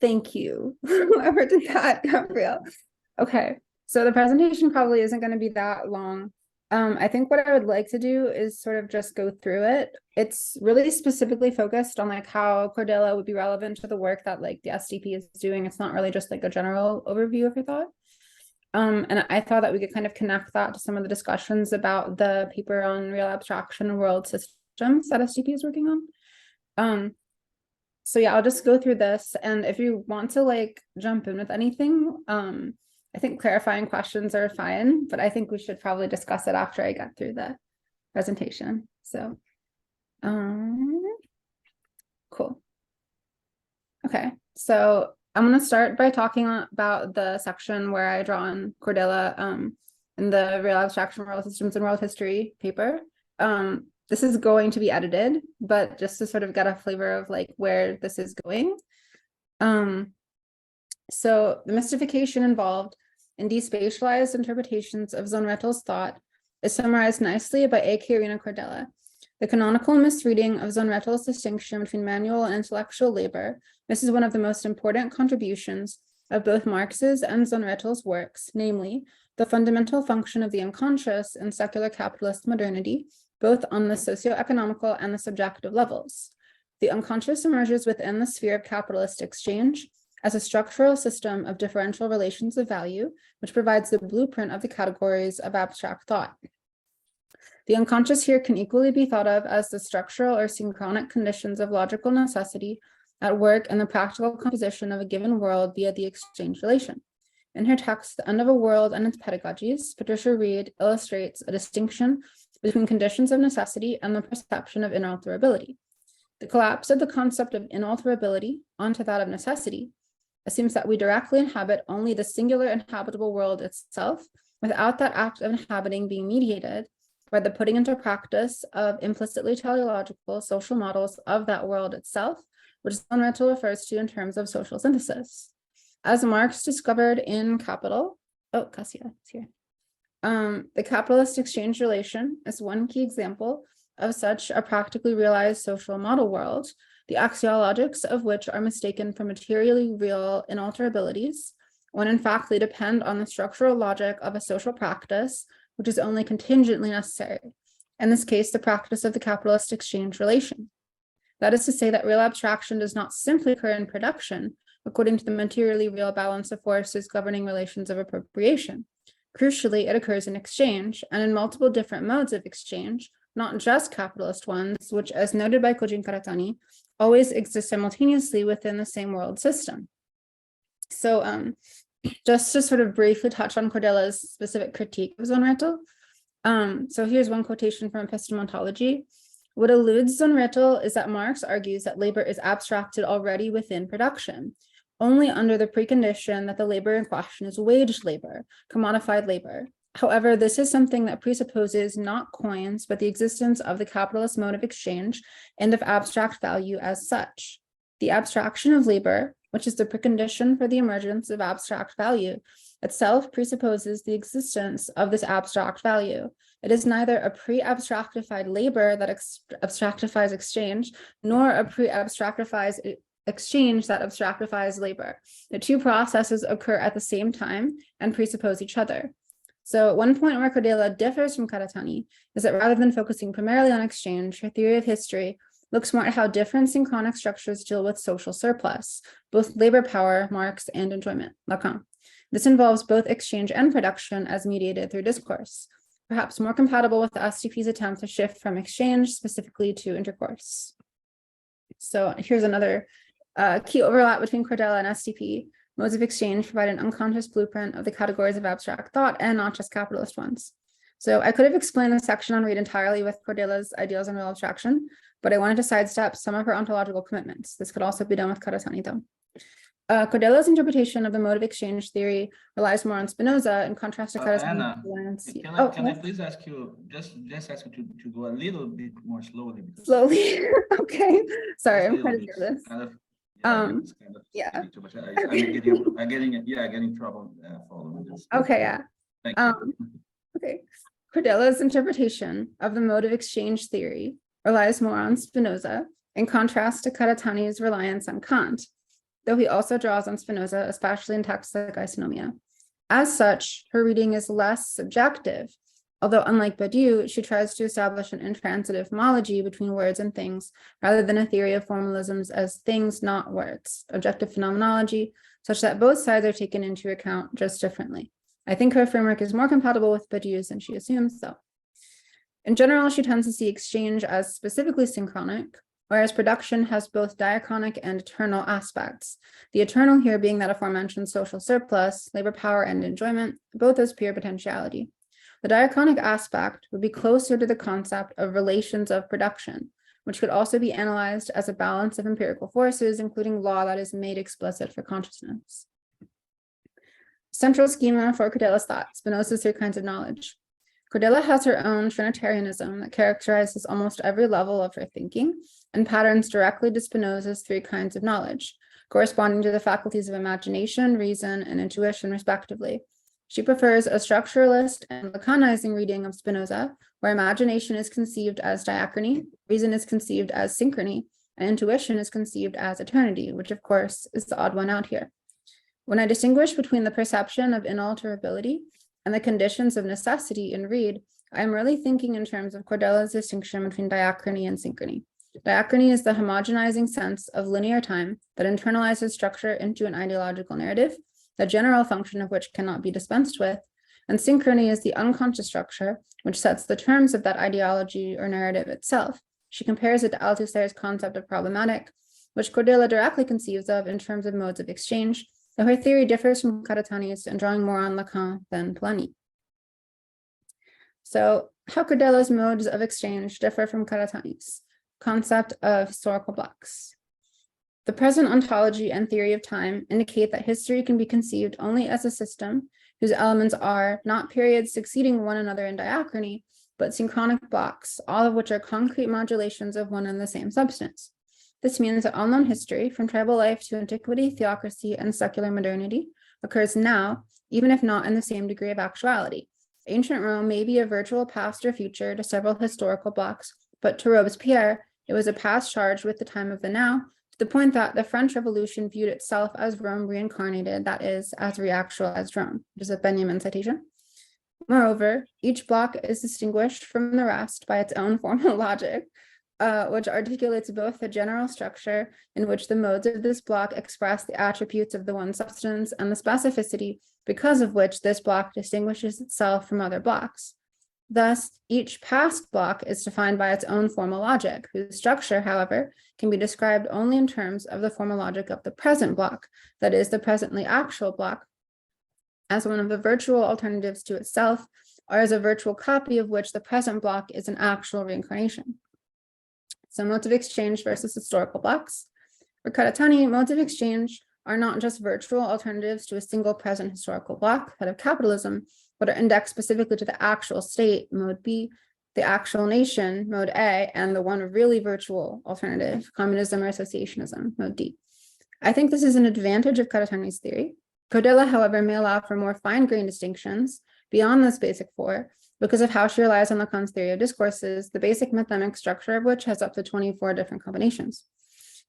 Thank you, whoever did that, Gabrielle. Okay, so the presentation probably isn't going to be that long. I think what I would like to do is sort of just go through it. It's really specifically focused on like how Kordela would be relevant to the work that like the SDP is doing. It's not really just like a general overview of her thought. And I thought that we could kind of connect that to some of the discussions about the paper on real abstraction and world systems that SDP is working on. So yeah, I'll just go through this, and if you want to like jump in with anything, I think clarifying questions are fine, but I think we should probably discuss it after I get through the presentation. So, cool. Okay, so I'm going to start by talking about the section where I draw on Kordela in the Real Abstraction, World Systems, and World History paper. This is going to be edited, but just to sort of get a flavor of like where this is going. So the mystification involved in despatialized interpretations of Zonrettel's thought is summarized nicely by A. Kiarina Kordela. The canonical misreading of Zonrettel's distinction between manual and intellectual labor misses one of the most important contributions of both Marx's and Zonrettel's works, namely, the fundamental function of the unconscious in secular capitalist modernity, both on the socioeconomical and the subjective levels. The unconscious emerges within the sphere of capitalist exchange as a structural system of differential relations of value, which provides the blueprint of the categories of abstract thought. The unconscious here can equally be thought of as the structural or synchronic conditions of logical necessity at work in the practical composition of a given world via the exchange relation. In her text, The End of a World and Its Pedagogies, Patricia Reed illustrates a distinction between conditions of necessity and the perception of inalterability. The collapse of the concept of inalterability onto that of necessity assumes that we directly inhabit only the singular inhabitable world itself, without that act of inhabiting being mediated by the putting into practice of implicitly teleological social models of that world itself, which Zonrettel refers to in terms of social synthesis. As Marx discovered in Capital, Cassia is here. The capitalist exchange relation is one key example of such a practically realized social model world, the axiologics of which are mistaken for materially real inalterabilities, when in fact they depend on the structural logic of a social practice, which is only contingently necessary. In this case, the practice of the capitalist exchange relation. That is to say that real abstraction does not simply occur in production, according to the materially real balance of forces governing relations of appropriation. Crucially, it occurs in exchange, and in multiple different modes of exchange, not just capitalist ones, which, as noted by Kojin Karatani, always exist simultaneously within the same world system. So just to sort of briefly touch on Kordela's specific critique of Zonrettel. So here's one quotation from Epistemontology. What eludes Zonrettel is that Marx argues that labor is abstracted already within production, only under the precondition that the labor in question is wage labor, commodified labor. However, this is something that presupposes not coins, but the existence of the capitalist mode of exchange and of abstract value as such. The abstraction of labor, which is the precondition for the emergence of abstract value, itself presupposes the existence of this abstract value. It is neither a pre-abstractified labor that abstractifies exchange, nor a pre-abstractifies exchange that abstractifies labor. The two processes occur at the same time and presuppose each other. So one point where Kordela differs from Karatani is that rather than focusing primarily on exchange, her theory of history looks more at how different synchronic structures deal with social surplus, both labor power, Marx, and enjoyment, Lacan. This involves both exchange and production as mediated through discourse, perhaps more compatible with the STP's attempt to shift from exchange specifically to intercourse. So here's another key overlap between Kordela and STP. Modes of exchange provide an unconscious blueprint of the categories of abstract thought and not just capitalist ones. So I could have explained the section on Reed entirely with Kordela's ideals on real abstraction, but I wanted to sidestep some of her ontological commitments. This could also be done with Karatani though. Kordela's interpretation of the mode of exchange theory relies more on Spinoza in contrast to Karatani. Anna, can I please ask you, just ask you to go a little bit more slowly? Slowly? Okay. Sorry, I'm trying to do this. I'm getting trouble following this. Okay, yeah. Thank you. Okay. Kordela's interpretation of the mode of exchange theory relies more on Spinoza in contrast to Karatani's reliance on Kant. though he also draws on Spinoza, especially in texts like Isonomia. As such, her reading is less subjective, although unlike Badiou, she tries to establish an intransitive homology between words and things, rather than a theory of formalisms as things, not words, objective phenomenology, such that both sides are taken into account just differently. I think her framework is more compatible with Badiou's than she assumes, though. In general, she tends to see exchange as specifically synchronic, whereas production has both diachronic and eternal aspects. The eternal here being that aforementioned social surplus, labor power, and enjoyment, both as pure potentiality. The diachronic aspect would be closer to the concept of relations of production, which could also be analyzed as a balance of empirical forces, including law that is made explicit for consciousness. Central schema for Kordela's thought, Spinoza's three kinds of knowledge. Kordela has her own Trinitarianism that characterizes almost every level of her thinking and patterns directly to Spinoza's three kinds of knowledge, corresponding to the faculties of imagination, reason, and intuition, respectively. She prefers a structuralist and lacanizing reading of Spinoza, where imagination is conceived as diachrony, reason is conceived as synchrony, and intuition is conceived as eternity, which of course is the odd one out here. When I distinguish between the perception of inalterability and the conditions of necessity in Reid, I am really thinking in terms of Kordela's distinction between diachrony and synchrony. Diachrony is the homogenizing sense of linear time that internalizes structure into an ideological narrative, the general function of which cannot be dispensed with, and synchrony is the unconscious structure which sets the terms of that ideology or narrative itself. She compares it to Althusser's concept of problematic, which Kordela directly conceives of in terms of modes of exchange, though her theory differs from Karatani's and drawing more on Lacan than Polanyi. So, how Kordela's modes of exchange differ from Karatani's concept of historical blocks. The present ontology and theory of time indicate that history can be conceived only as a system whose elements are not periods succeeding one another in diachrony, but synchronic blocks, all of which are concrete modulations of one and the same substance. This means that all known history, from tribal life to antiquity, theocracy, and secular modernity, occurs now, even if not in the same degree of actuality. Ancient Rome may be a virtual past or future to several historical blocks, but to Robespierre, it was a past charged with the time of the now, to the point that the French Revolution viewed itself as Rome reincarnated, that is, as reactualized Rome, which is a Benjamin citation. Moreover, each block is distinguished from the rest by its own formal logic, which articulates both the general structure in which the modes of this block express the attributes of the one substance and the specificity because of which this block distinguishes itself from other blocks. Thus, each past block is defined by its own formal logic, whose structure, however, can be described only in terms of the formal logic of the present block, that is, the presently actual block, as one of the virtual alternatives to itself, or as a virtual copy of which the present block is an actual reincarnation. So modes of exchange versus historical blocks. For Karatani, modes of exchange are not just virtual alternatives to a single present historical block, that of capitalism, but are indexed specifically to the actual state, mode B, the actual nation, mode A, and the one really virtual alternative, communism or associationism, mode D. I think this is an advantage of Karatani's theory. Kordela, however, may allow for more fine-grained distinctions beyond this basic four, because of how she relies on Lacan's theory of discourses, the basic methemic structure of which has up to 24 different combinations.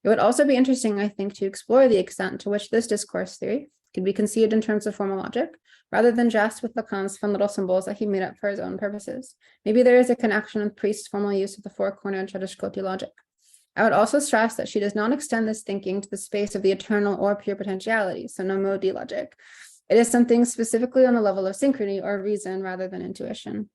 It would also be interesting, I think, to explore the extent to which this discourse theory could be conceived in terms of formal logic, rather than just with Lacan's fun little symbols that he made up for his own purposes. Maybe there is a connection with Priest's formal use of the four-cornered Fetish logic. I would also stress that she does not extend this thinking to the space of the eternal or pure potentiality, so no mode D logic. It is something specifically on the level of synchrony or reason rather than intuition.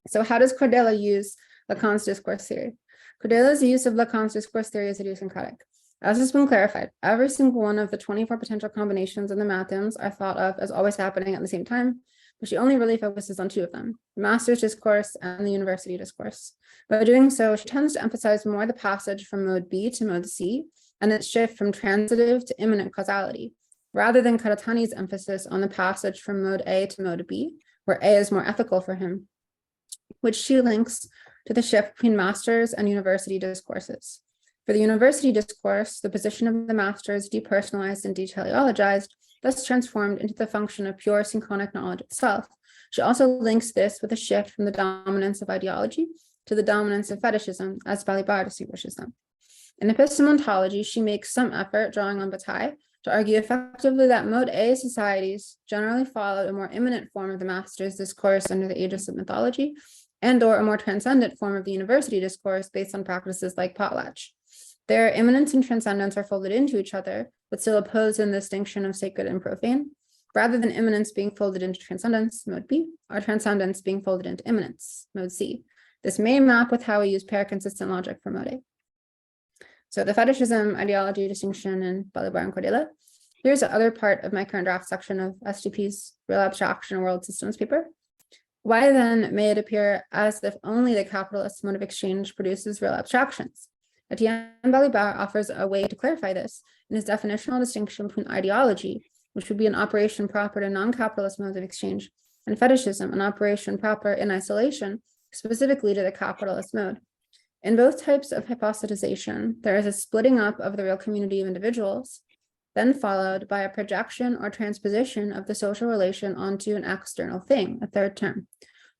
So how does Kordela use Lacan's discourse theory? Kordela's use of Lacan's discourse theory is idiosyncratic. As has been clarified, every single one of the 24 potential combinations in the mathems are thought of as always happening at the same time, but she only really focuses on two of them, the master's discourse and the university discourse. By doing so, she tends to emphasize more the passage from mode B to mode C and its shift from transitive to immanent causality, rather than Karatani's emphasis on the passage from mode A to mode B, where A is more ethical for him, which she links to the shift between master's and university discourses. For the university discourse, the position of the master is depersonalized and deteleologized, thus transformed into the function of pure synchronic knowledge itself. She also links this with a shift from the dominance of ideology to the dominance of fetishism, as Balibar distinguishes them. In epistemontology, she makes some effort, drawing on Bataille, to argue effectively that mode A societies generally followed a more immanent form of the master's discourse under the aegis of mythology, and or a more transcendent form of the university discourse based on practices like potlatch. Their immanence and transcendence are folded into each other, but still opposed in the distinction of sacred and profane, rather than immanence being folded into transcendence, mode B, or transcendence being folded into immanence, mode C. This may map with how we use pair-consistent logic for mode A. So the fetishism ideology distinction in Balibar and Kordela. Here's the other part of my current draft section of SGP's Real Abstraction and World Systems paper. Why then may it appear as if only the capitalist mode of exchange produces real abstractions? Etienne Balibar offers a way to clarify this in his definitional distinction between ideology, which would be an operation proper to non-capitalist modes of exchange, and fetishism, an operation proper in isolation, specifically to the capitalist mode. In both types of hypostatization, there is a splitting up of the real community of individuals, then followed by a projection or transposition of the social relation onto an external thing, a third term.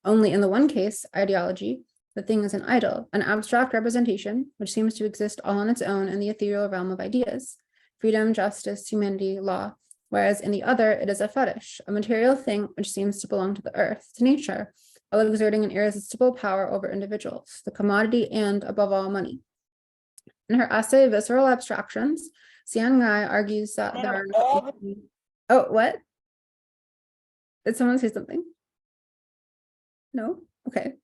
Only in the one case, ideology, the thing is an idol, an abstract representation, which seems to exist all on its own in the ethereal realm of ideas, freedom, justice, humanity, law, whereas in the other, it is a fetish, a material thing which seems to belong to the earth, to nature, while exerting an irresistible power over individuals, the commodity, and, above all, money. In her essay, Visceral Abstractions, Xian Ngai argues that there are not... Oh, what? Did someone say something? No? Okay.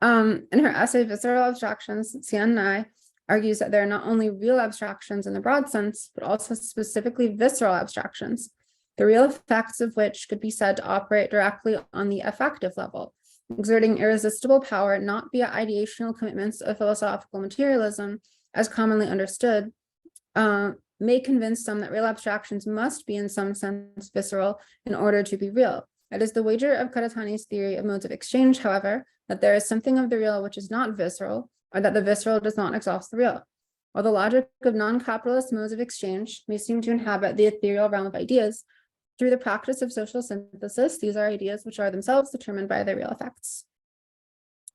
In her essay, Visceral Abstractions, Xian Ngai argues that there are not only real abstractions in the broad sense, but also specifically visceral abstractions, the real effects of which could be said to operate directly on the affective level, exerting irresistible power not via ideational commitments of philosophical materialism, as commonly understood, may convince some that real abstractions must be in some sense visceral in order to be real. It is the wager of Karatani's theory of modes of exchange, however, that there is something of the real which is not visceral, or that the visceral does not exhaust the real. While the logic of non-capitalist modes of exchange may seem to inhabit the ethereal realm of ideas, through the practice of social synthesis, these are ideas which are themselves determined by their real effects.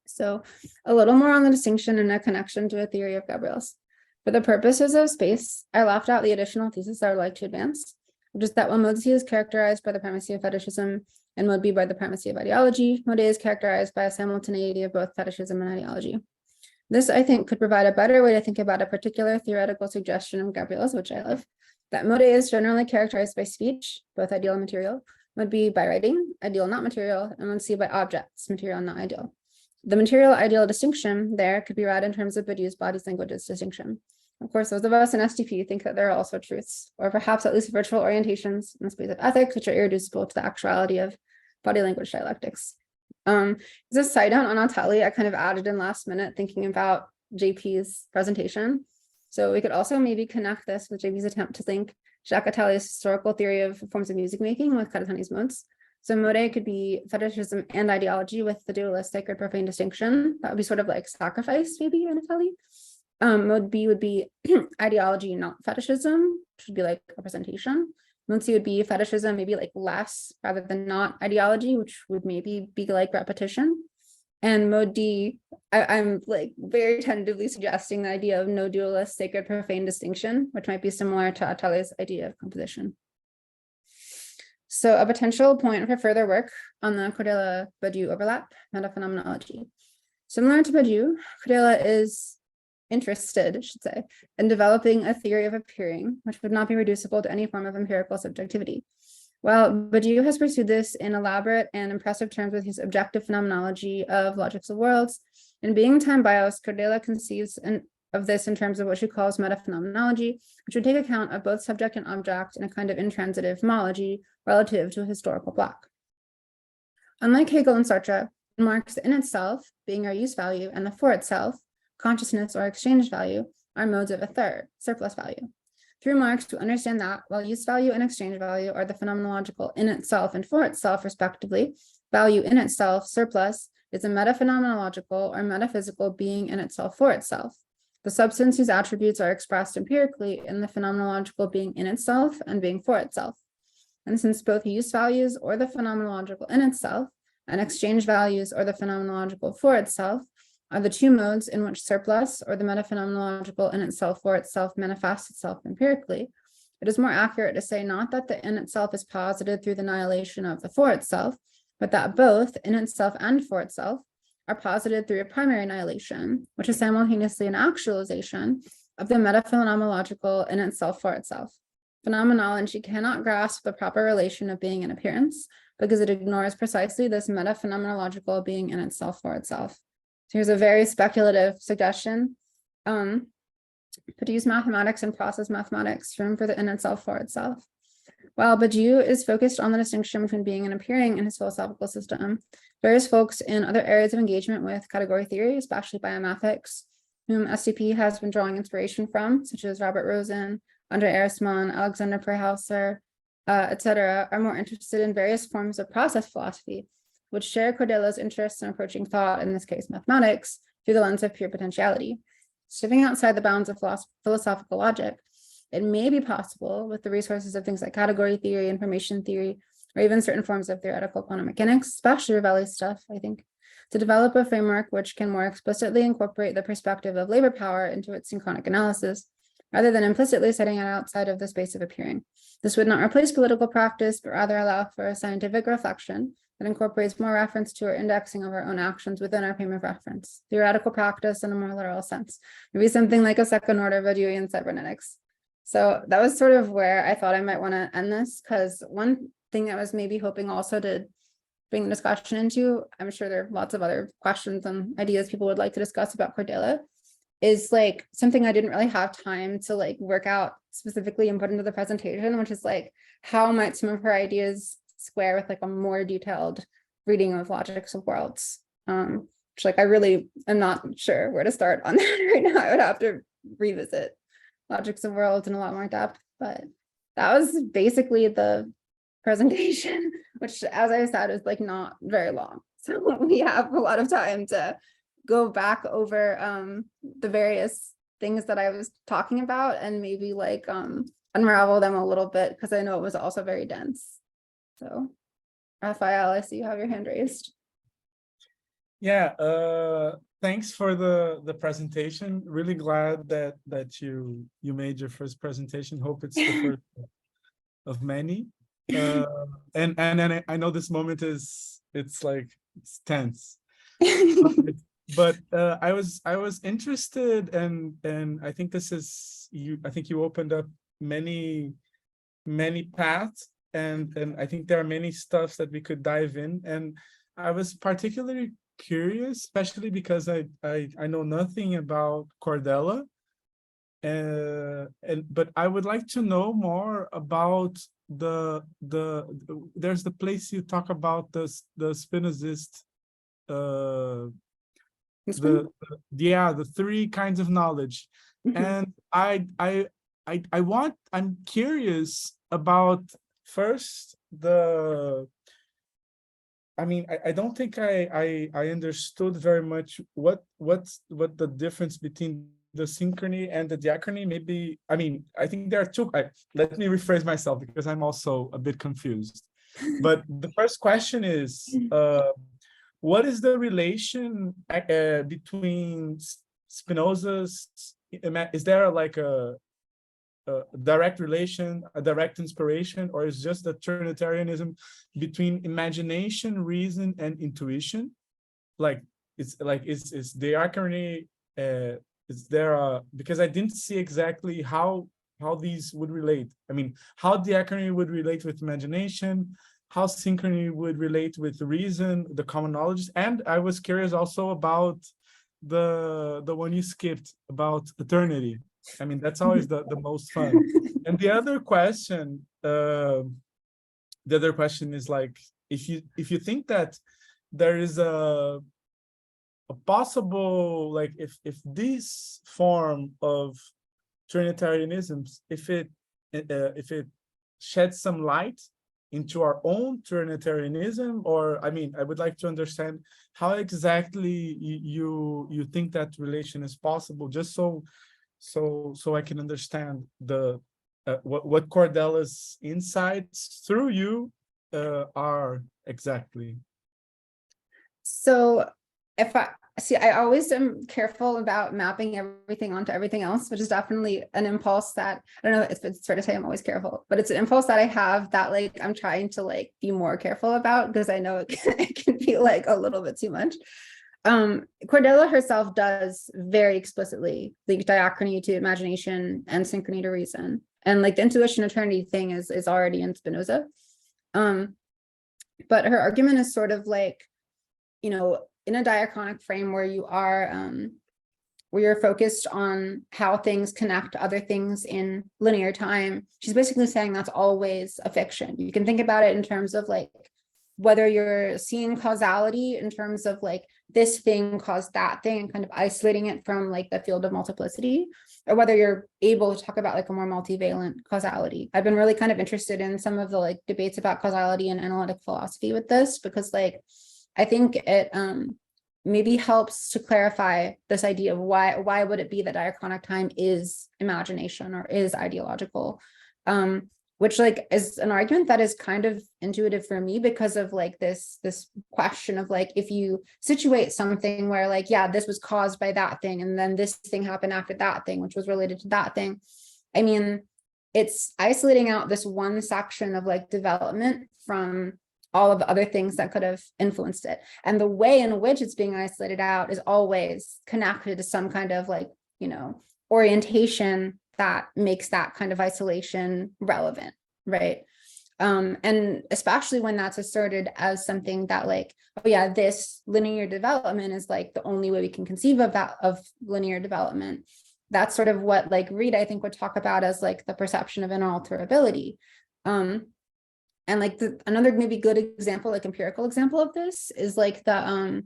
So a little more on the distinction and a connection to a theory of Gabriel's. For the purposes of space, I left out the additional thesis I would like to advance, which is that while mode C is characterized by the primacy of fetishism and mode B by the primacy of ideology, mode A is characterized by a simultaneity of both fetishism and ideology. This, I think, could provide a better way to think about a particular theoretical suggestion of Gabriel's, which I love, that mode A is generally characterized by speech, both ideal and material, mode B by writing, ideal not material, and mode C by objects, material not ideal. The material-ideal distinction there could be read in terms of Badiou's bodies languages distinction. Of course, those of us in STP think that there are also truths, or perhaps at least virtual orientations in the space of ethics, which are irreducible to the actuality of body language dialectics. As a side note on Natali, I kind of added in last minute thinking about JP's presentation. So we could also maybe connect this with JP's attempt to link Jacques Attali's historical theory of forms of music making with Karatani's modes. So mode A could be fetishism and ideology with the dualist sacred profane distinction. That would be sort of like sacrifice, maybe, in Attali. Mode B would be ideology, not fetishism, which would be like representation. Mode C would be fetishism, maybe like less rather than not ideology, which would maybe be like repetition. And mode D, I'm like very tentatively suggesting the idea of no dualist sacred profane distinction, which might be similar to Attali's idea of composition. So a potential point for further work on the Kordela-Badiou overlap, meta-phenomenology. Similar to Badiou, Kordela is interested, I should say, in developing a theory of appearing, which would not be reducible to any form of empirical subjectivity. While Badiou has pursued this in elaborate and impressive terms with his objective phenomenology of logics of worlds, in Being Time Bios, Kordela conceives of this in terms of what she calls meta-phenomenology, which would take account of both subject and object in a kind of intransitive homology relative to a historical block. Unlike Hegel and Sartre, Marx in itself, being our use value, and the for itself, consciousness or exchange value, are modes of a third, surplus value. Through Marx, we understand that while use value and exchange value are the phenomenological in itself and for itself, respectively, value in itself, surplus, is a meta-phenomenological or metaphysical being in itself for itself, the substance whose attributes are expressed empirically in the phenomenological being in itself and being for itself. And since both use values or the phenomenological in itself and exchange values or the phenomenological for itself are the two modes in which surplus, or the meta-phenomenological in itself for itself, manifests itself empirically, it is more accurate to say not that the in itself is posited through the annihilation of the for itself, but that both in itself and for itself are posited through a primary annihilation, which is simultaneously an actualization of the meta-phenomenological in itself for itself. Phenomenology cannot grasp the proper relation of being and appearance because it ignores precisely this meta-phenomenological being in itself for itself. So here's a very speculative suggestion. Could use mathematics and process mathematics, room for the in itself for itself. While Badiou is focused on the distinction between being and appearing in his philosophical system, various folks in other areas of engagement with category theory, especially biomethics, whom SCP has been drawing inspiration from, such as Robert Rosen, Andre Erisman, Alexander Perhauser, etc., are more interested in various forms of process philosophy, which share Kordela's interests in approaching thought, in this case mathematics, through the lens of pure potentiality. Stepping outside the bounds of philosophical logic, it may be possible, with the resources of things like category theory, information theory, or even certain forms of theoretical quantum mechanics, especially Ravelli's stuff, I think, to develop a framework which can more explicitly incorporate the perspective of labor power into its synchronic analysis, rather than implicitly setting it outside of the space of appearing. This would not replace political practice, but rather allow for a scientific reflection that incorporates more reference to or indexing of our own actions within our frame of reference, theoretical practice in a more literal sense, maybe something like a second order Badiouian cybernetics. So that was sort of where I thought I might want to end this, because one thing I was maybe hoping also to bring the discussion into, I'm sure there are lots of other questions and ideas people would like to discuss about Kordela, is like something I didn't really have time to like work out specifically and put into the presentation, which is like how might some of her ideas square with like a more detailed reading of Logics of Worlds, which like I really am not sure where to start on that right now. I would have to revisit Logics of Worlds in a lot more depth, but that was basically the presentation, which, as I said, is like not very long. So we have a lot of time to go back over the various things that I was talking about and maybe like unravel them a little bit, because I know it was also very dense. So Raphael, I see you have your hand raised. Yeah, thanks for the presentation. Really glad that you made your first presentation. Hope it's the first of many. And I know this moment it's tense. But I was interested, and I think this is you. I think you opened up many paths, and I think there are many stuffs that we could dive in. And I was particularly curious, especially because I know nothing about Kordela, but I would like to know more about there's the place you talk about the Spinozist. The three kinds of knowledge. And I'm curious about first I don't think I understood very much what's the difference between the synchrony and the diachrony. Maybe I think there are two. Let me rephrase myself, because I'm also a bit confused. But the first question is, what is the relation between Spinoza's? Is there like a direct relation, a direct inspiration, or is just the Trinitarianism between imagination, reason, and intuition? Like is diachrony? Is there because I didn't see exactly how these would relate. How diachrony would relate with imagination, how synchrony would relate with reason, the common knowledge. And I was curious also about the one you skipped about eternity. That's always the most fun. And the other question is like, if you think that there is a possible, like, if this form of Trinitarianism, if it sheds some light into our own Trinitarianism, or I would like to understand how exactly you think that relation is possible, just so I can understand what Kordela's insights through you are exactly. So I always am careful about mapping everything onto everything else, which is definitely an impulse that, I don't know if it's fair to say I'm always careful, but it's an impulse that I have that like I'm trying to like be more careful about, because I know it can be like a little bit too much. Kordela herself does very explicitly link diachrony to imagination and synchrony to reason. And like the intuition eternity thing is already in Spinoza. But her argument is sort of like, you know, in a diachronic frame where you are, where you're focused on how things connect to other things in linear time, she's basically saying that's always a fiction. You can think about it in terms of like, whether you're seeing causality in terms of like this thing caused that thing and kind of isolating it from like the field of multiplicity, or whether you're able to talk about like a more multivalent causality. I've been really kind of interested in some of the like debates about causality and analytic philosophy with this, because like I think it maybe helps to clarify this idea of why would it be that diachronic time is imagination or is ideological, which like is an argument that is kind of intuitive for me because of like this question of like, if you situate something where like, yeah, this was caused by that thing, and then this thing happened after that thing, which was related to that thing. I mean, it's isolating out this one section of like development from all of the other things that could have influenced it. And the way in which it's being isolated out is always connected to some kind of like, you know, orientation that makes that kind of isolation relevant, right? And especially when that's asserted as something that like, oh yeah, this linear development is like the only way we can conceive of that, of linear development. That's sort of what like Reid, I think, would talk about as like the perception of inalterability. And like another maybe good example, like empirical example of this is like the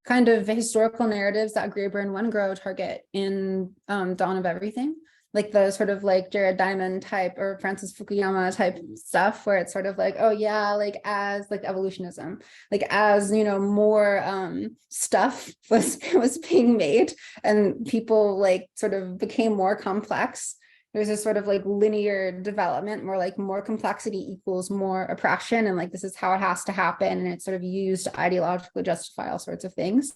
kind of historical narratives that Graeber and Wengrow target in Dawn of Everything, like the sort of like Jared Diamond type or Francis Fukuyama type stuff, where it's sort of like, oh yeah, like as like evolutionism, like as, you know, more stuff was being made and people like sort of became more complex. There's this sort of like linear development where like more complexity equals more oppression, and like this is how it has to happen, and it's sort of used to ideologically justify all sorts of things.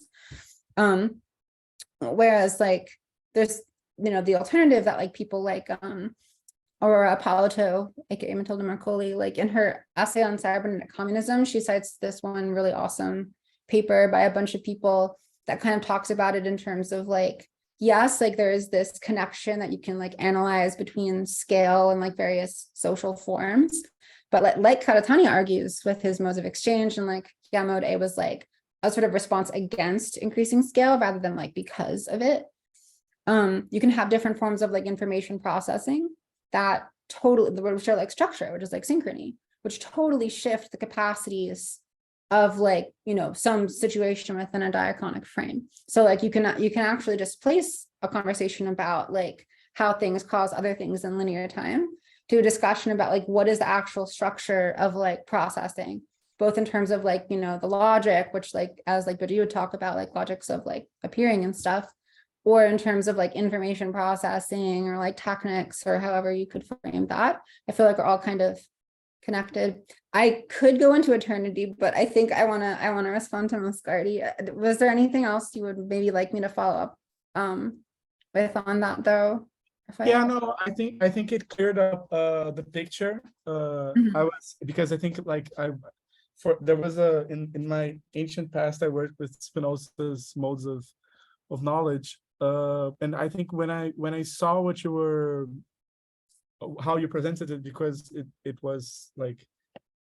Whereas like there's, you know, the alternative that like people like Aurora Palato, aka Matilda Marcoli, like in her essay on cybernetic communism, she cites this one really awesome paper by a bunch of people that kind of talks about it in terms of like, yes, like there is this connection that you can like analyze between scale and like various social forms. But like Karatani argues with his modes of exchange, and like Yamode was like a sort of response against increasing scale rather than like because of it. You can have different forms of like information processing that totally, which are like structure, which is like synchrony, which totally shift the capacities of like, you know, some situation within a diachronic frame. So like you can actually displace a conversation about like how things cause other things in linear time to a discussion about like what is the actual structure of like processing, both in terms of like, you know, the logic, which like as like Badiou would talk about like logics of like appearing and stuff, or in terms of like information processing or like techniques, or however you could frame that. I feel like we're all kind of connected. I could go into eternity, but I think I wanna respond to Moscardi. Was there anything else you would maybe like me to follow up with on that though? Yeah, no, I think it cleared up the picture. I was, because I think like there was in my ancient past I worked with Spinoza's modes of knowledge, and I think when I saw what you were, how you presented it, because it was like,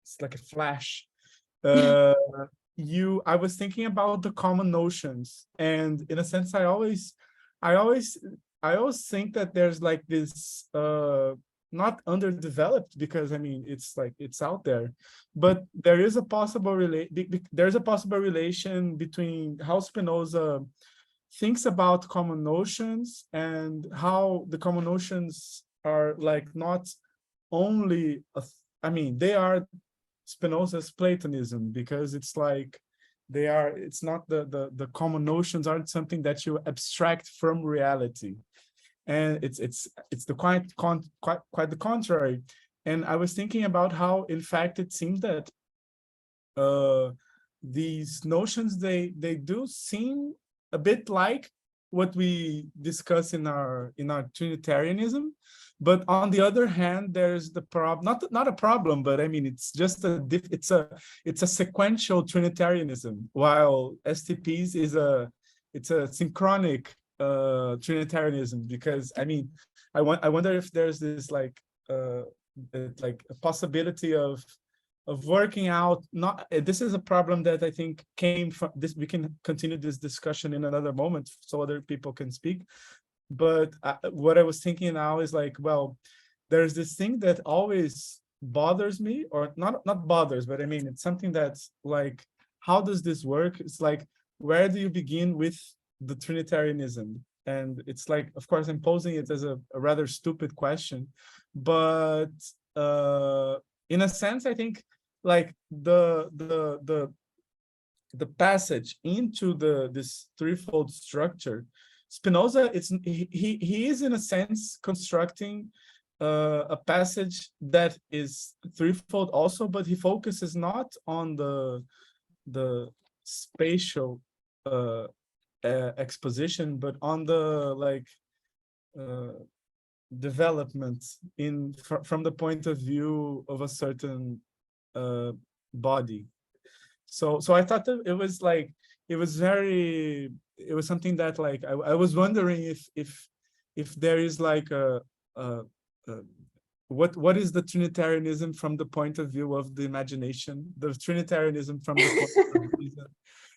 it's like a flash. I was thinking about the common notions, and in a sense I always think that there's like this not underdeveloped, because I mean it's like it's out there, but there is a possible relation between how Spinoza thinks about common notions and how the common notions are like not only they are Spinoza's Platonism, because it's like it's not the common notions aren't something that you abstract from reality, and it's the quite the contrary. And I was thinking about how in fact it seems that these notions, they do seem a bit like what we discuss in our Trinitarianism, but on the other hand, there's the problem, not a problem, but I mean, it's just it's a sequential Trinitarianism, while STP's it's a synchronic Trinitarianism, because I mean, I wonder if there's this like a possibility of working out, not this is a problem that I think came from this. We can continue this discussion in another moment so other people can speak, but what I was thinking now is like, well, there's this thing that always bothers me, or not bothers, but I mean, it's something that's like, how does this work? It's like, where do you begin with the Trinitarianism? And it's like, of course, I'm posing it as a rather stupid question, but in a sense, I think like the passage into this threefold structure, Spinoza, he is in a sense constructing a passage that is threefold also, but he focuses not on the spatial exposition, but on the like development from the point of view of a certain body. So I thought that it was like, it was something that like I was wondering if there is like what is the Trinitarianism from the point of view of the imagination, the Trinitarianism from the point of reason,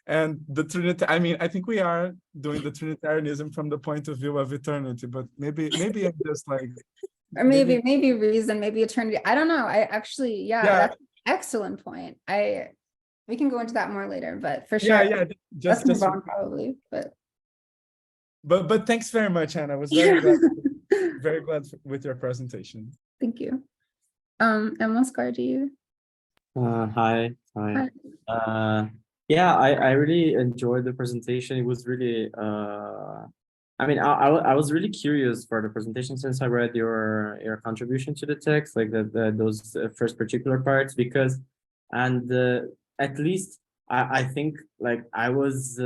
and the Trinity. I mean, I think we are doing the Trinitarianism from the point of view of eternity, but maybe I'm just like, or maybe reason, maybe eternity. I don't know. I actually, that's an excellent point. We can go into that more later, but for sure, just move on probably. But thanks very much, Anna. I was very glad, very glad with your presentation. Thank you. And Oscar, do you? Hi. Yeah, I really enjoyed the presentation. It was really I mean, I was really curious for the presentation since I read your contribution to the text, like those first particular parts, because at least I think like I was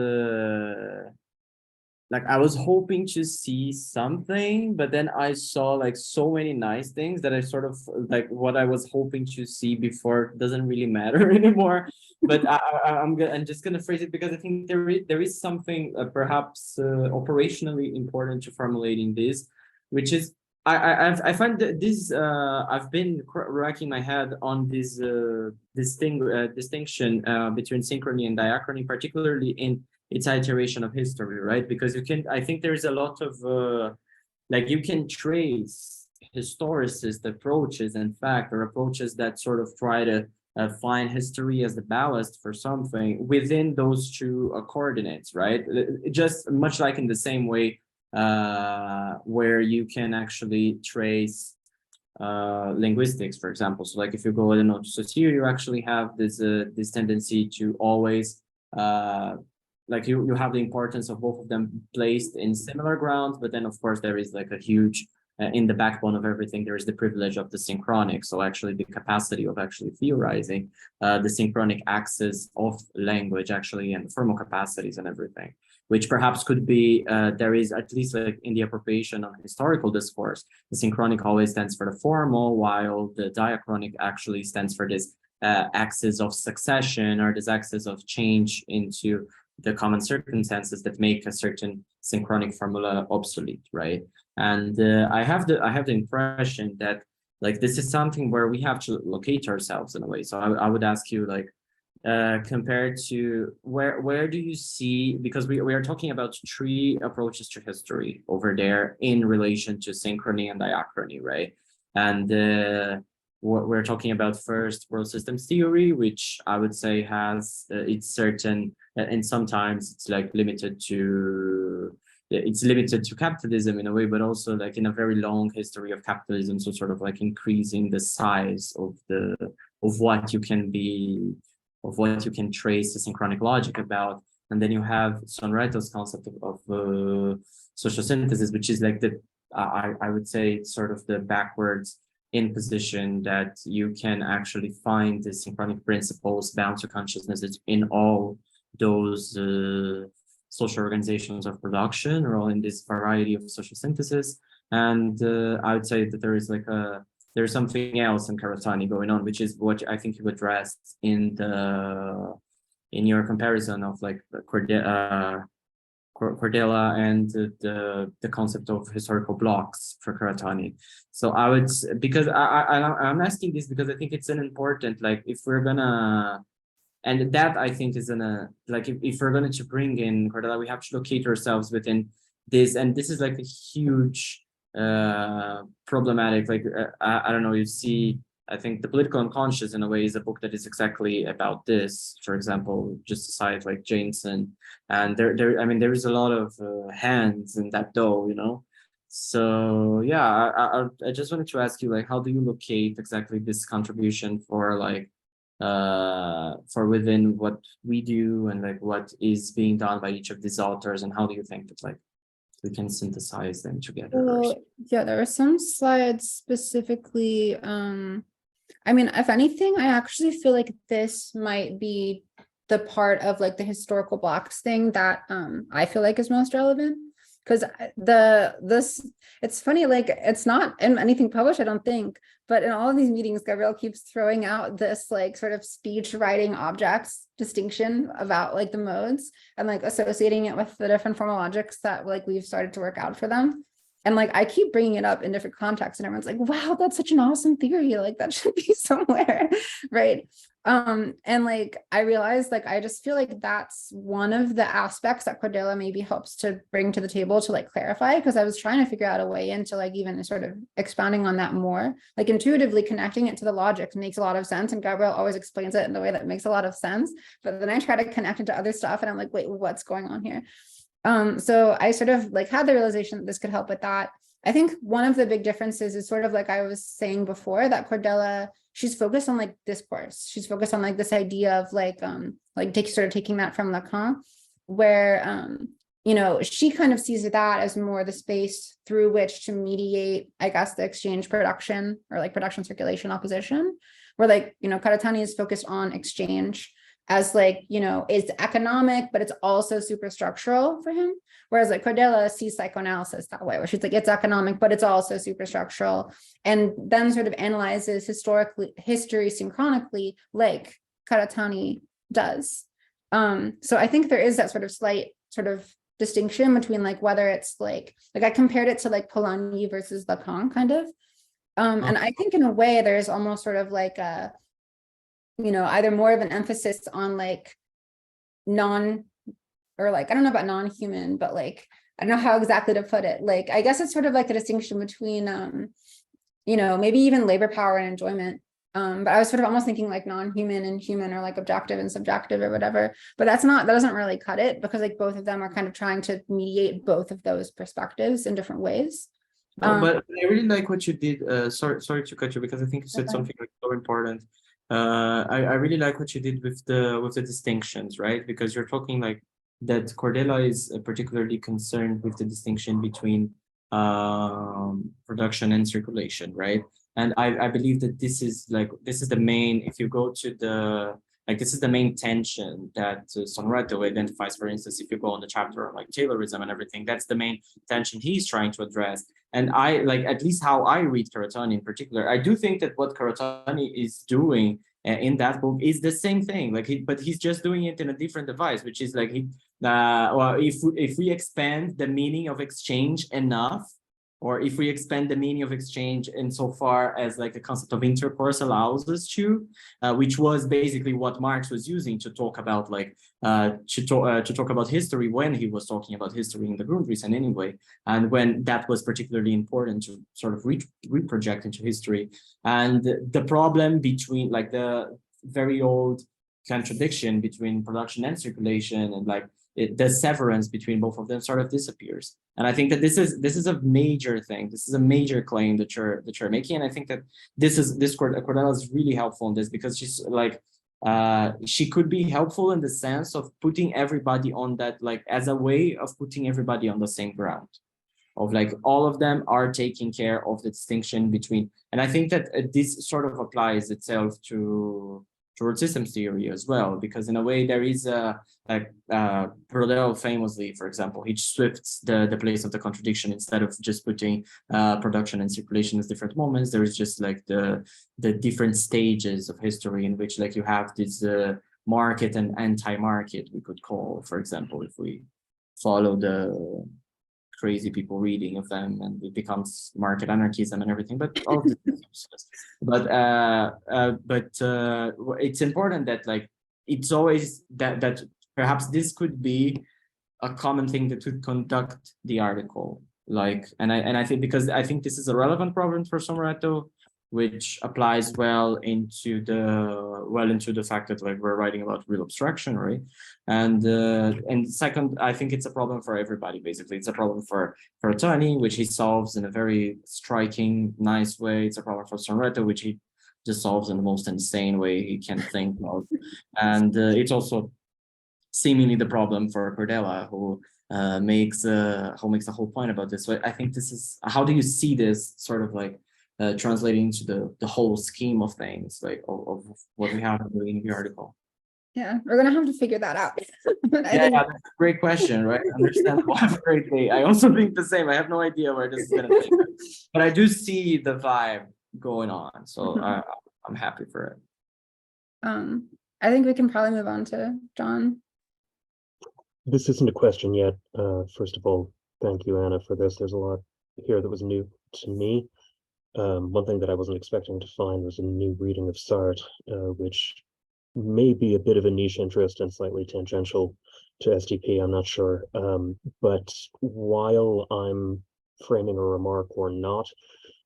hoping to see something, but then I saw like so many nice things that I sort of like what I was hoping to see before doesn't really matter anymore. But I'm just gonna phrase it because I think there is something perhaps operationally important to formulating this, which is I find that this I've been racking my head on this distinction between synchrony and diachrony, particularly in its iteration of history, right? Because I think there's a lot of like you can trace historicist approaches, in fact, or approaches that sort of try to find history as the ballast for something within those two coordinates, right? Just much like in the same way where you can actually trace linguistics, for example. So like if you go, I don't know, to Saussure, you actually have this tendency to always like you have the importance of both of them placed in similar grounds, but then of course there is like a huge in the backbone of everything, there is the privilege of the synchronic. So actually the capacity of actually theorizing the synchronic axis of language actually, and the formal capacities and everything, which perhaps could be, there is at least like in the appropriation of historical discourse, the synchronic always stands for the formal, while the diachronic actually stands for this axis of succession, or this axis of change into the common circumstances that make a certain synchronic formula obsolete, right? And I have the impression that like this is something where we have to locate ourselves in a way. So I would ask you, like, compared to where do you see, because we are talking about three approaches to history over there in relation to synchrony and diachrony, right? And we're talking about first world systems theory, which I would say has its certain, and sometimes it's like limited to capitalism in a way, but also like in a very long history of capitalism, so sort of like increasing the size of what you can trace the synchronic logic about. And then you have Sartre's concept of social synthesis, which is like I would say sort of the backwards position that you can actually find the synchronic principles bound to consciousnesses in all those social organizations of production, or all in this variety of social synthesis. And I would say that there is like there's something else in Karatani going on, which is what I think you addressed in your comparison of like Kordela and the concept of historical blocks for Karatani. So I would, because I'm asking this because I think it's an important, like, if we're gonna, and that I think is like, if we're going to bring in Kordela, we have to locate ourselves within this, and this is like a huge problematic, like I don't know, you see, I think The Political Unconscious in a way is a book that is exactly about this, for example, just to cite like Jameson, and I mean, there is a lot of hands in that dough, you know. So yeah, I just wanted to ask you, like, how do you locate exactly this contribution for like for within what we do, and like what is being done by each of these authors, and how do you think that like we can synthesize them together? Well, yeah, there are some slides specifically. I mean, if anything, I actually feel like this might be the part of like the historical blocks thing that I feel like is most relevant. Because it's funny, like, it's not in anything published, I don't think, but in all of these meetings, Gabriel keeps throwing out this like sort of speech writing objects distinction about like the modes, and like associating it with the different formal logics that like we've started to work out for them. And like I keep bringing it up in different contexts, and everyone's like, wow, that's such an awesome theory, like that should be somewhere, right? And like I realized, like, I just feel like that's one of the aspects that Kordela maybe helps to bring to the table to like clarify, because I was trying to figure out a way into like even sort of expounding on that more, like intuitively connecting it to the logic makes a lot of sense, and Gabriel always explains it in a way that makes a lot of sense, but then I try to connect it to other stuff and I'm like, wait, what's going on here? So I sort of like had the realization that this could help with that. I think one of the big differences is sort of like I was saying before, that Kordela, she's focused on like discourse. She's focused on like this idea of like taking that from Lacan, where you know, she kind of sees that as more the space through which to mediate, I guess, the exchange production, or like production circulation opposition, where like, you know, Karatani is focused on exchange as like, you know, it's economic, but it's also superstructural for him. Whereas like Kordela sees psychoanalysis that way, where she's like, it's economic, but it's also superstructural, and then sort of analyzes history synchronically like Karatani does. So I think there is that sort of slight sort of distinction between like whether it's like I compared it to like Polanyi versus Lacan kind of. And I think in a way there's almost sort of like a, you know, either more of an emphasis on like or like, I don't know about non-human, but like, I don't know how exactly to put it. Like, I guess it's sort of like a distinction between, you know, maybe even labor power and enjoyment. But I was sort of almost thinking like non-human and human, or like objective and subjective or whatever, but that doesn't really cut it, because like both of them are kind of trying to mediate both of those perspectives in different ways. But I really like what you did. Sorry to cut you, because I think you said something like so important. I really like what you did with the distinctions, right? Because you're talking like that Kordela is particularly concerned with the distinction between production and circulation, right? And I believe that this is the main, if you go to the, like, this is the main tension that Sonretto identifies. For instance, if you go on the chapter on like Taylorism and everything, that's the main tension he's trying to address. And I like, at least how I read Karatani in particular, I do think that what Karatani is doing in that book is the same thing, like but he's just doing it in a different device, which is like well, if we expand the meaning of exchange enough, or if we expand the meaning of exchange insofar as like the concept of intercourse allows us to, which was basically what Marx was using to talk about like to talk about history when he was talking about history in the Grundrisse anyway, and when that was particularly important to sort of reproject into history. And the problem between like the very old contradiction between production and circulation, and like the severance between both of them sort of disappears. And I think that this is a major thing. This is a major claim that you're making. And I think that this Kordela is really helpful in this, because she's like, she could be helpful in the sense of putting everybody on that, like as a way of putting everybody on the same ground. of like all of them are taking care of the distinction between, and I think that this sort of applies itself towards systems theory as well, because in a way there is like Kordela famously, for example, he shifts the place of the contradiction. Instead of just putting production and circulation as different moments, there is just like the different stages of history in which like you have this market and anti-market, we could call, for example, if we follow the crazy people reading of them, and it becomes market anarchism and everything, but all of this is useless. But it's important that like it's always that perhaps this could be a common thing that would conduct the article, like, and I think, because I think this is a relevant problem for Somoretto, which applies well into the fact that like we're writing about real abstraction, right? And second, I think it's a problem for everybody. Basically, it's a problem for Tony, which he solves in a very striking, nice way. It's a problem for Somoretto, which he just solves in the most insane way he can think of, and it's also seemingly the problem for Kordela, who makes the whole point about this. So I think this is, how do you see this sort of like translating into the whole scheme of things, like of what we have in the article? Yeah, we're gonna have to figure that out. But I Yeah, think, that's a great question, right? Understandable. Have a great day. I also think the same. I have no idea where this is gonna take us, but I do see the vibe going on, so I'm happy for it. I think we can probably move on to John. This isn't a question yet. First of all, thank you, Anna, for this. There's a lot here that was new to me. One thing that I wasn't expecting to find was a new reading of Sartre, which may be a bit of a niche interest and slightly tangential to SDP, I'm not sure. But while I'm framing a remark or not,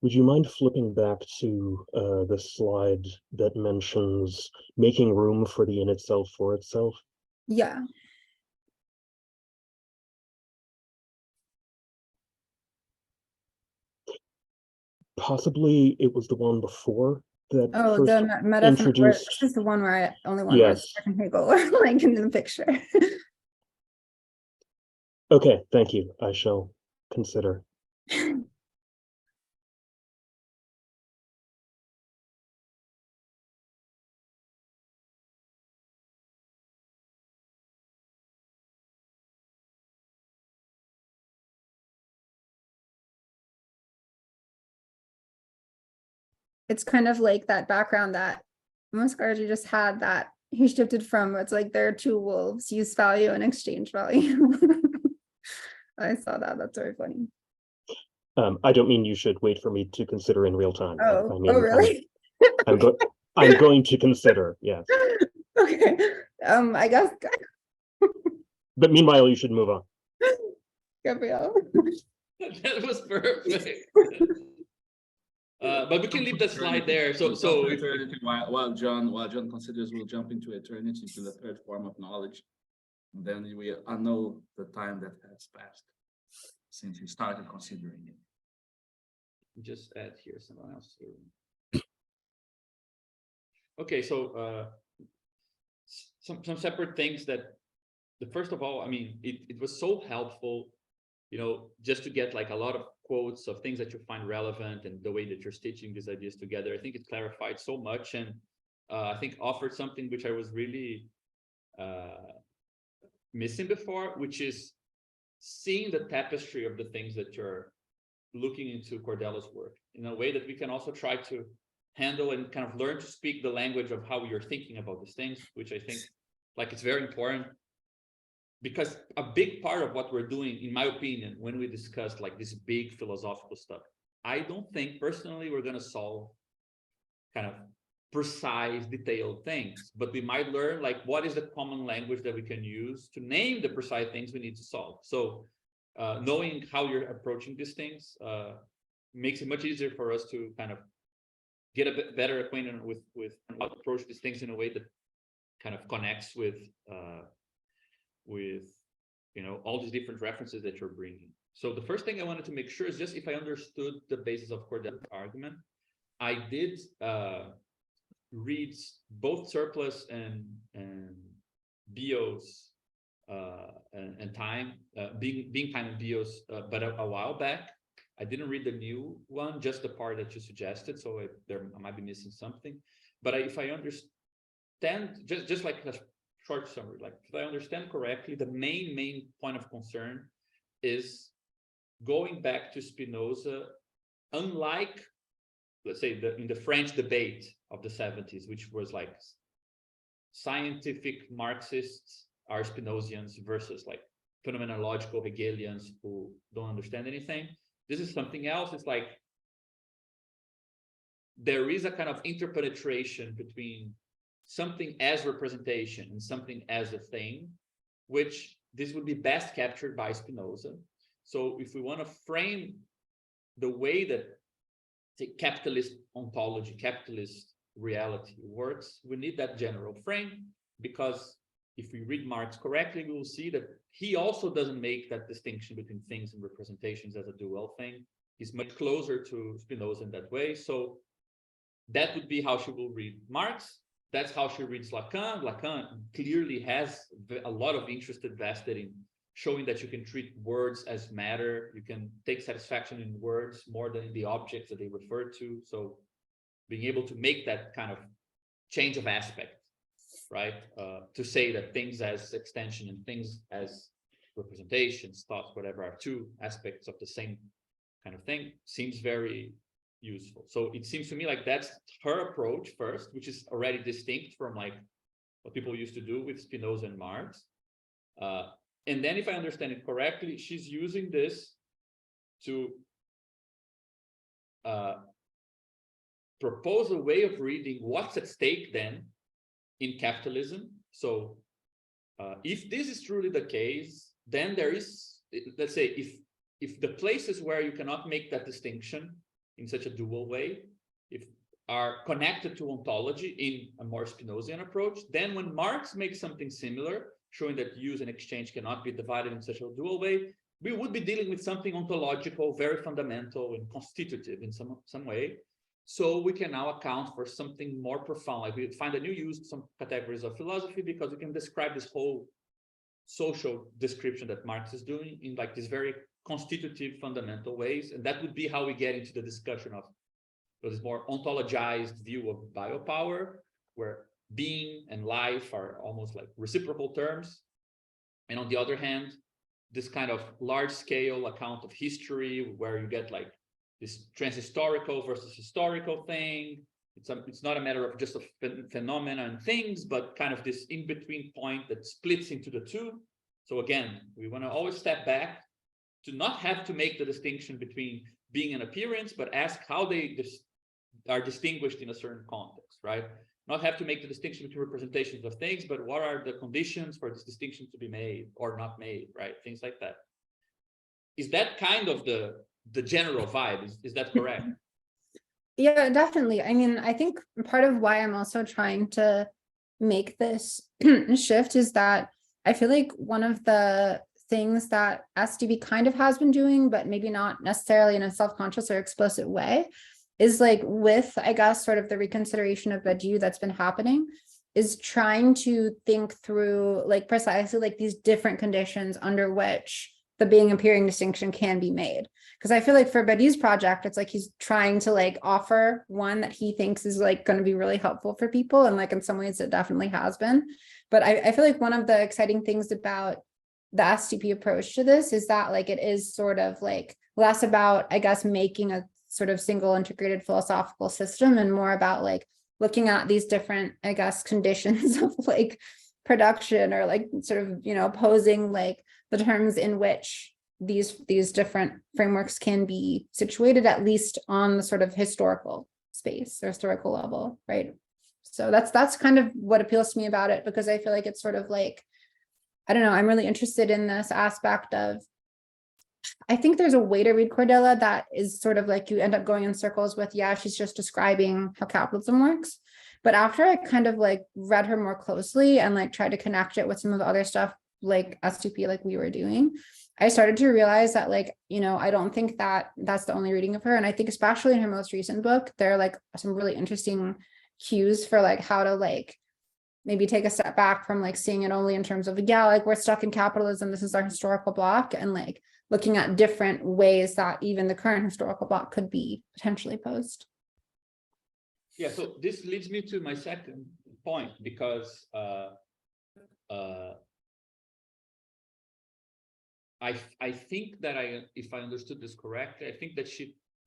would you mind flipping back to the slide that mentions making room for the in itself for itself? Yeah. Possibly it was the one before that Oh, first the meta. introduced. This is the one where I only one Yes. where Hegel, like in the picture. Okay, thank you. I shall consider. It's kind of like that background that Muscardi just had, that he shifted from. It's like there are two wolves, use value and exchange value. I saw that. That's very funny. I don't mean you should wait for me to consider in real time. I mean, really? I'm going to consider, yes. Okay. I guess But meanwhile, you should move on. Gabriel. That was perfect. But we can leave the slide there. So eternity, while John considers, we'll jump into eternity, to the third form of knowledge. And then we annul the time that has passed since we started considering it. just add here someone else. Okay, so some separate things that first of all, I mean, it was so helpful, you know, just to get like a lot of quotes of things that you find relevant and the way that you're stitching these ideas together. I think it clarified so much, and I think offered something which I was really missing before, which is seeing the tapestry of the things that you're looking into Kordela's work in a way that we can also try to handle and kind of learn to speak the language of how you're thinking about these things, which I think like it's very important. Because a big part of what we're doing, in my opinion, when we discuss like this big philosophical stuff, I don't think personally we're going to solve kind of precise, detailed things, but we might learn like what is the common language that we can use to name the precise things we need to solve. So knowing how you're approaching these things makes it much easier for us to kind of get a bit better acquainted with how to approach these things in a way that kind of connects with you know, all these different references that you're bringing. So the first thing I wanted to make sure is just if I understood the basis of Kordela's argument. I did read both Surplus and Bio's and time, being kind of bios, but a while back. I didn't read the new one, just the part that you suggested, so I might be missing something. But if I understand, just like a short summary, like if I understand correctly, the main point of concern is going back to Spinoza, unlike, let's say, in the French debate of the 70s, which was like scientific Marxists are Spinozians versus like phenomenological Hegelians who don't understand anything. This is something else. It's like there is a kind of interpenetration between something as representation and something as a thing, which this would be best captured by Spinoza. So if we want to frame the way that the capitalist ontology, capitalist reality works, we need that general frame, because if we read Marx correctly, we will see that he also doesn't make that distinction between things and representations as a dual thing. He's much closer to Spinoza in that way. So that would be how she will read Marx. That's how she reads Lacan. Lacan clearly has a lot of interest invested in showing that you can treat words as matter. You can take satisfaction in words more than in the objects that they refer to. So being able to make that kind of change of aspect, right? To say that things as extension and things as representations, thoughts, whatever, are two aspects of the same kind of thing, seems very useful. So it seems to me like that's her approach first, which is already distinct from like what people used to do with Spinoza and Marx. And then if I understand it correctly, she's using this to propose a way of reading what's at stake then in capitalism. So if this is truly the case, then there is, let's say, if the places where you cannot make that distinction in such a dual way, if are connected to ontology in a more Spinozian approach, then when Marx makes something similar, showing that use and exchange cannot be divided in such a dual way, we would be dealing with something ontological, very fundamental and constitutive in some way. So we can now account for something more profound. Like we find a new use of some categories of philosophy because we can describe this whole social description that Marx is doing in like these very constitutive, fundamental ways. And that would be how we get into the discussion of this more ontologized view of biopower, where being and life are almost like reciprocal terms. And on the other hand, this kind of large scale account of history where you get like this transhistorical versus historical thing. It's not a matter of just a phenomena and things, but kind of this in-between point that splits into the two. So again, we want to always step back to not have to make the distinction between being and appearance, but ask how they are distinguished in a certain context, right? Not have to make the distinction between representations of things, but what are the conditions for this distinction to be made or not made, right? Things like that. Is that kind of the general vibe? Is that correct? Yeah, definitely. I mean, I think part of why I'm also trying to make this shift is that I feel like one of the things that SDB kind of has been doing, but maybe not necessarily in a self-conscious or explicit way, is like with, I guess, sort of the reconsideration of Badiou that's been happening, is trying to think through like precisely like these different conditions under which the being appearing distinction can be made. Because I feel like for Badiou's project, it's like he's trying to like offer one that he thinks is like going to be really helpful for people. And like in some ways it definitely has been. But I feel like one of the exciting things about the STP approach to this is that like it is sort of like less about, I guess, making a sort of single integrated philosophical system and more about like looking at these different, I guess, conditions of like production or like sort of, you know, posing like the terms in which these different frameworks can be situated, at least on the sort of historical space or historical level, right? So that's kind of what appeals to me about it, because I feel like it's sort of like, I don't know, I'm really interested in this aspect of, I think there's a way to read Kordela that is sort of like you end up going in circles with, yeah, she's just describing how capitalism works. But after I kind of like read her more closely and like tried to connect it with some of the other stuff like STP, like we were doing, I started to realize that like, you know, I don't think that that's the only reading of her. And I think especially in her most recent book, there are like some really interesting cues for like how to like maybe take a step back from like seeing it only in terms of, yeah, like we're stuck in capitalism, this is our historical block, and like looking at different ways that even the current historical block could be potentially posed. Yeah, so this leads me to my second point, because I think that if I understood this correctly, I think that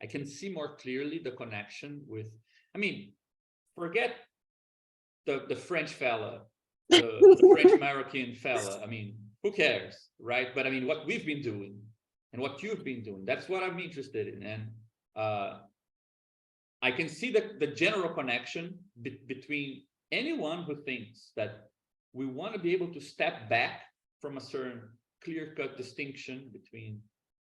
I can see more clearly the connection with, I mean, forget the French fella, the French American fella. I mean, who cares, right? But I mean, what we've been doing and what you've been doing, that's what I'm interested in. And I can see the general connection between anyone who thinks that we want to be able to step back from a certain clear-cut distinction between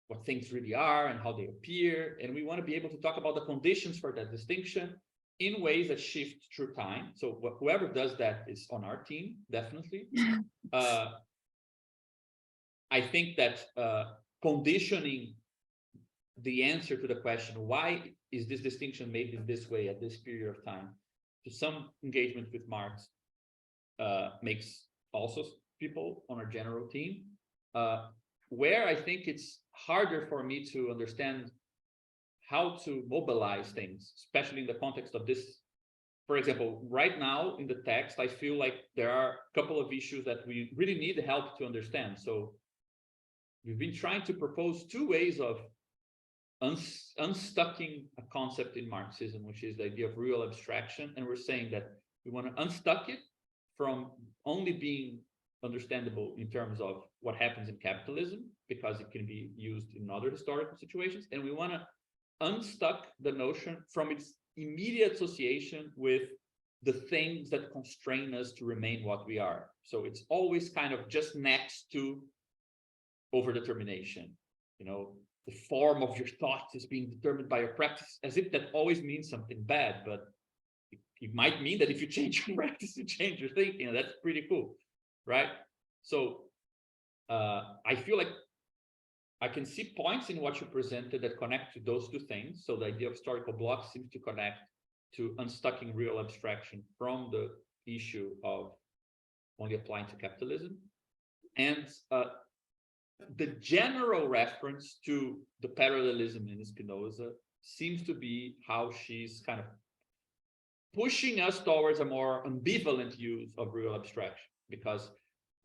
what things really are and how they appear. And we want to be able to talk about the conditions for that distinction in ways that shift through time. So whoever does that is on our team, definitely. I think that conditioning the answer to the question, why is this distinction made in this way at this period of time, to some engagement with Marx, makes also people on our general team. Where I think it's harder for me to understand how to mobilize things, especially in the context of this. For example, right now in the text, I feel like there are a couple of issues that we really need help to understand. So we've been trying to propose two ways of unstucking a concept in Marxism, which is the idea of real abstraction. And we're saying that we want to unstuck it from only being understandable in terms of what happens in capitalism, because it can be used in other historical situations. And we want to unstuck the notion from its immediate association with the things that constrain us to remain what we are. So it's always kind of just next to overdetermination. You know, the form of your thought is being determined by your practice, as if that always means something bad, but it might mean that if you change your practice, you change your thinking, and that's pretty cool, right? So I feel like I can see points in what you presented that connect to those two things. So the idea of historical blocks seems to connect to unstucking real abstraction from the issue of only applying to capitalism. And the general reference to the parallelism in Spinoza seems to be how she's kind of pushing us towards a more ambivalent use of real abstraction, because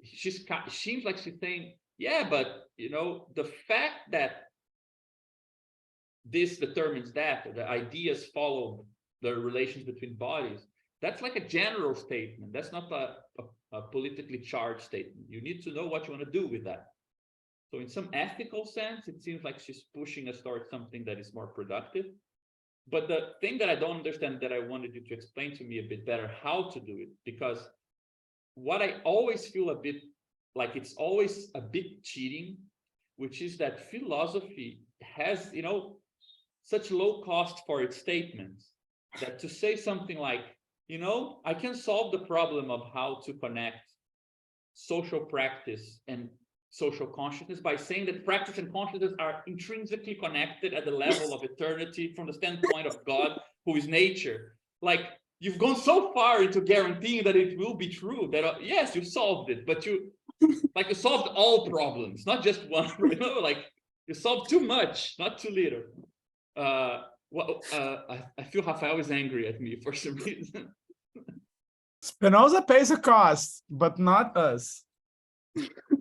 she seems like she's saying, yeah, but you know, the fact that this determines that the ideas follow the relations between bodies, that's like a general statement. That's not a politically charged statement. You need to know what you want to do with that. So in some ethical sense, it seems like she's pushing us towards something that is more productive. But the thing that I don't understand, that I wanted you to explain to me a bit better how to do it, because what I always feel a bit like, it's always a bit cheating, which is that philosophy has, you know, such low cost for its statements, that to say something like, you know, I can solve the problem of how to connect social practice and social consciousness by saying that practice and consciousness are intrinsically connected at the level of eternity from the standpoint of God, who is nature. Like, you've gone so far into guaranteeing that it will be true that yes, you solved it, but you solved all problems, not just one. You know, like you solved too much, not too little. I feel Rafael is angry at me for some reason. Spinoza pays a cost, but not us.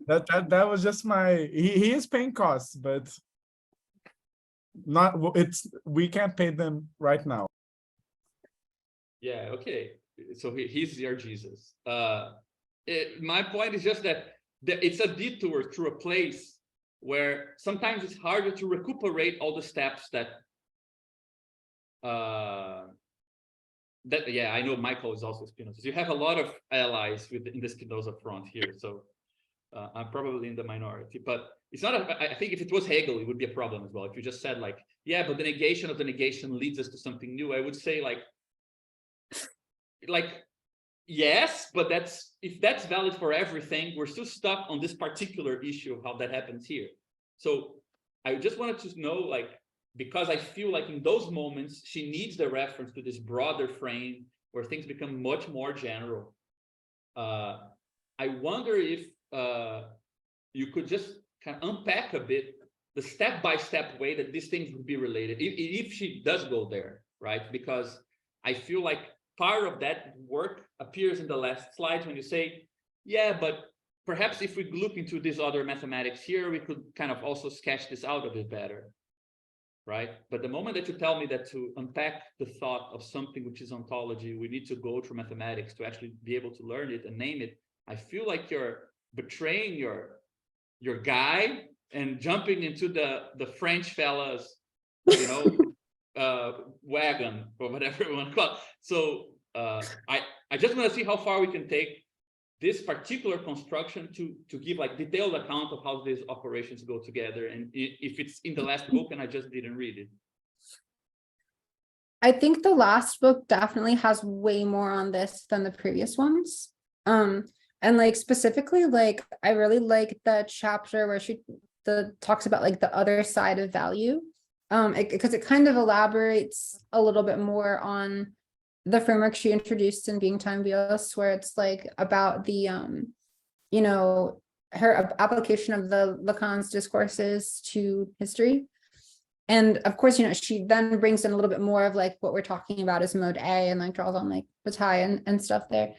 That was just my. He is paying costs, but not. We can't pay them right now. Yeah. Okay. So he's your Jesus. My point is just that it's a detour through a place where sometimes it's harder to recuperate all the steps that. Yeah, I know Michael is also Spinoza. So you have a lot of allies in the Spinoza front here. So I'm probably in the minority, but it's not. I think if it was Hegel, it would be a problem as well. If you just said like, yeah, but the negation of the negation leads us to something new, I would say like yes, but if that's valid for everything, we're still stuck on this particular issue of how that happens here. So I just wanted to know, like, because I feel like in those moments, she needs the reference to this broader frame where things become much more general. I wonder if you could just kind of unpack a bit the step-by-step way that these things would be related, if she does go there, right? Because I feel like part of that work appears in the last slide when you say, yeah, but perhaps if we look into these other mathematics here, we could kind of also sketch this out a bit better, right? But the moment that you tell me that to unpack the thought of something which is ontology, we need to go through mathematics to actually be able to learn it and name it, I feel like you're betraying your guy and jumping into the French fella's, you know, wagon or whatever you want to call it. So I just want to see how far we can take this particular construction to give like detailed account of how these operations go together, and if it's in the last book and I just didn't read it. I think the last book definitely has way more on this than the previous ones. And like specifically, like I really like the chapter where she talks about like the other side of value, because it kind of elaborates a little bit more on the framework she introduced in Being Time Bios, where it's like about the you know, her application of the Lacan's discourses to history. And of course, you know, she then brings in a little bit more of like what we're talking about as mode A, and like draws on like Bataille and stuff there.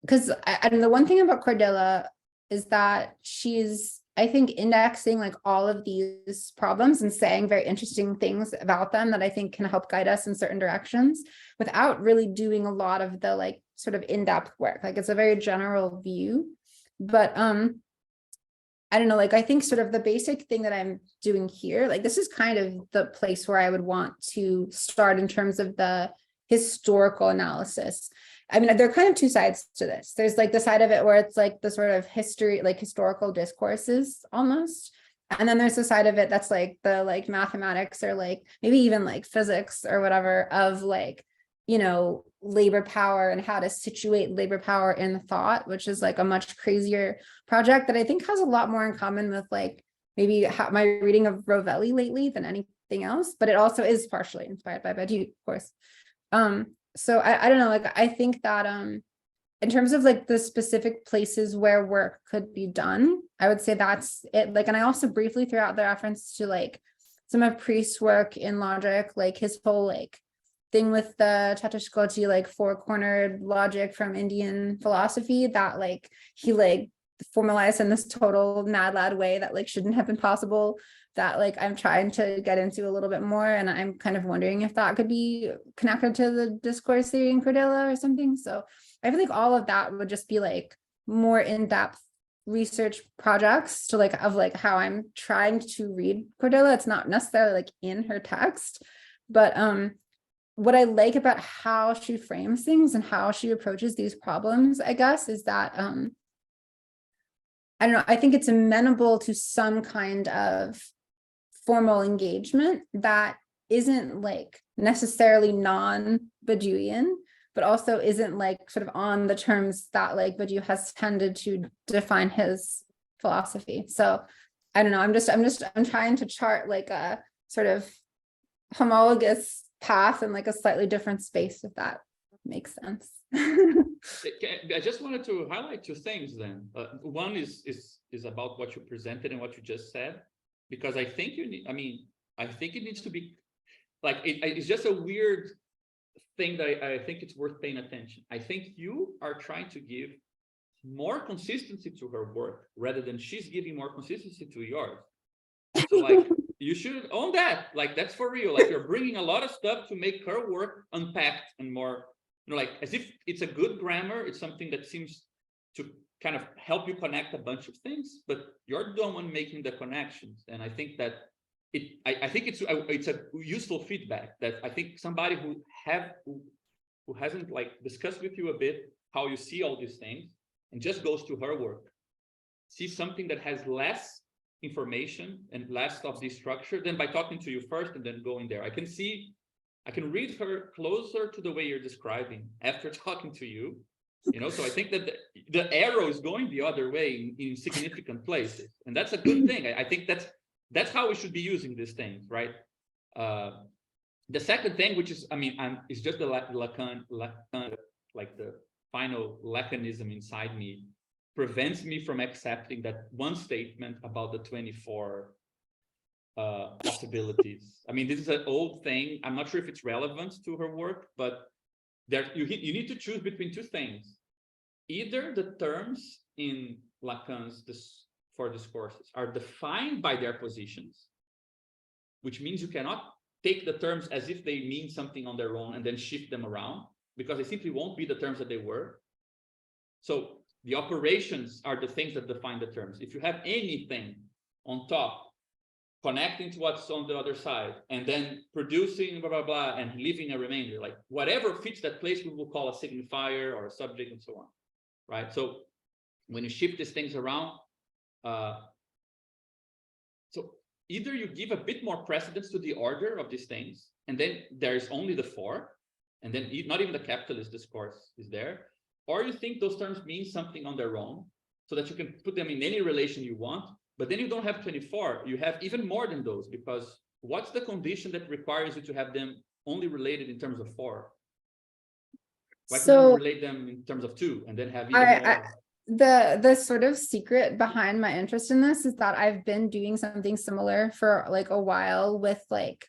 Because and the one thing about Kordela is that she's, I think, indexing like all of these problems and saying very interesting things about them that I think can help guide us in certain directions without really doing a lot of the like sort of in-depth work. Like it's a very general view, but I don't know, like I think sort of the basic thing that I'm doing here, like this is kind of the place where I would want to start in terms of the historical analysis. I mean, there are kind of two sides to this. There's like the side of it where it's like the sort of history, like historical discourses almost. And then there's the side of it that's like the like mathematics or like maybe even like physics or whatever of like, you know, labor power and how to situate labor power in thought, which is like a much crazier project that I think has a lot more in common with like maybe my reading of Rovelli lately than anything else, but it also is partially inspired by Badiou, of course. So I don't know, like I think that in terms of like the specific places where work could be done, I would say that's it. Like, and I also briefly threw out the reference to like some of Priest's work in logic, like his whole like thing with the Chattoskoti, like four-cornered logic from Indian philosophy that like he like formalized in this total mad lad way that like shouldn't have been possible, that like I'm trying to get into a little bit more, and I'm kind of wondering if that could be connected to the discourse theory in Kordela or something. So I feel like all of that would just be like more in-depth research projects to like of like how I'm trying to read Kordela. It's not necessarily like in her text, but what I like about how she frames things and how she approaches these problems, I guess, is that I don't know, I think it's amenable to some kind of formal engagement that isn't like necessarily non-Badiouian, but also isn't like sort of on the terms that like Badiou has tended to define his philosophy. So I don't know, I'm trying to chart like a sort of homologous path in like a slightly different space, if that makes sense. I just wanted to highlight two things then. One is about what you presented and what you just said, because I think you need, I mean, I think it needs to be like, it's just a weird thing that I think it's worth paying attention. I think you are trying to give more consistency to her work rather than she's giving more consistency to yours. So like, you should own that. Like, that's for real. Like, you're bringing a lot of stuff to make her work unpacked and more, you know, like as if it's a good grammar. It's something that seems to kind of help you connect a bunch of things, but you're the one making the connections. And I think that I think it's a useful feedback that I think somebody who hasn't like discussed with you a bit how you see all these things and just goes to her work, sees something that has less information and less of the structure than by talking to you first and then going there. I can read her closer to the way you're describing after talking to you, you know, so I think that the arrow is going the other way in significant places, and that's a good thing. I think that's how we should be using these things, right? The second thing, which is, I mean, is just the Lacan, like the final Lacanism inside me prevents me from accepting that one statement about the 24 possibilities. I mean, this is an old thing. I'm not sure if it's relevant to her work, but there you need to choose between two things. Either the terms in Lacan's four discourses are defined by their positions, which means you cannot take the terms as if they mean something on their own and then shift them around, because they simply won't be the terms that they were. So the operations are the things that define the terms. If you have anything on top connecting to what's on the other side, and then producing blah, blah, blah, and leaving a remainder, like whatever fits that place, we will call a signifier or a subject and so on, right? So when you shift these things around, so either you give a bit more precedence to the order of these things, and then there's only the four, and then not even the capitalist discourse is there, or you think those terms mean something on their own, so that you can put them in any relation you want. But then you don't have 24, you have even more than those, because what's the condition that requires you to have them only related in terms of four? Why can't you relate them in terms of two and then have even more? The sort of secret behind my interest in this is that I've been doing something similar for like a while with like,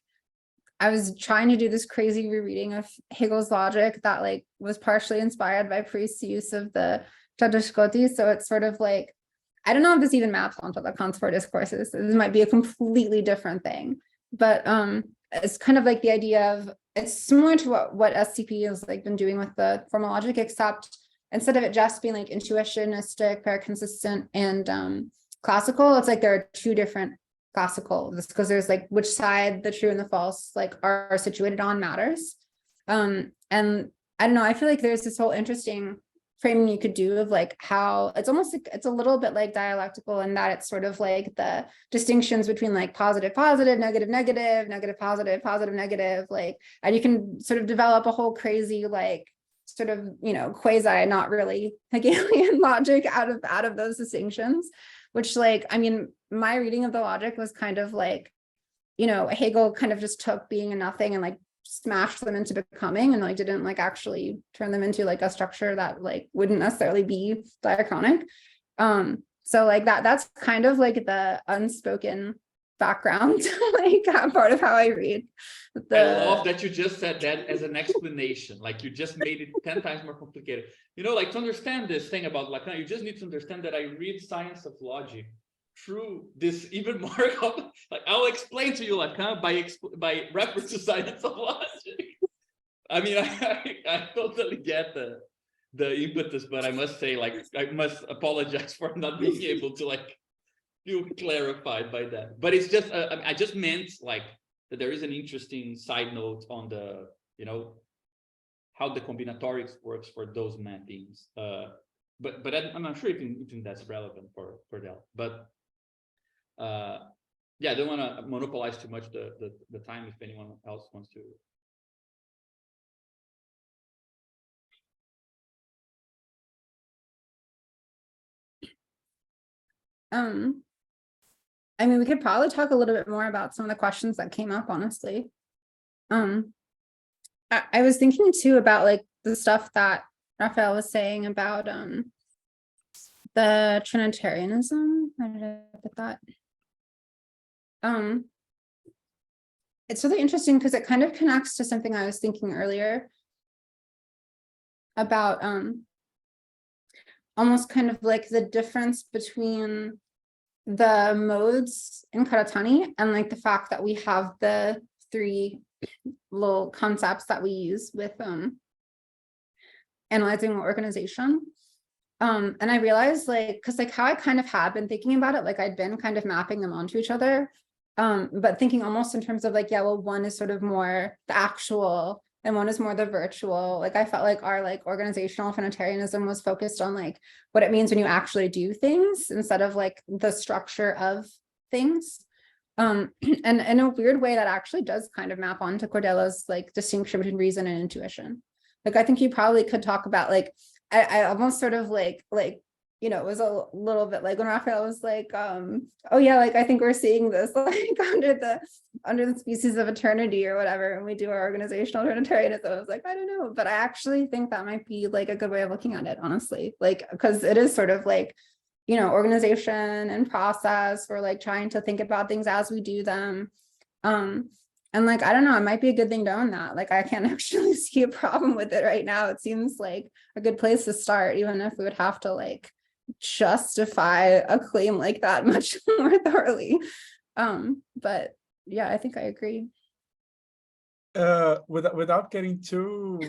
I was trying to do this crazy rereading of Hegel's logic that like was partially inspired by Priest's use of the Tadashkoti. So it's sort of like, I don't know if this even maps onto Lacan's four discourses. This might be a completely different thing, but it's kind of like the idea of, it's similar to what SCP has like been doing with the formal logic, except instead of it just being like intuitionistic, paraconsistent, and classical, it's like there are two different classical, because there's like which side the true and the false like are situated on matters. And I don't know, I feel like there's this whole interesting framing you could do of like how it's almost like it's a little bit like dialectical in that it's sort of like the distinctions between like positive positive, negative negative, negative positive, positive negative, like, and you can sort of develop a whole crazy like sort of, you know, quasi not really Hegelian logic out of those distinctions, which like, I mean, my reading of the logic was kind of like, you know, Hegel kind of just took being and nothing and like smashed them into becoming, and like didn't like actually turn them into like a structure that like wouldn't necessarily be diachronic. So like that's kind of like the unspoken background, like part of how I read. I love that you just said that as an explanation, like you just made it 10 times more complicated. You know, like to understand this thing about Lacan, you just need to understand that I read science of logic through this even more, like I'll explain to you Lacan by reference to science of logic. I mean, I totally get the impetus, but I must say, like, I must apologize for not being able to like feel clarified by that. But it's just, I just meant like that there is an interesting side note on the, you know, how the combinatorics works for those mappings. But I'm not sure if that's relevant for Kordela. But yeah, I don't want to monopolize too much the time if anyone else wants to. I mean, we could probably talk a little bit more about some of the questions that came up, honestly. I was thinking too about like the stuff that Raphael was saying about the Trinitarianism. How did I put that? It's really interesting because it kind of connects to something I was thinking earlier about almost kind of like the difference between the modes in Karatani and like the fact that we have the three little concepts that we use with analyzing organization. And I realized like, because like how I kind of had been thinking about it, like I'd been kind of mapping them onto each other, but thinking almost in terms of like, yeah, well, one is sort of more the actual and one is more the virtual. Like I felt like our like organizational Trinitarianism was focused on like what it means when you actually do things instead of like the structure of things. And in a weird way that actually does kind of map onto Kordela's like distinction between reason and intuition. Like I think you probably could talk about like, I almost sort of like you know, it was a little bit like when Raphael was like, oh yeah, like I think we're seeing this like under the species of eternity or whatever, and we do our organizational Trinitarianism. I was like, I don't know, but I actually think that might be like a good way of looking at it, honestly, like because it is sort of like, you know, organization and process. We're like trying to think about things as we do them. And like, I don't know, it might be a good thing to own that. Like, I can't actually see a problem with it right now. It seems like a good place to start, even if we would have to like justify a claim like that much more thoroughly. But yeah, I think I agree. Without getting too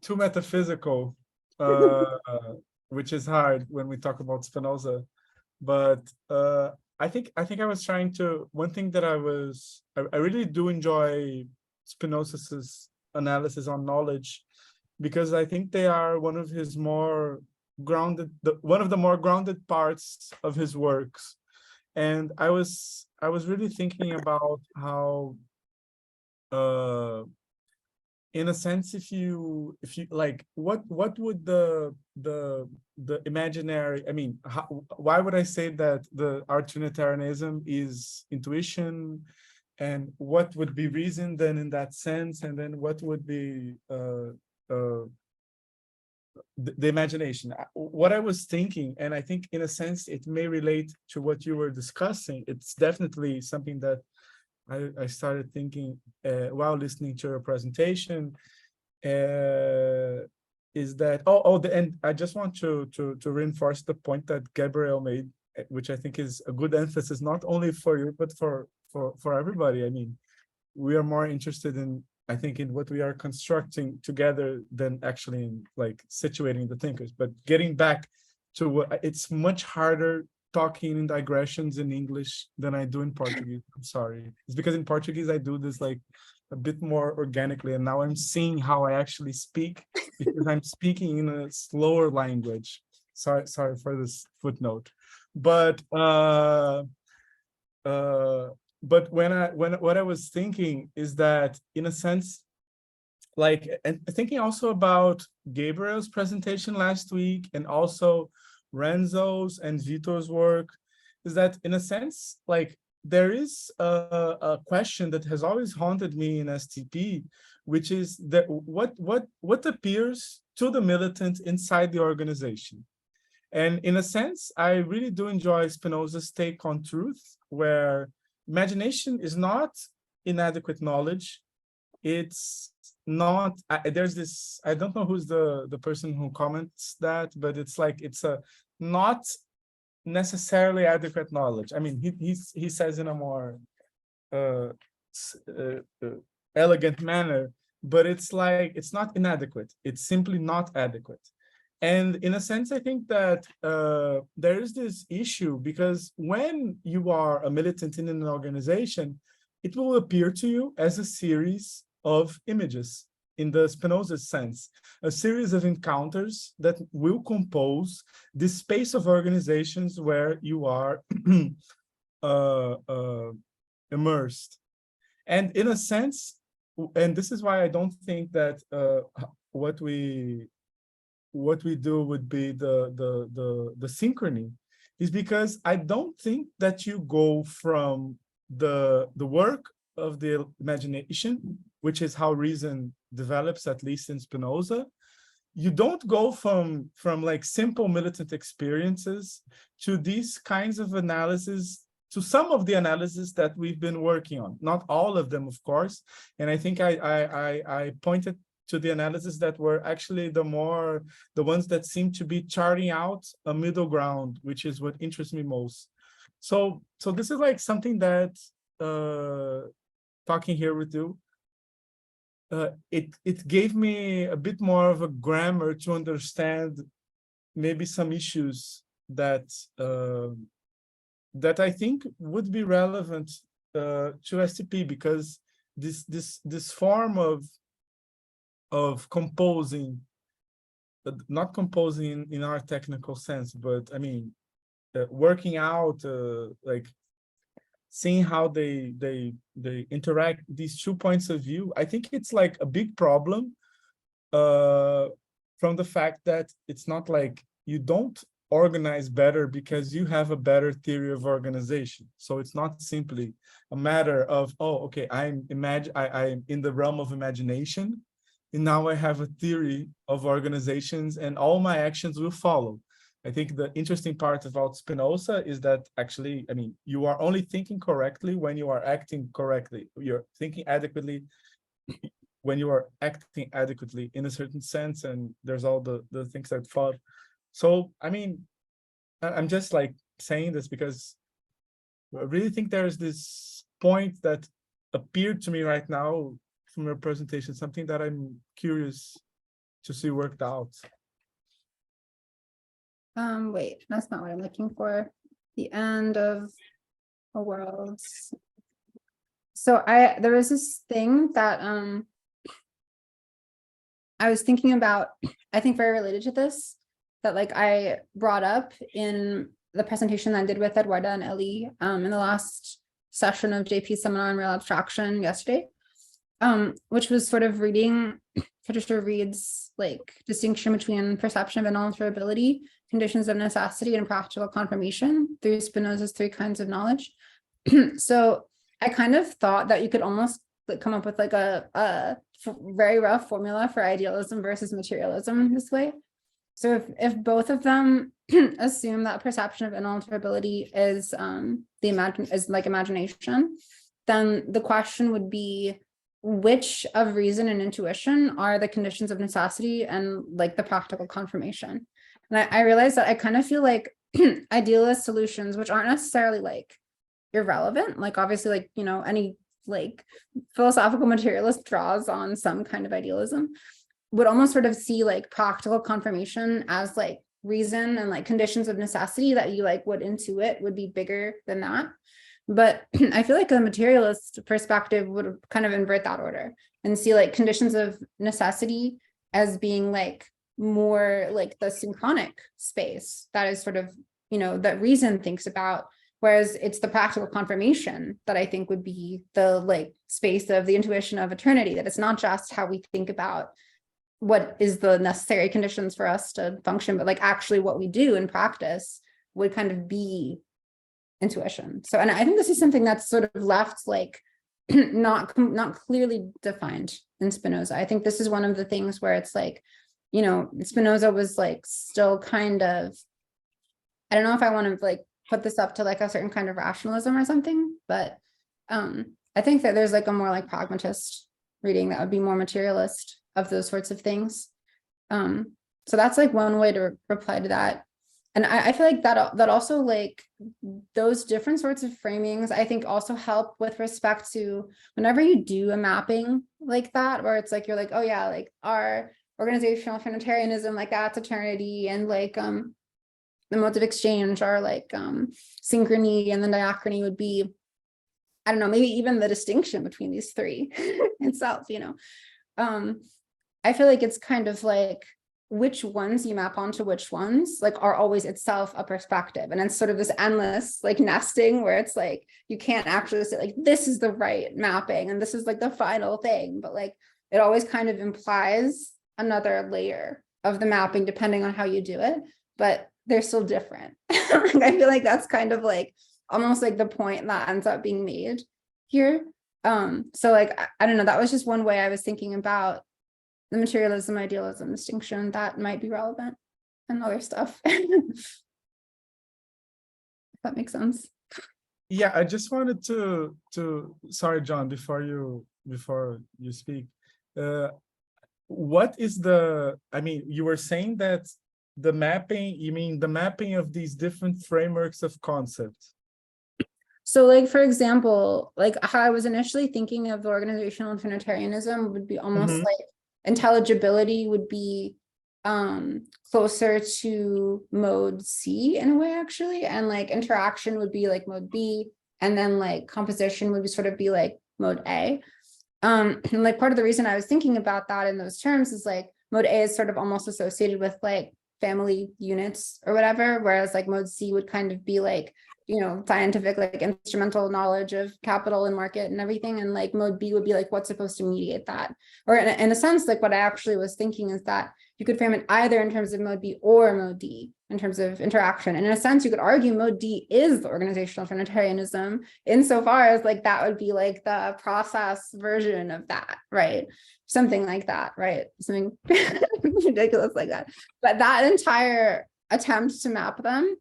metaphysical, which is hard when we talk about Spinoza, but I think I was trying to, one thing that I really do enjoy Spinoza's analysis on knowledge, because I think they are one of his more grounded, one of the more grounded parts of his works. And I was really thinking about how in a sense, if you like, what would the imaginary, I mean, why would I say that our Trinitarianism is intuition, and what would be reason then in that sense, and then what would be the imagination? What I was thinking, and I think in a sense it may relate to what you were discussing, it's definitely something that I started thinking while listening to your presentation, is that and I just want to reinforce the point that Gabriel made, which I think is a good emphasis, not only for you but for everybody. I mean, we are more interested in, I think, in what we are constructing together than actually in like situating the thinkers. But getting back to what, it's much harder talking in digressions in English than I do in Portuguese. I'm sorry. It's because in Portuguese I do this like a bit more organically, and now I'm seeing how I actually speak because I'm speaking in a slower language. Sorry for this footnote. But what I was thinking is that, in a sense, like, and thinking also about Gabriel's presentation last week, and also Renzo's and Vitor's work, is that, in a sense, like, there is a question that has always haunted me in STP, which is that what appears to the militant inside the organization. And in a sense, I really do enjoy Spinoza's take on truth, where imagination is not inadequate knowledge. It's not, there's this, I don't know who's the person who comments that, but it's like, it's a not necessarily adequate knowledge. I mean, he says in a more elegant manner, but it's like, it's not inadequate. It's simply not adequate. And in a sense, I think that there is this issue, because when you are a militant in an organization, it will appear to you as a series of images, in the Spinoza sense, a series of encounters that will compose this space of organizations where you are immersed. And in a sense, and this is why I don't think that what we do would be the synchrony, is because I don't think that you go from the work of the imagination, which is how reason develops, at least in Spinoza. You don't go from like simple militant experiences to these kinds of analysis, to some of the analysis that we've been working on, not all of them, of course. And I think I pointed to the analysis that were actually the ones that seem to be charting out a middle ground, which is what interests me most. So this is like something that talking here with you, it gave me a bit more of a grammar to understand maybe some issues that that I think would be relevant to STP, because this form of composing, not composing in our technical sense, but I mean working out, like seeing how they interact, these 2 points of view. I think it's like a big problem from the fact that it's not like you don't organize better because you have a better theory of organization. So it's not simply a matter of, oh, okay, I'm in the realm of imagination, and now I have a theory of organizations and all my actions will follow. I think the interesting part about Spinoza is that actually, I mean, you are only thinking correctly when you are acting correctly. You're thinking adequately when you are acting adequately in a certain sense, and there's all the things that follow. So, I mean, I'm just like saying this because I really think there's this point that appeared to me right now from your presentation, something that I'm curious to see worked out. Wait, that's not what I'm looking for. The end of a world. So there was this thing that I was thinking about, I think very related to this, that like I brought up in the presentation I did with Eduarda and Ellie in the last session of JP's seminar on real abstraction yesterday, which was sort of reading Fetishism reads like distinction between perception of inalterability, conditions of necessity, and practical confirmation through Spinoza's 3 kinds of knowledge. So I kind of thought that you could almost like come up with like a very rough formula for idealism versus materialism in this way. So if both of them assume that perception of inalterability is imagination, then the question would be, which of reason and intuition are the conditions of necessity and like the practical confirmation? And I realized that I kind of feel like idealist solutions, which aren't necessarily like irrelevant, like obviously like, you know, any like philosophical materialist draws on some kind of idealism, would almost sort of see like practical confirmation as like reason and like conditions of necessity that you like would intuit would be bigger than that. But I feel like a materialist perspective would kind of invert that order and see like conditions of necessity as being like more like the synchronic space that is sort of, you know, that reason thinks about, whereas it's the practical confirmation that I think would be the like space of the intuition of eternity, that it's not just how we think about what is the necessary conditions for us to function, but like actually what we do in practice would kind of be intuition. So, and I think this is something that's sort of left like not clearly defined in Spinoza. I think this is one of the things where it's like, you know, Spinoza was like still kind of, I don't know if I want to like put this up to like a certain kind of rationalism or something, but I think that there's like a more like pragmatist reading that would be more materialist of those sorts of things. So that's like one way to reply to that. And I feel like that also like those different sorts of framings, I think also help with respect to whenever you do a mapping like that, where it's like, you're like, oh yeah, like our organizational Trinitarianism, like that's eternity, and like the modes of exchange are like synchrony, and then diachrony would be, I don't know, maybe even the distinction between these 3 itself, you know. I feel like it's kind of like which ones you map onto which ones like are always itself a perspective, and it's sort of this endless like nesting where it's like you can't actually say like this is the right mapping and this is like the final thing, but like it always kind of implies another layer of the mapping depending on how you do it, but they're still different. Like, I feel like that's kind of like almost like the point that ends up being made here. So like I don't know, that was just one way I was thinking about the materialism idealism distinction that might be relevant and other stuff. If that makes sense. Yeah, I just wanted to sorry, John, before you speak, what is the, I mean, you were saying that the mapping, you mean the mapping of these different frameworks of concepts? So like, for example, like how I was initially thinking of the organizational Trinitarianism would be almost like intelligibility would be closer to mode C in a way, actually, and like interaction would be like mode B, and then like composition would be sort of be like mode A. And like part of the reason I was thinking about that in those terms is like mode A is sort of almost associated with like family units or whatever, whereas like mode C would kind of be like you know, scientific, like instrumental knowledge of capital and market and everything. And like mode B would be like what's supposed to mediate that. Or in a sense, like what I actually was thinking is that you could frame it either in terms of mode B or mode D in terms of interaction. And in a sense, you could argue mode D is the organizational Trinitarianism insofar as like that would be like the process version of that, right? Something like that, right? Something ridiculous like that. But that entire attempt to map them,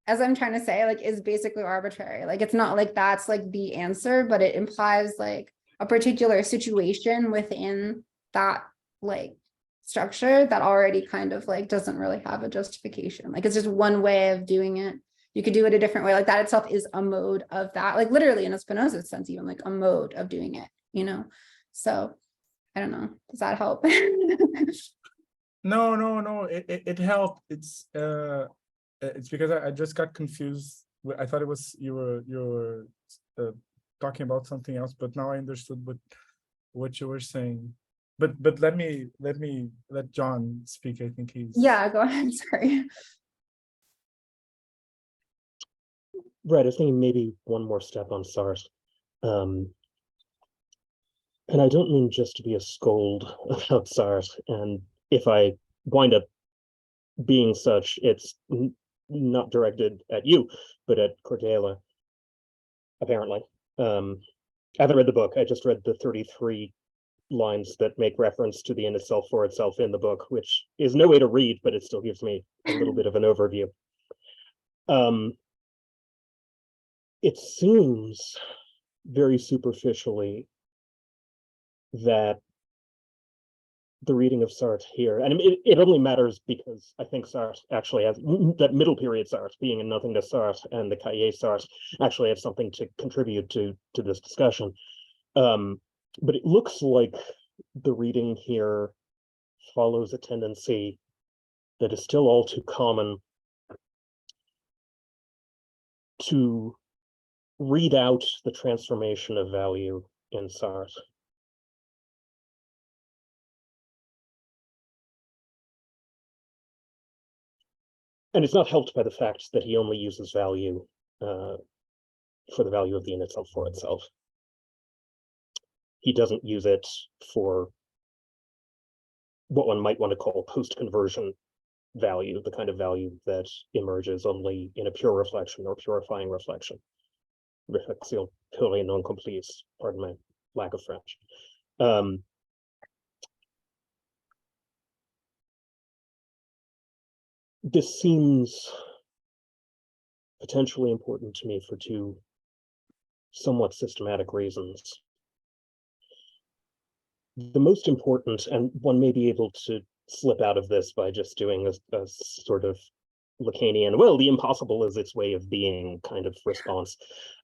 as I'm trying to say, like, is basically arbitrary. Like, it's not like that's like the answer, but it implies like a particular situation within that like structure that already kind of like doesn't really have a justification. Like, it's just one way of doing it. You could do it a different way. Like that itself is a mode of that, like literally in a Spinoza sense, even like a mode of doing it, you know? So I don't know. Does that help? No, it helped. It's because I just got confused. I thought it was you were talking about something else, but now I understood what you were saying. But let John speak. I think he's Yeah, go ahead. Sorry. Right, I was thinking maybe one more step on Sartre. And I don't mean just to be a scold about Sartre. And if I wind up being such, it's not directed at you, but at Kordela, apparently. I haven't read the book. I just read the 33 lines that make reference to the in itself for itself in the book, which is no way to read, but it still gives me a little bit of an overview. It seems very superficially that the reading of Sartre here, and it only matters because I think Sartre actually has, that middle period Sartre, being a nothing to Sartre, and the Cahiers Sartre actually have something to contribute to this discussion. But it looks like the reading here follows a tendency that is still all too common to read out the transformation of value in Sartre. And it's not helped by the fact that he only uses value for the value of the in itself for itself. He doesn't use it for what one might want to call post-conversion value, the kind of value that emerges only in a pure reflection or purifying reflection. Réflexion pure et non complice, pardon my lack of French. This seems potentially important to me for two somewhat systematic reasons. The most important, and one may be able to slip out of this by just doing a sort of Lacanian, well, the impossible is its way of being kind of response.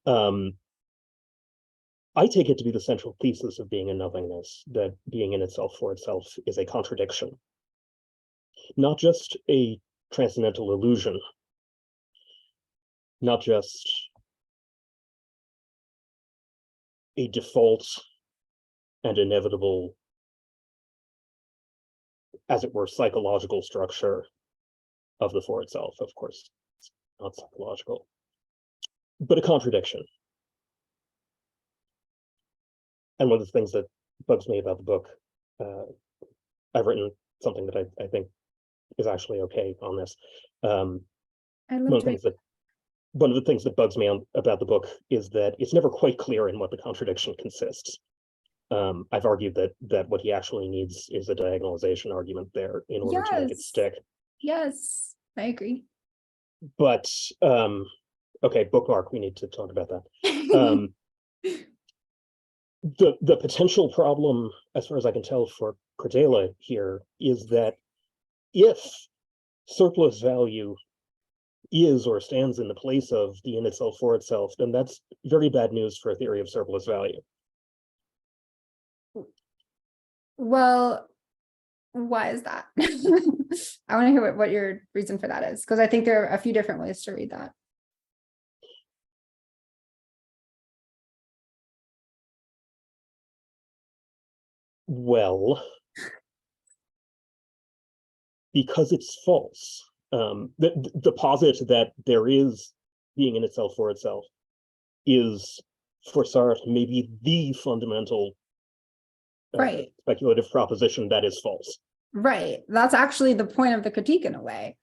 I take it to be the central thesis of being a nothingness, that being in itself for itself is a contradiction, not just a transcendental illusion, not just a default and inevitable, as it were, psychological structure of the for itself. Of course, it's not psychological, but a contradiction. And one of the things that bugs me about the book, I've written something that I think is actually okay on this. One of the things that bugs me about the book is that it's never quite clear in what the contradiction consists. I've argued that what he actually needs is a diagonalization argument there in order to make it stick. Yes, I agree. But okay, bookmark, we need to talk about that. The potential problem, as far as I can tell, for Kordela here is that if surplus value is or stands in the place of the in itself for itself, then that's very bad news for a theory of surplus value. Well, why is that? I want to hear what your reason for that is, because I think there are a few different ways to read that. Well, because it's false. The posit that there is being in itself for itself, is for Sartre maybe the fundamental Right. speculative proposition that is false. Right. That's actually the point of the critique in a way,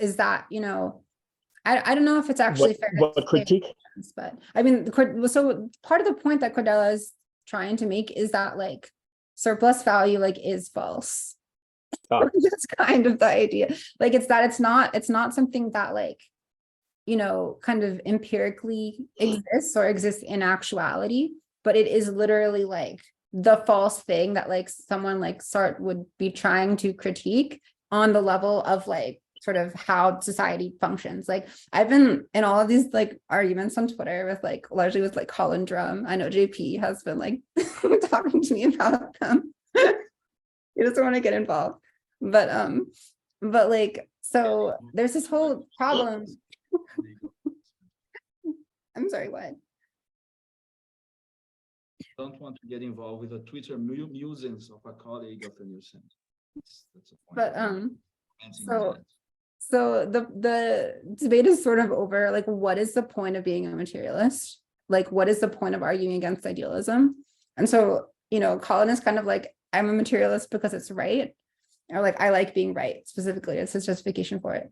is that, I don't know if it's actually fair to What say critique? this, but I mean, so part of the point that Kordela is trying to make is that like surplus value like is false. That's kind of the idea. Like it's not something that like, kind of empirically exists or exists in actuality, but it is literally like the false thing that like someone like Sartre would be trying to critique on the level of like sort of how society functions. Like I've been in all of these like arguments on Twitter with like largely with like Colin Drum. I know JP has been like talking to me about them. He doesn't want to get involved. But like, so there's this whole problem. I'm sorry, what? Don't want to get involved with the Twitter musings of a colleague of the New Sense. That's a point. But so the debate is sort of over, like, what is the point of being a materialist? Like, what is the point of arguing against idealism? And so, Colin is kind of like, I'm a materialist because it's right, or like, I like being right, specifically, it's his justification for it.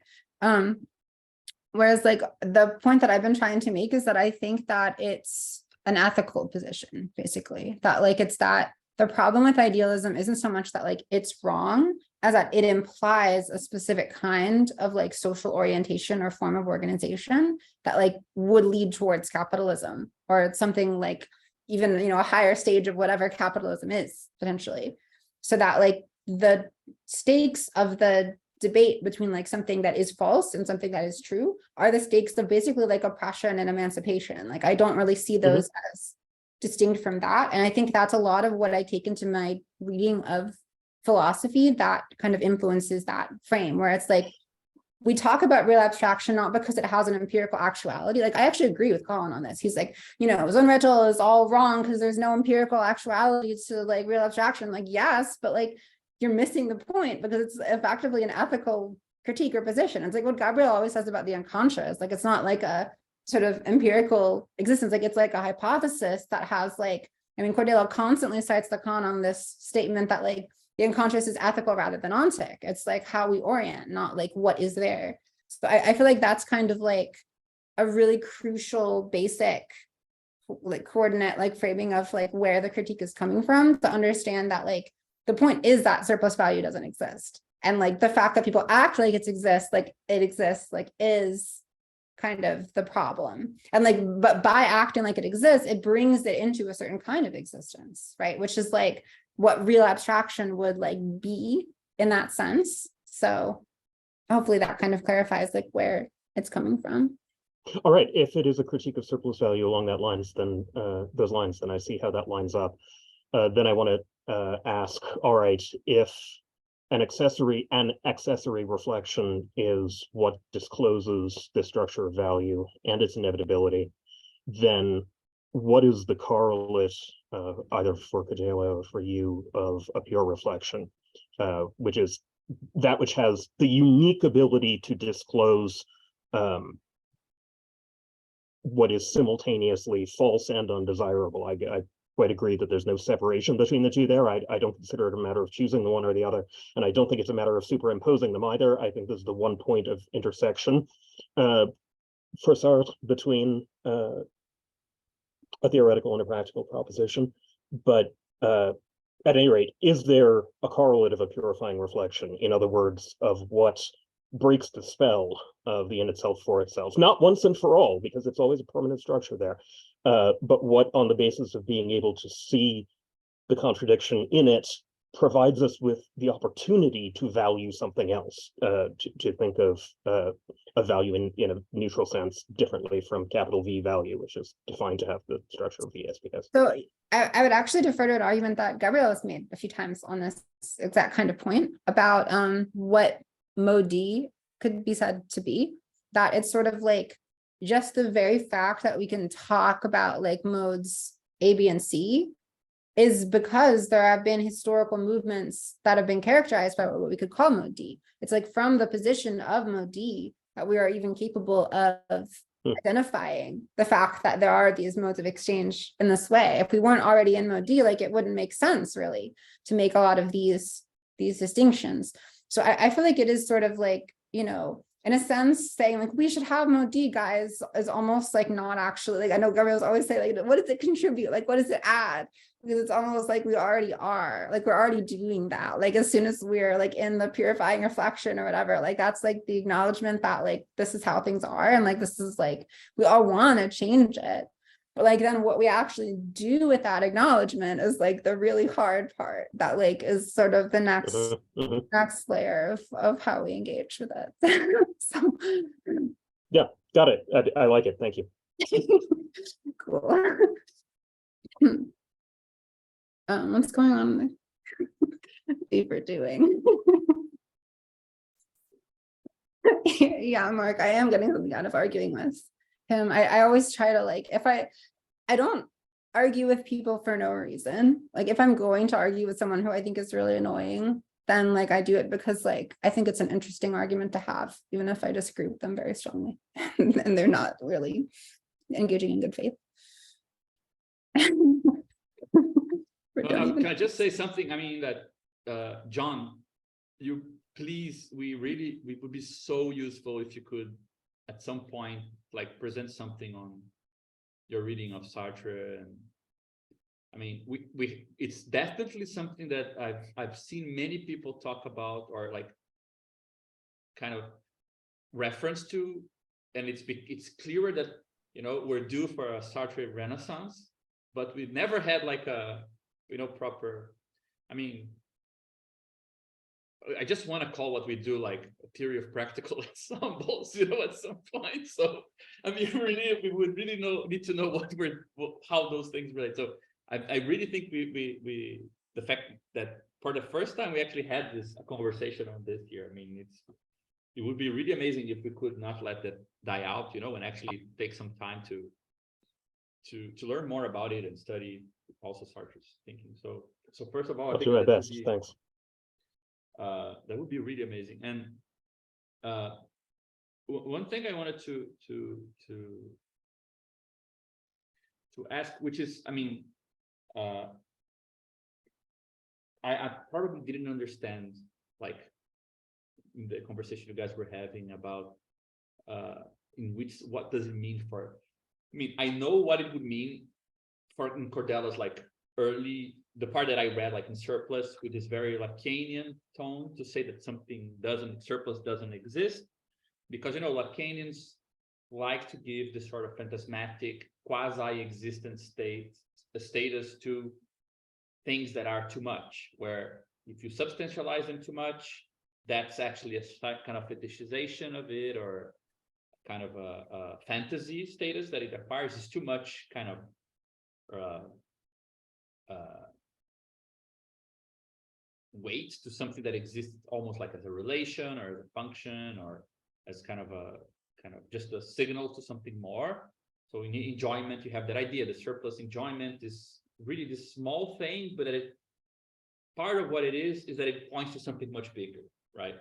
Whereas like the point that I've been trying to make is that I think that it's an ethical position, basically, that like it's that the problem with idealism isn't so much that like it's wrong as that it implies a specific kind of like social orientation or form of organization that like would lead towards capitalism or something like even, a higher stage of whatever capitalism is potentially. So that like the stakes of the debate between like something that is false and something that is true are the stakes of basically like oppression and emancipation. Like I don't really see those as distinct from that. And I think that's a lot of what I take into my reading of philosophy that kind of influences that frame, where it's like we talk about real abstraction not because it has an empirical actuality. Like I actually agree with Colin on this. He's like, Zonrettel is all wrong because there's no empirical actuality to like real abstraction. Like, yes, but like you're missing the point because it's effectively an ethical critique or position. It's like what Gabriel always says about the unconscious. Like it's not like a sort of empirical existence. Like it's like a hypothesis that has like, Kordela constantly cites Lacan on this statement that like the unconscious is ethical rather than ontic. It's like how we orient, not like what is there. So I feel like that's kind of like a really crucial basic like coordinate like framing of like where the critique is coming from, to understand that like the point is that surplus value doesn't exist. And like the fact that people act like it exists like is kind of the problem. And like, but by acting like it exists, it brings it into a certain kind of existence, right? Which is like what real abstraction would like be in that sense. So hopefully that kind of clarifies like where it's coming from. All right, if it is a critique of surplus value along that lines, then those lines, then I see how that lines up. Then I want to ask, all right, if an accessory reflection is what discloses the structure of value and its inevitability, then what is the correlate, either for Kordela or for you, of a pure reflection, which is that which has the unique ability to disclose what is simultaneously false and undesirable. I quite agree that there's no separation between the two there. I don't consider it a matter of choosing the one or the other, and I don't think it's a matter of superimposing them either. I think this is the one point of intersection for Sartre between a theoretical and a practical proposition. But at any rate, is there a correlate of a purifying reflection? In other words, of what breaks the spell of the in itself for itself, not once and for all, because it's always a permanent structure there, but what, on the basis of being able to see the contradiction in it, provides us with the opportunity to value something else, to think of a value in a neutral sense differently from capital V value, which is defined to have the structure of VSPS. So I would actually defer to an argument that Gabriel has made a few times on this exact kind of point about what mode D could be said to be, that it's sort of like just the very fact that we can talk about like modes A, B, and C is because there have been historical movements that have been characterized by what we could call mode D. It's like from the position of mode D that we are even capable of identifying the fact that there are these modes of exchange in this way. If we weren't already in mode D, like it wouldn't make sense really to make a lot of these distinctions. So I feel like it is sort of like, you know, in a sense saying like we should have mode D, guys, is almost like not actually, like I know Gabriel's always say like, what does it contribute? Like what does it add? Because it's almost like we already are, like we're already doing that. Like as soon as we're like in the purifying reflection or whatever, like that's like the acknowledgement that like this is how things are, and like this is like we all want to change it. But like then what we actually do with that acknowledgement is like the really hard part that like is sort of the next layer of how we engage with it. So Yeah, got it. I like it. Thank you. cool. What's going on? Favorite doing? Yeah, Mark, I am getting something out of arguing with him. I always try to like, if I don't argue with people for no reason. Like if I'm going to argue with someone who I think is really annoying, then like I do it because like I think it's an interesting argument to have, even if I disagree with them very strongly and they're not really engaging in good faith. Can I just say something? I mean that John, you please, we would be so useful if you could at some point like present something on your reading of Sartre. And I mean it's definitely something that I've seen many people talk about or like kind of reference to, and it's clearer that, you know, we're due for a Sartre renaissance, but we've never had like a, you know, proper, I mean, I just want to call what we do like a theory of practical ensembles, you know, at some point. So I mean, we would really need to know how those things relate. So I really think we the fact that for the first time we actually had this conversation on this here. I mean, it would be really amazing if we could not let that die out, you know, and actually take some time to learn more about it and study also Sartre's thinking. So first of all, I'll do my best. Thanks. That would be really amazing. And one thing I wanted to ask, which is, I mean, I probably didn't understand, like, in the conversation you guys were having about what does it mean for, I mean, I know what it would mean for in Kordela's like early, the part that I read like in Surplus with this very Lacanian tone to say that something surplus doesn't exist, because, you know, Lacanians like to give this sort of phantasmatic quasi-existent status to things that are too much, where if you substantialize them too much, that's actually a kind of fetishization of it, or kind of a fantasy status that it acquires is too much kind of weight to something that exists almost like as a relation or as a function or as kind of just a signal to something more. So in enjoyment, you have that idea. The surplus enjoyment is really this small thing, but that part of what it is that it points to something much bigger, right?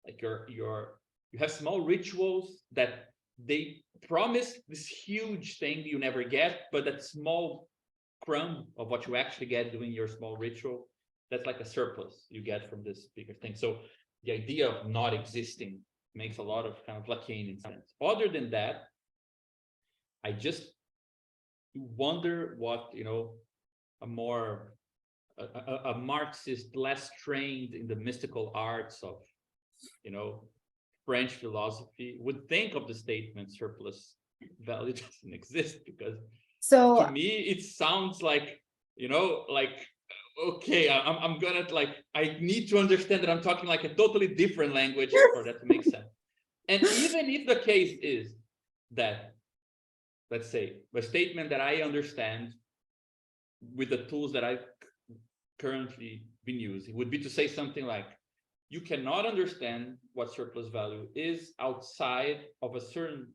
Like you have small rituals that they promise this huge thing you never get, but that small crumb of what you actually get doing your small ritual, that's like a surplus you get from this bigger thing. So the idea of not existing makes a lot of kind of Lacanian sense. Other than that, I just wonder what, you know, a Marxist less trained in the mystical arts of, you know, French philosophy would think of the statement surplus value doesn't exist, because so to me it sounds like, you know, like, okay, I'm gonna, like, I need to understand that I'm talking like a totally different language for that to make sense. And even if the case is that, let's say, the statement that I understand with the tools that I've currently been using would be to say something like, you cannot understand what surplus value is outside of a certain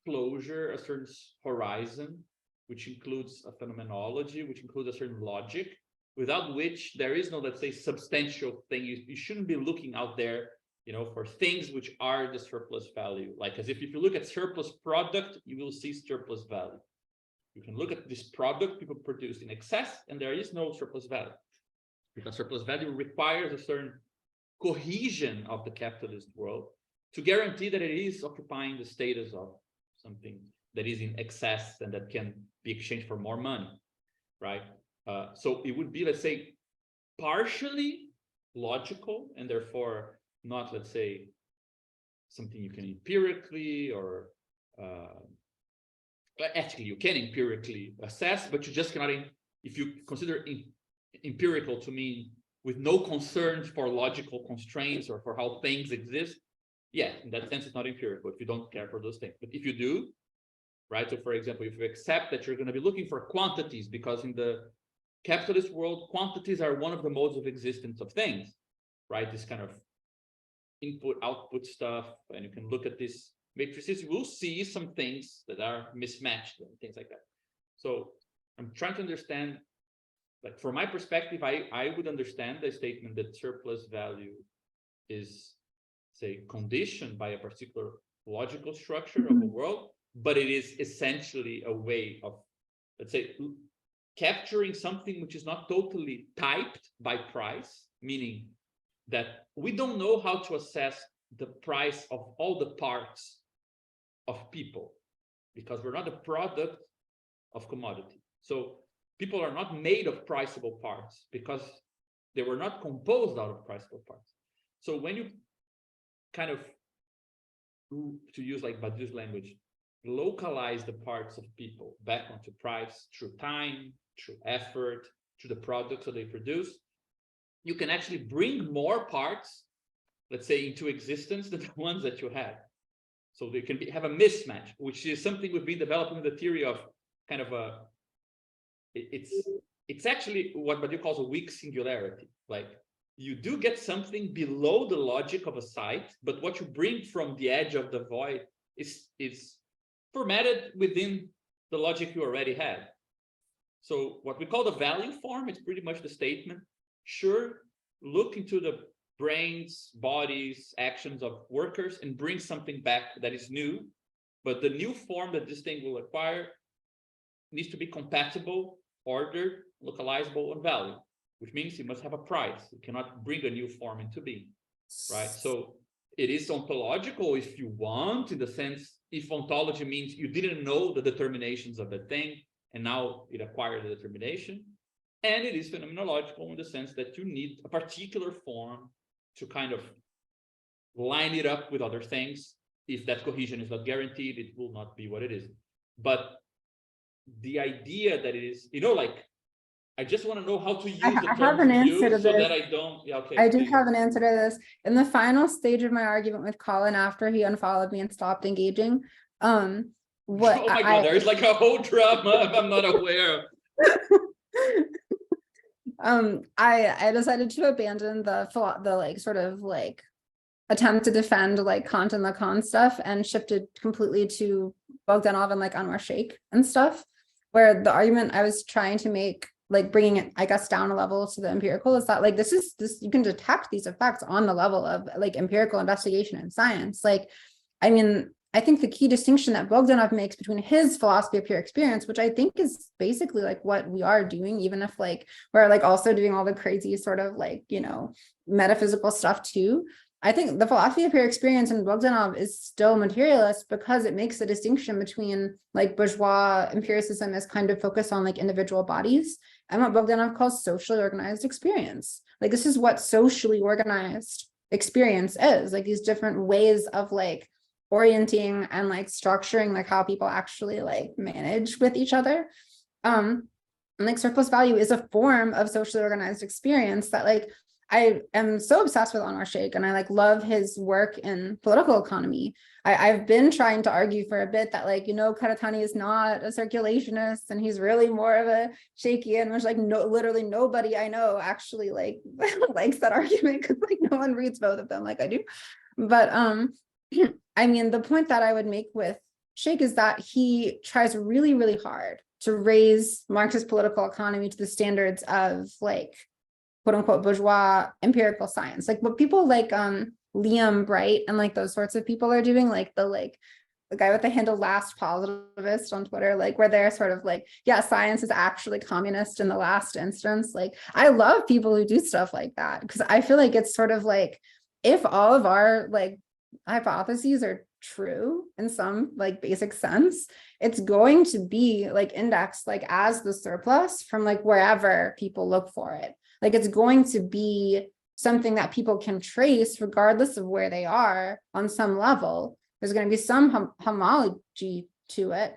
closure, a certain horizon, which includes a phenomenology, which includes a certain logic, without which there is no, let's say, substantial thing. You shouldn't be looking out there for things which are the surplus value. Like as if you look at surplus product, you will see surplus value. You can look at this product people produce in excess, and there is no surplus value, because surplus value requires a certain cohesion of the capitalist world to guarantee that it is occupying the status of something that is in excess and that can be exchanged for more money, right? So it would be, let's say, partially logical, and therefore not, let's say, something you can empirically or actually you can empirically assess, but you just cannot, if you consider empirical to mean with no concerns for logical constraints or for how things exist, yeah, in that sense, it's not empirical if you don't care for those things. But if you do, right? So for example, if you accept that you're going to be looking for quantities, because in the capitalist world, quantities are one of the modes of existence of things, right? This kind of input, output stuff, and you can look at this matrices, you will see some things that are mismatched and things like that. So I'm trying to understand, like from my perspective, I would understand the statement that surplus value is, say, conditioned by a particular logical structure of the world, but it is essentially a way of, let's say, capturing something which is not totally typed by price, meaning that we don't know how to assess the price of all the parts of people, because we're not a product of commodity. So people are not made of priceable parts because they were not composed out of priceable parts. So when you kind of, to use like Badiou's language, localize the parts of people back onto price through time, through effort, through the products that they produce, you can actually bring more parts, let's say, into existence than the ones that you had. So they can have a mismatch, which is something we've been developing the theory of kind of a, it's actually what Badiou calls a weak singularity. Like you do get something below the logic of a site, but what you bring from the edge of the void is formatted within the logic you already had. So what we call the value form, it's pretty much the statement, sure, look into the brains, bodies, actions of workers and bring something back that is new, but the new form that this thing will acquire needs to be compatible, ordered, localizable, and value, which means it must have a price. You cannot bring a new form into being, right? So it is ontological if you want, in the sense, if ontology means you didn't know the determinations of the thing, and now it acquired the determination. And it is phenomenological in the sense that you need a particular form to kind of line it up with other things. If that cohesion is not guaranteed, it will not be what it is. But the idea that it is, like, I just want to know how to use the terms have an answer to so this. that I don't. Yeah, okay. I do have an answer to this. In the final stage of my argument with Colin, after he unfollowed me and stopped engaging, Oh my God, there's like a whole drama I'm not aware of. I decided to abandon the like sort of like attempt to defend like Kant and Lacan stuff and shifted completely to Bogdanov and like Anwar Sheikh and stuff, where the argument I was trying to make, like bringing it, I guess, down a level to the empirical, is that like this you can detect these effects on the level of like empirical investigation and science. Like, I mean, I think the key distinction that Bogdanov makes between his philosophy of pure experience, which I think is basically like what we are doing, even if like we're like also doing all the crazy sort of like, metaphysical stuff too. I think the philosophy of pure experience in Bogdanov is still materialist because it makes the distinction between like bourgeois empiricism as kind of focused on like individual bodies and what Bogdanov calls socially organized experience. Like this is what socially organized experience is, like these different ways of like orienting and like structuring like how people actually like manage with each other. And like surplus value is a form of socially organized experience that like I am so obsessed with Anwar Sheikh, and I like love his work in political economy. I've been trying to argue for a bit that like, Karatani is not a circulationist and he's really more of a Sheikhian, which like literally nobody I know actually like likes that argument because like no one reads both of them like I do. But I mean, the point that I would make with Sheikh is that he tries really, really hard to raise Marxist political economy to the standards of like, quote unquote, bourgeois empirical science. Like what people like Liam Bright and like those sorts of people are doing, like the guy with the handle Last Positivist on Twitter, like where they're sort of like, yeah, science is actually communist in the last instance. Like, I love people who do stuff like that, because I feel like it's sort of like, if all of our like hypotheses are true in some like basic sense, it's going to be like indexed like as the surplus from like wherever people look for it. Like, it's going to be something that people can trace regardless of where they are on some level. There's going to be some homology to it.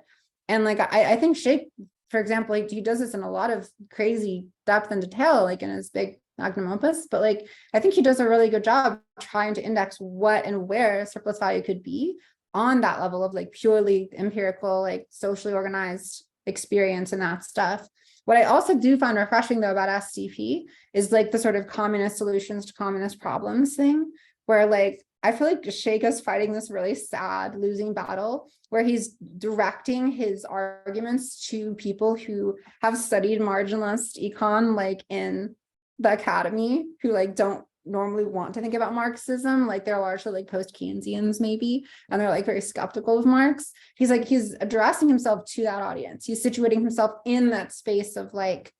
And like, I think Sheikh, for example, like, he does this in a lot of crazy depth and detail, like in his big magnum opus, but like, I think he does a really good job trying to index what and where surplus value could be on that level of like purely empirical, like socially organized experience and that stuff. What I also do find refreshing though about SCP is like the sort of communist solutions to communist problems thing, where like, I feel like Sheikh is fighting this really sad losing battle where he's directing his arguments to people who have studied marginalist econ, like in the academy, who like don't normally want to think about Marxism. Like, they're largely like post-Keynesians maybe, and they're like very skeptical of Marx. He's addressing himself to that audience. He's situating himself in that space of like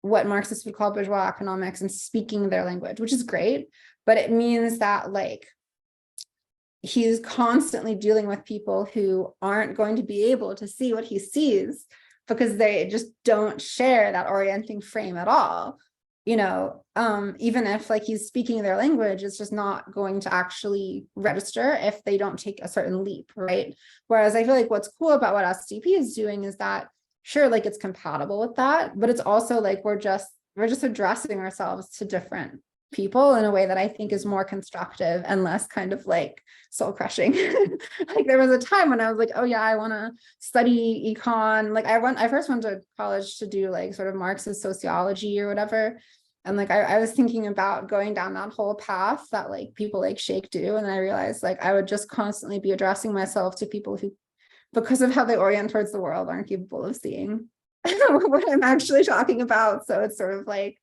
what Marxists would call bourgeois economics and speaking their language, which is great. But it means that like, he's constantly dealing with people who aren't going to be able to see what he sees because they just don't share that orienting frame at all. You know, even if like he's speaking their language, it's just not going to actually register if they don't take a certain leap, right? Whereas I feel like what's cool about what SDP is doing is that, sure, like it's compatible with that, but it's also like we're just addressing ourselves to different people in a way that I think is more constructive and less kind of like soul crushing. Like, there was a time when I was like, oh yeah, I want to study econ. Like, I first went to college to do like sort of Marxist sociology or whatever. And like, I was thinking about going down that whole path that like people like Sheikh do. And I realized like I would just constantly be addressing myself to people who, because of how they orient towards the world, aren't capable of seeing what I'm actually talking about. So it's sort of like,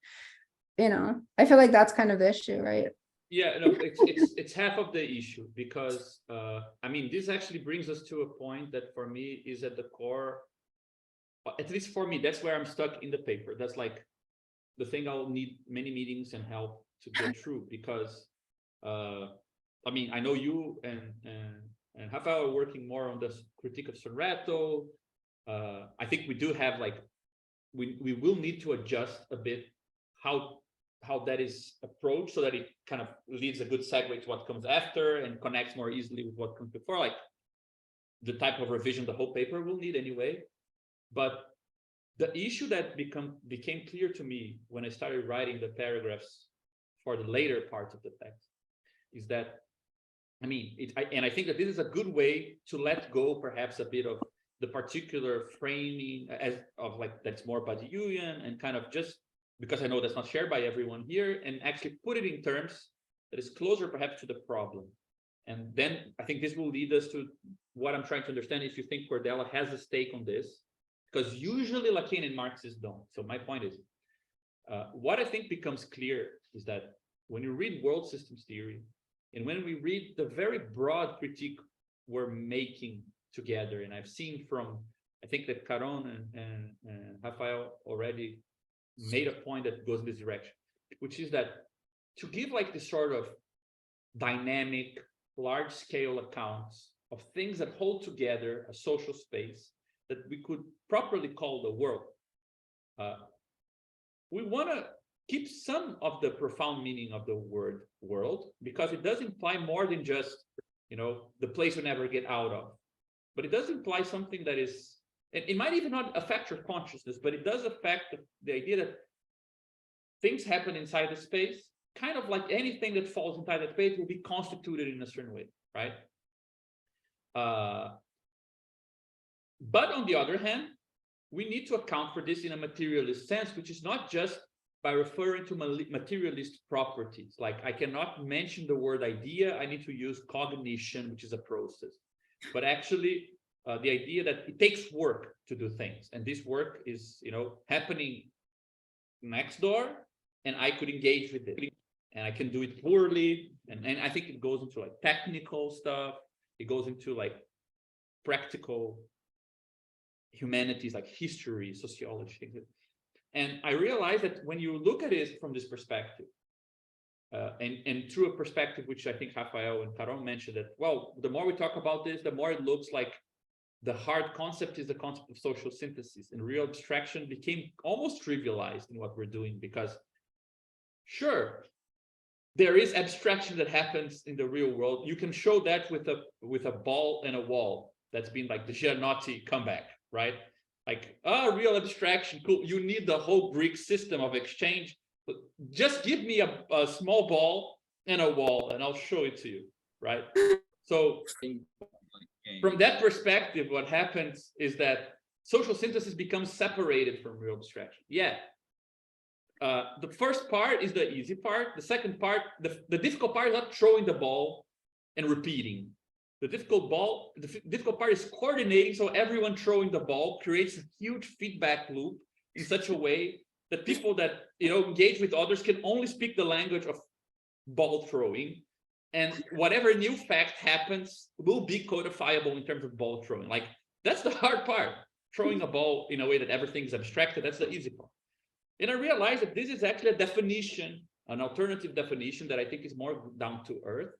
you know, I feel like that's kind of the issue, right? Yeah, no, it's half of the issue, because I mean, this actually brings us to a point that for me is at the core, at least for me, that's where I'm stuck in the paper. That's like the thing I'll need many meetings and help to get through, because I mean, I know you and Rafael are working more on the critique of Sartre. I think we do have like, we will need to adjust a bit how that is approached, so that it kind of leaves a good segue to what comes after and connects more easily with what comes before, like the type of revision the whole paper will need anyway. But the issue that became clear to me when I started writing the paragraphs for the later parts of the text is that, I mean, I think that this is a good way to let go perhaps a bit of the particular framing as of like that's more Badiouian, and kind of just, because I know that's not shared by everyone here, and actually put it in terms that is closer perhaps to the problem. And then I think this will lead us to what I'm trying to understand, if you think Kordela has a stake on this, because usually Lacan and Marxists don't. So my point is, what I think becomes clear is that when you read world systems theory, and when we read the very broad critique we're making together, and I've seen from, I think that Caron and Rafael already made a point that goes in this direction, which is that to give like this sort of dynamic, large-scale accounts of things that hold together a social space that we could properly call the world, we want to keep some of the profound meaning of the word world, because it does imply more than just, you know, the place we never get out of, but it does imply something that is, it might even not affect your consciousness, but it does affect the idea that things happen inside the space, kind of like anything that falls inside that space will be constituted in a certain way, right? But on the other hand, we need to account for this in a materialist sense, which is not just by referring to materialist properties. Like, I cannot mention the word idea, I need to use cognition, which is a process. But actually, the idea that it takes work to do things, and this work is, you know, happening next door, and I could engage with it. and I can do it poorly. And I think it goes into like technical stuff. It goes into like practical humanities, like history, sociology. And I realized that when you look at it from this perspective, and through a perspective which I think Rafael and Carol mentioned, that, well, the more we talk about this, the more it looks like the hard concept is the concept of social synthesis, and real abstraction became almost trivialized in what we're doing, because sure, there is abstraction that happens in the real world. You can show that with a ball and a wall. That's been like the Gianotti comeback, right? Like, real abstraction, cool. You need the whole Greek system of exchange. But just give me a small ball and a wall, and I'll show it to you, right? So from that perspective, what happens is that social synthesis becomes separated from real abstraction. Yeah. The first part is the easy part. The second part, the difficult part is not throwing the ball and repeating. The difficult part is coordinating, so everyone throwing the ball creates a huge feedback loop in such a way that people that engage with others can only speak the language of ball throwing, and whatever new fact happens will be codifiable in terms of ball throwing. Like, that's the hard part, throwing a ball in a way that everything's abstracted. That's the easy part. And I realized that this is actually a definition, an alternative definition that I think is more down to earth,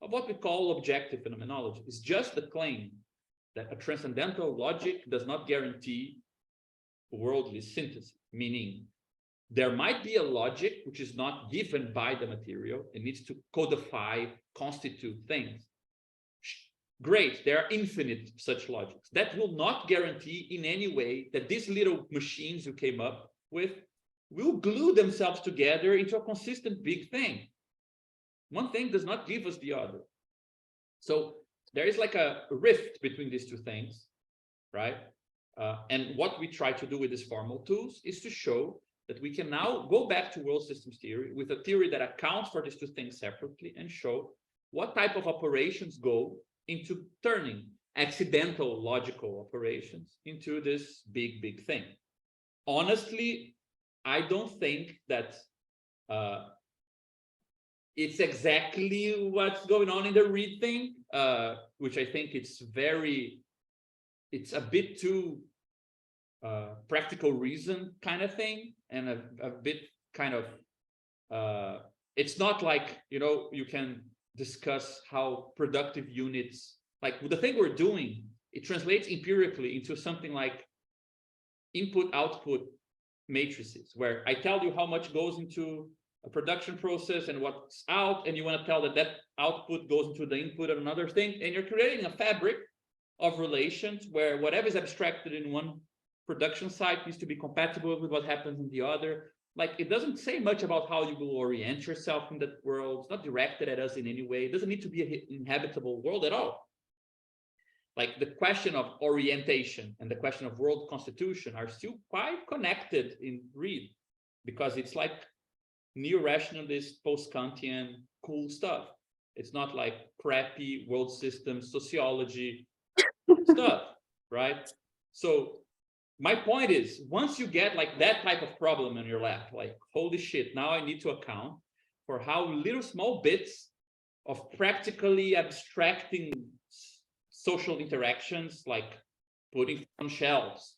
of what we call objective phenomenology. It's just the claim that a transcendental logic does not guarantee worldly synthesis, meaning there might be a logic which is not given by the material. It needs to codify, constitute things. Great, there are infinite such logics. That will not guarantee in any way that these little machines you came up with will glue themselves together into a consistent big thing. One thing does not give us the other. So there is like a rift between these two things, right? And what we try to do with these formal tools is to show that we can now go back to world systems theory with a theory that accounts for these two things separately, and show what type of operations go into turning accidental logical operations into this big, big thing. Honestly, I don't think that it's exactly what's going on in the Reed thing, which I think it's a bit too practical reason kind of thing, and a bit kind of, it's not like, you can discuss how productive units, like the thing we're doing, it translates empirically into something like input-output matrices, where I tell you how much goes into a production process and what's out, and you want to tell that output goes into the input of another thing, and you're creating a fabric of relations where whatever is abstracted in one production site needs to be compatible with what happens in the other. Like, it doesn't say much about how you will orient yourself in that world. It's not directed at us in any way. It doesn't need to be an inhabitable world at all. Like, the question of orientation and the question of world constitution are still quite connected in Reed, because it's like neo-rationalist, post-Kantian cool stuff. It's not like preppy world systems, sociology stuff, right? So my point is, once you get like that type of problem in your lap, like, holy shit, now I need to account for how little small bits of practically abstracting social interactions, like putting on shelves,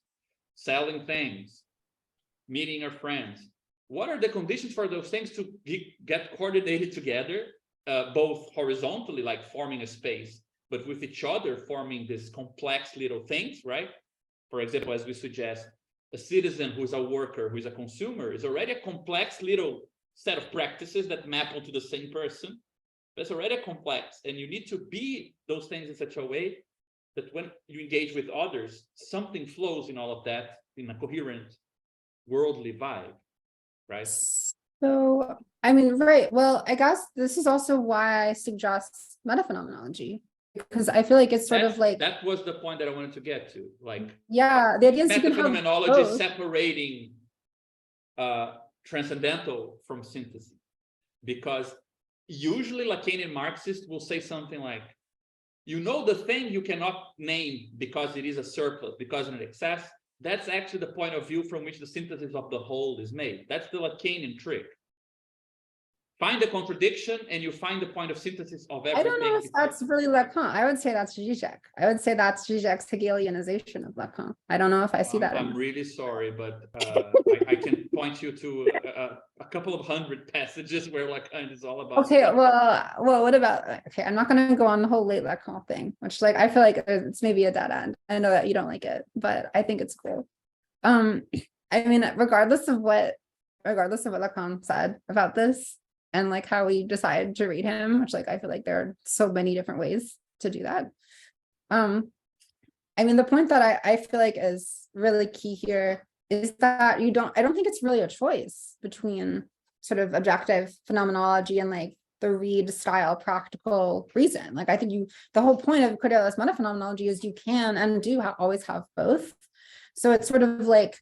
selling things, meeting your friends. What are the conditions for those things to get coordinated together, both horizontally, like forming a space, but with each other forming these complex little things, right? For example, as we suggest, a citizen who's a worker, who's a consumer, is already a complex little set of practices that map onto the same person. That's already complex, and you need to be those things in such a way that when you engage with others, something flows in all of that in a coherent worldly vibe, right? So, I mean, right. Well, I guess this is also why I suggest meta-phenomenology, because I feel like it's sort of like, that was the point that I wanted to get to. Like, yeah, the idea is you can have meta-phenomenology both. separating transcendental from synthesis, because usually Lacanian Marxists will say something like, the thing you cannot name because it is a surplus, because of an excess. That's actually the point of view from which the synthesis of the whole is made. That's the Lacanian trick. find the contradiction and you find the point of synthesis of everything. I don't know if that's really Lacan. I would say that's Zizek. I would say that's Zizek's Hegelianization of Lacan. I don't know if I see that. I'm really sorry, but I can point you to a couple of hundred passages where Lacan is all about. Okay, well, what about, okay, I'm not going to go on the whole late Lacan thing, which like, I feel like it's maybe a dead end. I know that you don't like it, but I think it's cool. I mean, regardless of what Lacan said about this, and like how we decided to read him, which like I feel like there are so many different ways to do that. I mean, the point that I feel like is really key here is that I don't think it's really a choice between sort of objective phenomenology and like the read style practical reason. Like I think the whole point of Kordela's meta-phenomenology is you can and do always have both. So it's sort of like,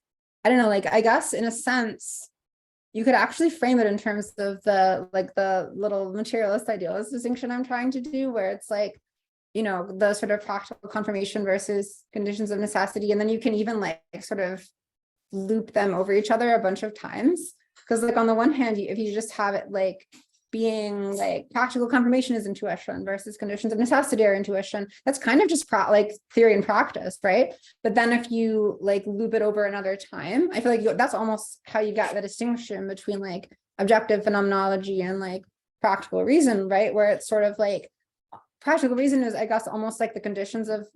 I don't know, like I guess in a sense, you could actually frame it in terms of the little materialist idealist distinction I'm trying to do, where it's like, you know, the sort of practical confirmation versus conditions of necessity. And then you can even like sort of loop them over each other a bunch of times. Because like on the one hand, if you just have it like being like practical confirmation is intuition versus conditions of necessity are intuition, that's kind of just like theory and practice, right? But then if you like loop it over another time, I feel like that's almost how you get the distinction between like objective phenomenology and like practical reason, right? Where it's sort of like practical reason is, I guess, almost like the conditions of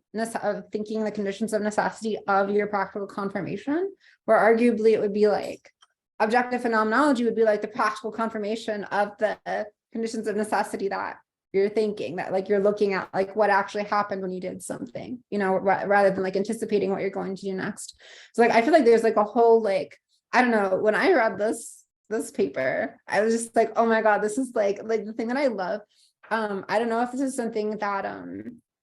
thinking the conditions of necessity of your practical confirmation, where arguably it would be like objective phenomenology would be like the practical confirmation of the conditions of necessity that you're thinking, that like you're looking at like what actually happened when you did something, you know, rather than like anticipating what you're going to do next. So like I feel like there's like a whole like, I don't know, when I read this paper, I was just like, oh my God, this is like the thing that I love. I don't know if this is something that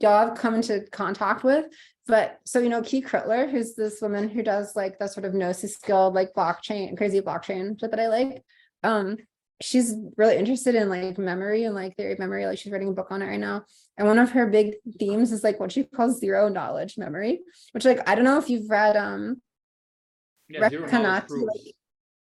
y'all have come into contact with, but so, you know, Kiarina Kordela, who's this woman who does like the sort of gnosis skilled, like blockchain, crazy blockchain shit that I like. She's really interested in like memory and like theory of memory. Like she's writing a book on it right now. And one of her big themes is like what she calls zero knowledge memory, which like, I don't know if you've read Rekanati,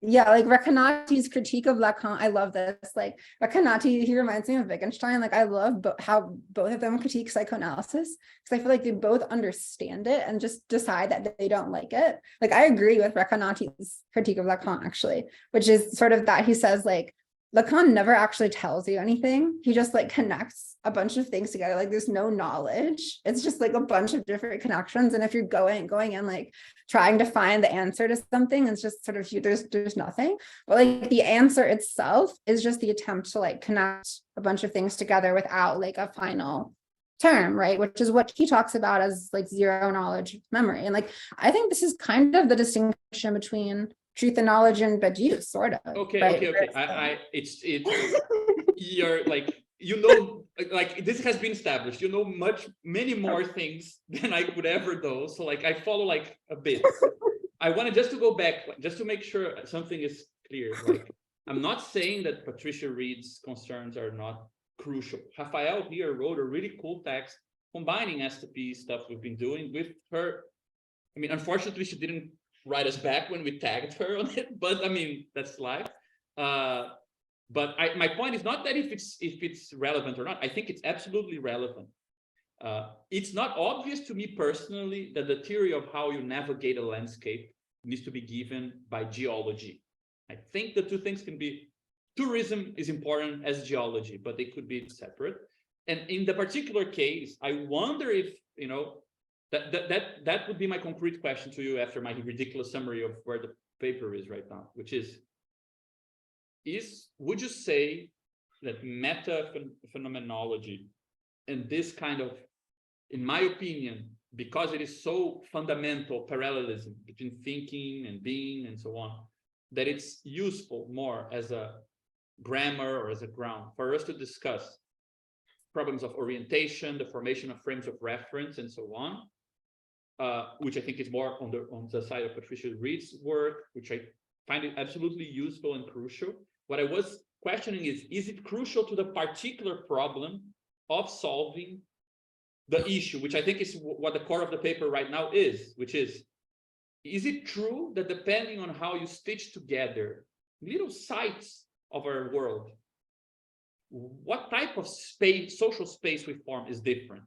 like Rekanati's critique of Lacan. I love this. Like Rekanati, he reminds me of Wittgenstein. Like I love how both of them critique psychoanalysis, because I feel like they both understand it and just decide that they don't like it. Like I agree with Rekanati's critique of Lacan actually, which is sort of that he says like Lacan never actually tells you anything. He just like connects a bunch of things together. Like there's no knowledge. It's just like a bunch of different connections. And if you're going and like trying to find the answer to something, it's just sort of there's nothing. But like the answer itself is just the attempt to like connect a bunch of things together without like a final term, right? Which is what he talks about as like zero knowledge memory. And like I think this is kind of the distinction between truth and knowledge and Badiou, sort of. Okay, right? okay. It's you're like, you know, like this has been established. You know many more things than I would ever know. So like I follow like a bit. I wanted just to go back, just to make sure something is clear. Like I'm not saying that Patricia Reed's concerns are not crucial. Rafael here wrote a really cool text combining STP stuff we've been doing with her. I mean, unfortunately, she didn't write us back when we tagged her on it, but I mean, that's life. But my point is not that if it's relevant or not. I think it's absolutely relevant. It's not obvious to me personally that the theory of how you navigate a landscape needs to be given by geology. I think the two things can be, tourism is important as geology, but they could be separate. And in the particular case, I wonder if, you know, that would be my concrete question to you after my ridiculous summary of where the paper is right now, which is would you say that meta-phenomenology and this kind of, in my opinion, because it is so fundamental parallelism between thinking and being and so on, that it's useful more as a grammar or as a ground for us to discuss problems of orientation, the formation of frames of reference, and so on, which I think is more on the side of Patricia Reed's work, which I find it absolutely useful and crucial. What I was questioning is it crucial to the particular problem of solving the issue, which I think is what the core of the paper right now is, which is it true that depending on how you stitch together little sites of our world, what type of space, social space we form is different.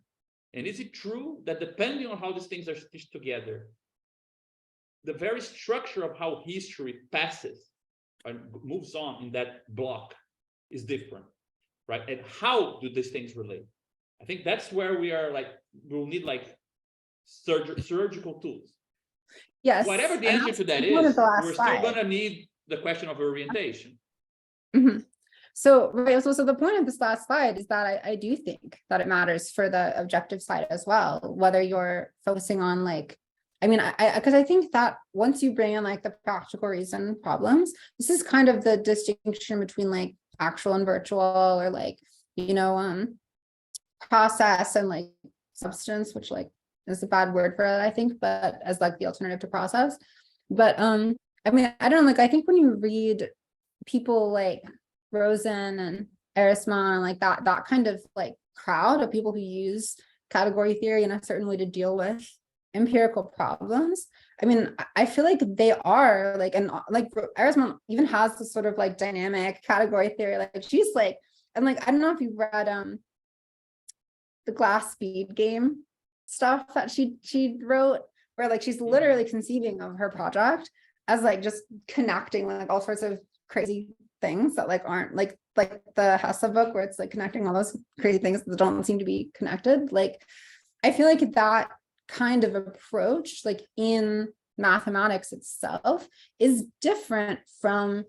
And is it true that depending on how these things are stitched together, the very structure of how history passes and moves on in that block is different, right? And how do these things relate? I think that's where we are like, we'll need like surgical tools. Yes. Whatever the and answer that's to that the point of is, the last we're still slide. going to need the question of orientation. Mhm. So, right, so the point of this last slide is that I do think that it matters for the objective side as well, whether you're focusing on like, I mean, because I think that once you bring in like the practical reason problems, this is kind of the distinction between like actual and virtual, or like, you know, process and like substance, which like is a bad word for it, I think, but as like the alternative to process. But I mean, I don't know, like I think when you read people like Rosen and Erisman, like that kind of like crowd of people who use category theory in a certain way to deal with empirical problems. I mean, I feel like they are like, and like Erisman even has this sort of like dynamic category theory. Like she's like, and like, I don't know if you read the Glass Speed game stuff that she wrote, where like she's literally conceiving of her project as like just connecting like all sorts of crazy things that like aren't like the Hesse book, where it's like connecting all those crazy things that don't seem to be connected. Like I feel like that kind of approach, like in mathematics itself, is different from,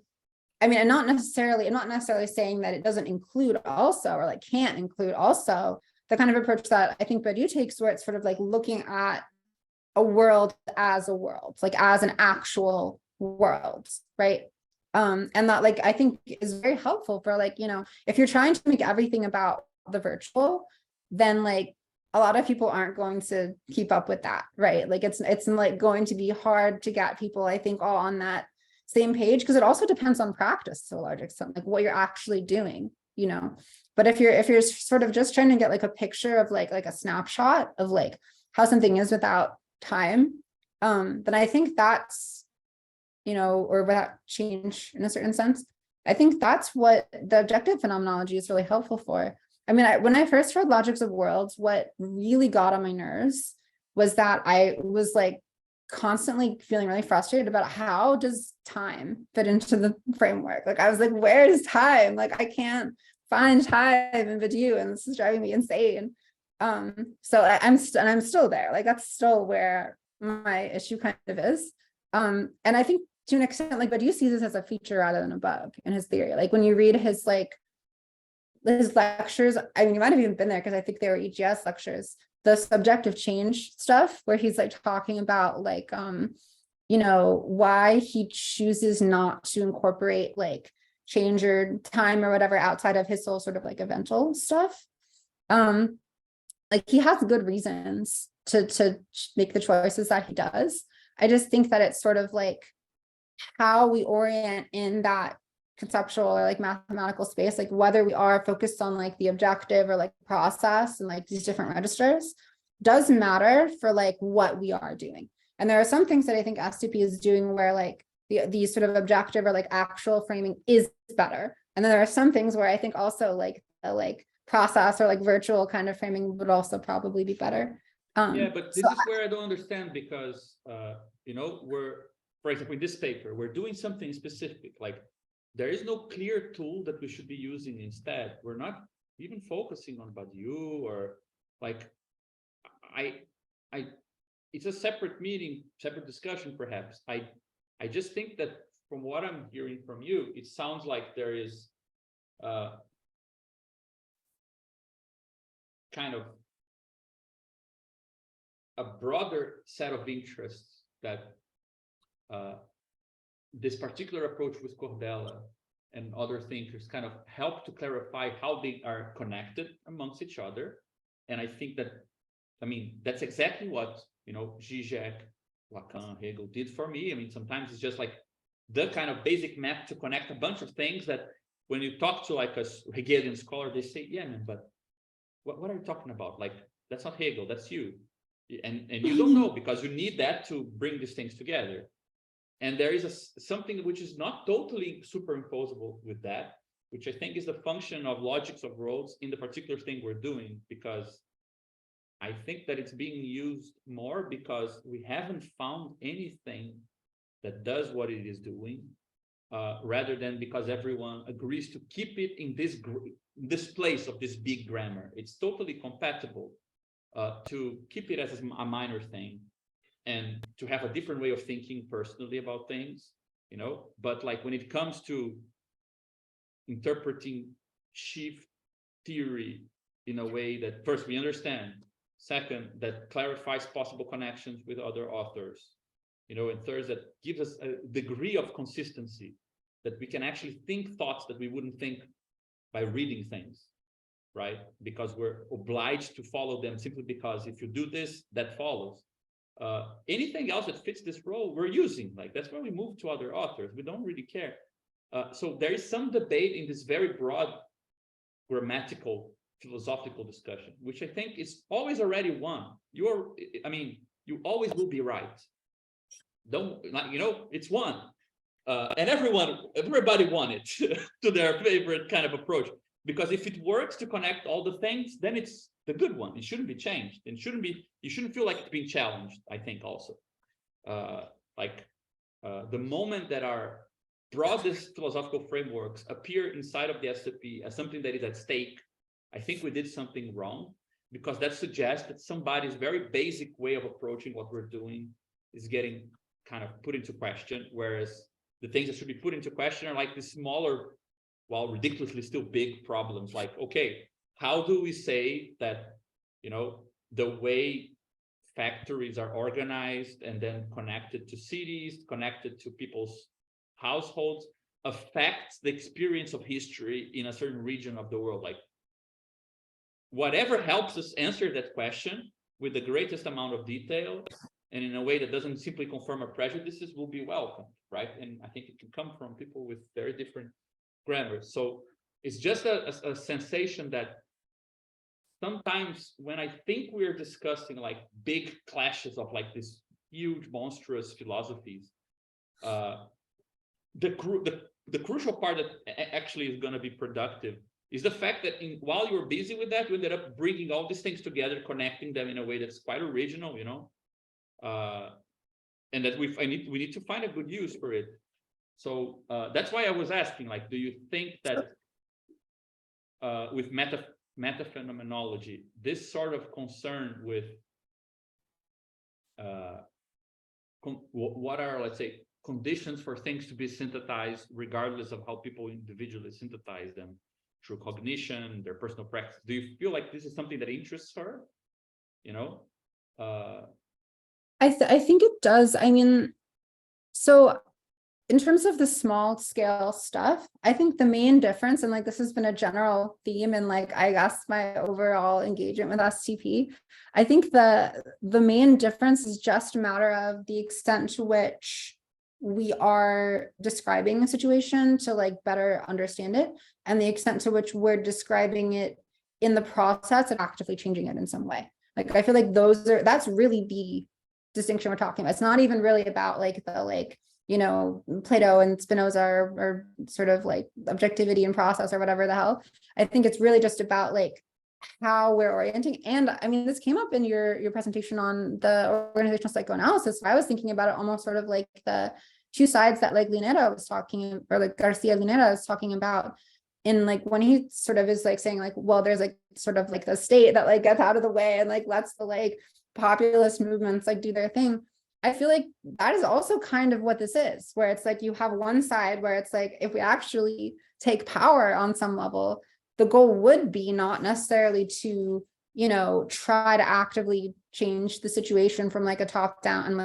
I mean, I'm not necessarily saying that it doesn't include also, or like can't include also, the kind of approach that I think Badiou takes, where it's sort of like looking at a world, like as an actual world, right? And that like I think is very helpful for like, you know, if you're trying to make everything about the virtual, then like a lot of people aren't going to keep up with that, right? Like it's like going to be hard to get people, I think, all on that same page, because it also depends on practice to a large extent, like what you're actually doing, you know. But if you're sort of just trying to get like a picture of like a snapshot of like how something is without time, then I think that's, you know, or without change in a certain sense, I think that's what the objective phenomenology is really helpful for. I mean, when I first read Logics of Worlds, what really got on my nerves was that I was like constantly feeling really frustrated about how does time fit into the framework. Like I was like, where is time? Like I can't find time in Badiou, and this is driving me insane. So I'm still there. Like that's still where my issue kind of is. And I think to an extent, like Badiou sees this as a feature rather than a bug in his theory. Like when you read his lectures, I mean, you might have even been there because I think they were EGS lectures, the subjective change stuff, where he's like talking about like, you know, why he chooses not to incorporate like change or time or whatever outside of his whole sort of like eventual stuff. Like he has good reasons to make the choices that he does. I just think that it's sort of like how we orient in that conceptual or like mathematical space, like whether we are focused on like the objective or like process and like these different registers, does matter for like what we are doing. And there are some things that I think STP is doing where like the sort of objective or like actual framing is better. And then there are some things where I think also like the like process or like virtual kind of framing would also probably be better. Yeah, but this is where I don't understand, because you know, for example, in this paper, we're doing something specific. Like there is no clear tool that we should be using instead. We're not even focusing on Badiou or like it's a separate meeting, separate discussion, perhaps. I just think that from what I'm hearing from you, it sounds like there is kind of a broader set of interests that this particular approach with Kordela and other thinkers kind of help to clarify how they are connected amongst each other. And I think that, I mean, that's exactly what, you know, Zizek, Lacan, Hegel did for me. I mean, sometimes it's just like the kind of basic map to connect a bunch of things that when you talk to like a Hegelian scholar, they say, yeah, man, but what are you talking about? Like, that's not Hegel, that's you. And you don't know, because you need that to bring these things together. And there is something which is not totally superimposable with that, which I think is the function of logics of roads in the particular thing we're doing, because I think that it's being used more because we haven't found anything that does what it is doing, rather than because everyone agrees to keep it in this place of this big grammar. It's totally compatible to keep it as a minor thing and to have a different way of thinking personally about things, you know. But like when it comes to interpreting shift theory in a way that first we understand, second, that clarifies possible connections with other authors, you know, and third, that gives us a degree of consistency that we can actually think thoughts that we wouldn't think by reading things, right? Because we're obliged to follow them simply because if you do this, that follows. Anything else that fits this role, we're using. Like, that's why we move to other authors. We don't really care. So there is some debate in this very broad grammatical philosophical discussion, which I think is always already won. You always will be right. It's one. And everybody won it to their favorite kind of approach. Because if it works to connect all the things, then it's the good one. It shouldn't be changed. You shouldn't feel like it's being challenged, I think also. The moment that our broadest philosophical frameworks appear inside of the SCP as something that is at stake, I think we did something wrong, because that suggests that somebody's very basic way of approaching what we're doing is getting kind of put into question, whereas the things that should be put into question are like the smaller, while ridiculously still big problems. Like, okay, how do we say that, you know, the way factories are organized and then connected to cities, connected to people's households, affects the experience of history in a certain region of the world? Like, whatever helps us answer that question with the greatest amount of detail and in a way that doesn't simply confirm our prejudices will be welcome, right? And I think it can come from people with very different grammars. So it's just a sensation that sometimes when I think we're discussing like big clashes of like these huge monstrous philosophies, the crucial part that actually is going to be productive is the fact that while you were busy with that, you ended up bringing all these things together, connecting them in a way that's quite original, you know, and that we need to find a good use for it. So that's why I was asking, like, do you think that with meta-phenomenology, this sort of concern with what are, let's say, conditions for things to be synthesized, regardless of how people individually synthesize them through cognition, their personal practice, do you feel like this is something that interests her? You know? I think it does. I mean, so in terms of the small scale stuff, I think the main difference, and like this has been a general theme and like I guess my overall engagement with STP, I think the main difference is just a matter of the extent to which we are describing a situation to like better understand it, and the extent to which we're describing it in the process of actively changing it in some way. Like, I feel like that's really the distinction we're talking about. It's not even really about like the you know, Plato and Spinoza or sort of like objectivity and process or whatever the hell. I think it's really just about like how we're orienting. And I mean, this came up in your presentation on the organizational psychoanalysis. I was thinking about it almost sort of like the two sides that like Luneta was talking, or like Garcia Luneta is talking about, in like when he sort of is like saying like, well, there's like sort of like the state that like gets out of the way and like lets the like populist movements like do their thing. I feel like that is also kind of what this is, where it's like you have one side where it's like, if we actually take power on some level, the goal would be not necessarily to, you know, try to actively change the situation from like a top down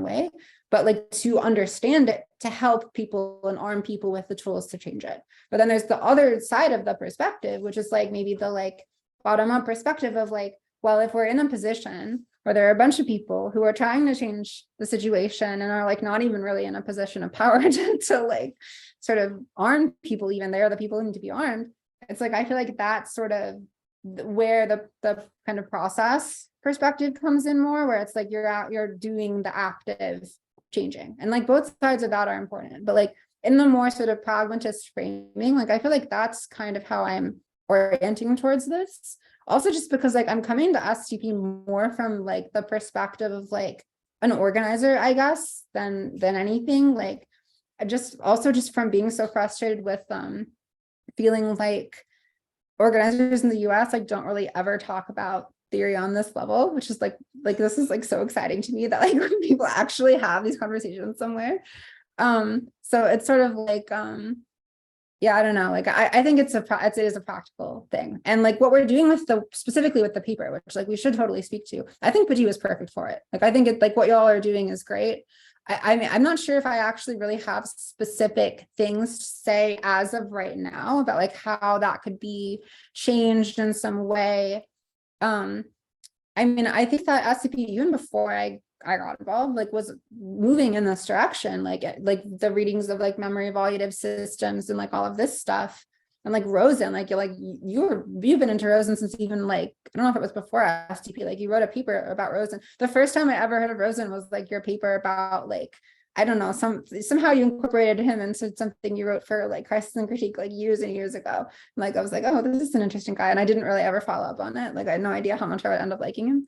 way, but like to understand it, to help people and arm people with the tools to change it. But then there's the other side of the perspective, which is like maybe the like bottom up perspective of like, well, if we're in a position where there are a bunch of people who are trying to change the situation and are like not even really in a position of power to like sort of arm people, even they're the people who need to be armed. It's like, I feel like that's sort of where the kind of process perspective comes in more, where it's like you're doing the active changing, and like both sides of that are important. But like in the more sort of pragmatist framing, like I feel like that's kind of how I'm orienting towards this. Also, just because like I'm coming to STP more from like the perspective of like an organizer, I guess, than anything. Like I just also just from being so frustrated with feeling like organizers in the US like don't really ever talk about theory on this level, which is like this is like so exciting to me that like when people actually have these conversations somewhere. So it's sort of like yeah, I don't know, like I think it is a practical thing, and like what we're doing with specifically with the paper, which like we should totally speak to. I think Petit was perfect for it. Like I think it like what y'all are doing is great. I mean, I'm not sure if I actually really have specific things to say as of right now about like how that could be changed in some way. I mean, I think that SCP even before I got involved, like was moving in this direction, like the readings of like memory evaluative systems and like all of this stuff. And like Rosen, like you've been into Rosen since even like, I don't know if it was before STP, like you wrote a paper about Rosen. The first time I ever heard of Rosen was like your paper about like, I don't know, somehow you incorporated him into something you wrote for like Crisis and Critique like years and years ago. And, like I was like, oh, this is an interesting guy. And I didn't really ever follow up on it. Like I had no idea how much I would end up liking him.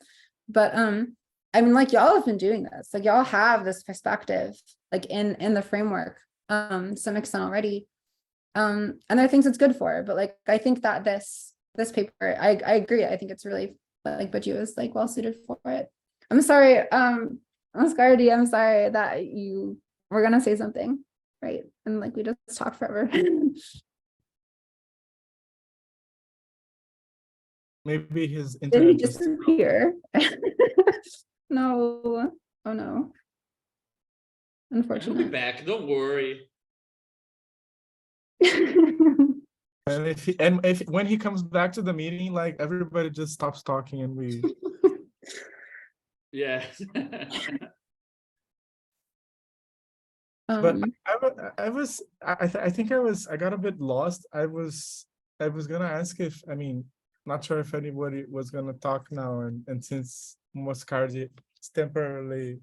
But I mean, like y'all have been doing this, like y'all have this perspective, like in the framework, to some extent already. And there are things it's good for, but like I think that this paper, I agree. I think it's really like Baju is like well suited for it. I'm sorry, Scardy, I'm sorry that you were gonna say something, right? And like we just talked forever. Maybe his Did he internet just disappear? No, oh no. He'll be Unfortunately. back, don't worry. and if when he comes back to the meeting, like everybody just stops talking and we Yeah. but I think I got a bit lost. I was gonna ask if, I mean, not sure if anybody was gonna talk now, and since Moscardi is temporarily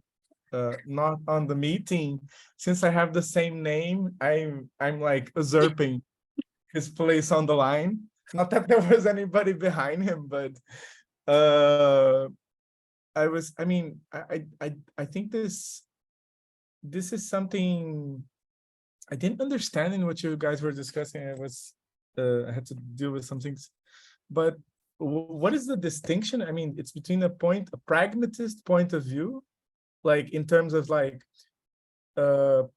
not on the meeting, since I have the same name, I'm like usurping his place on the line. Not that there was anybody behind him, but I think this is something I didn't understand in what you guys were discussing. I had to deal with some things, but what is the distinction? I mean, it's between a pragmatist point of view, like in terms of like the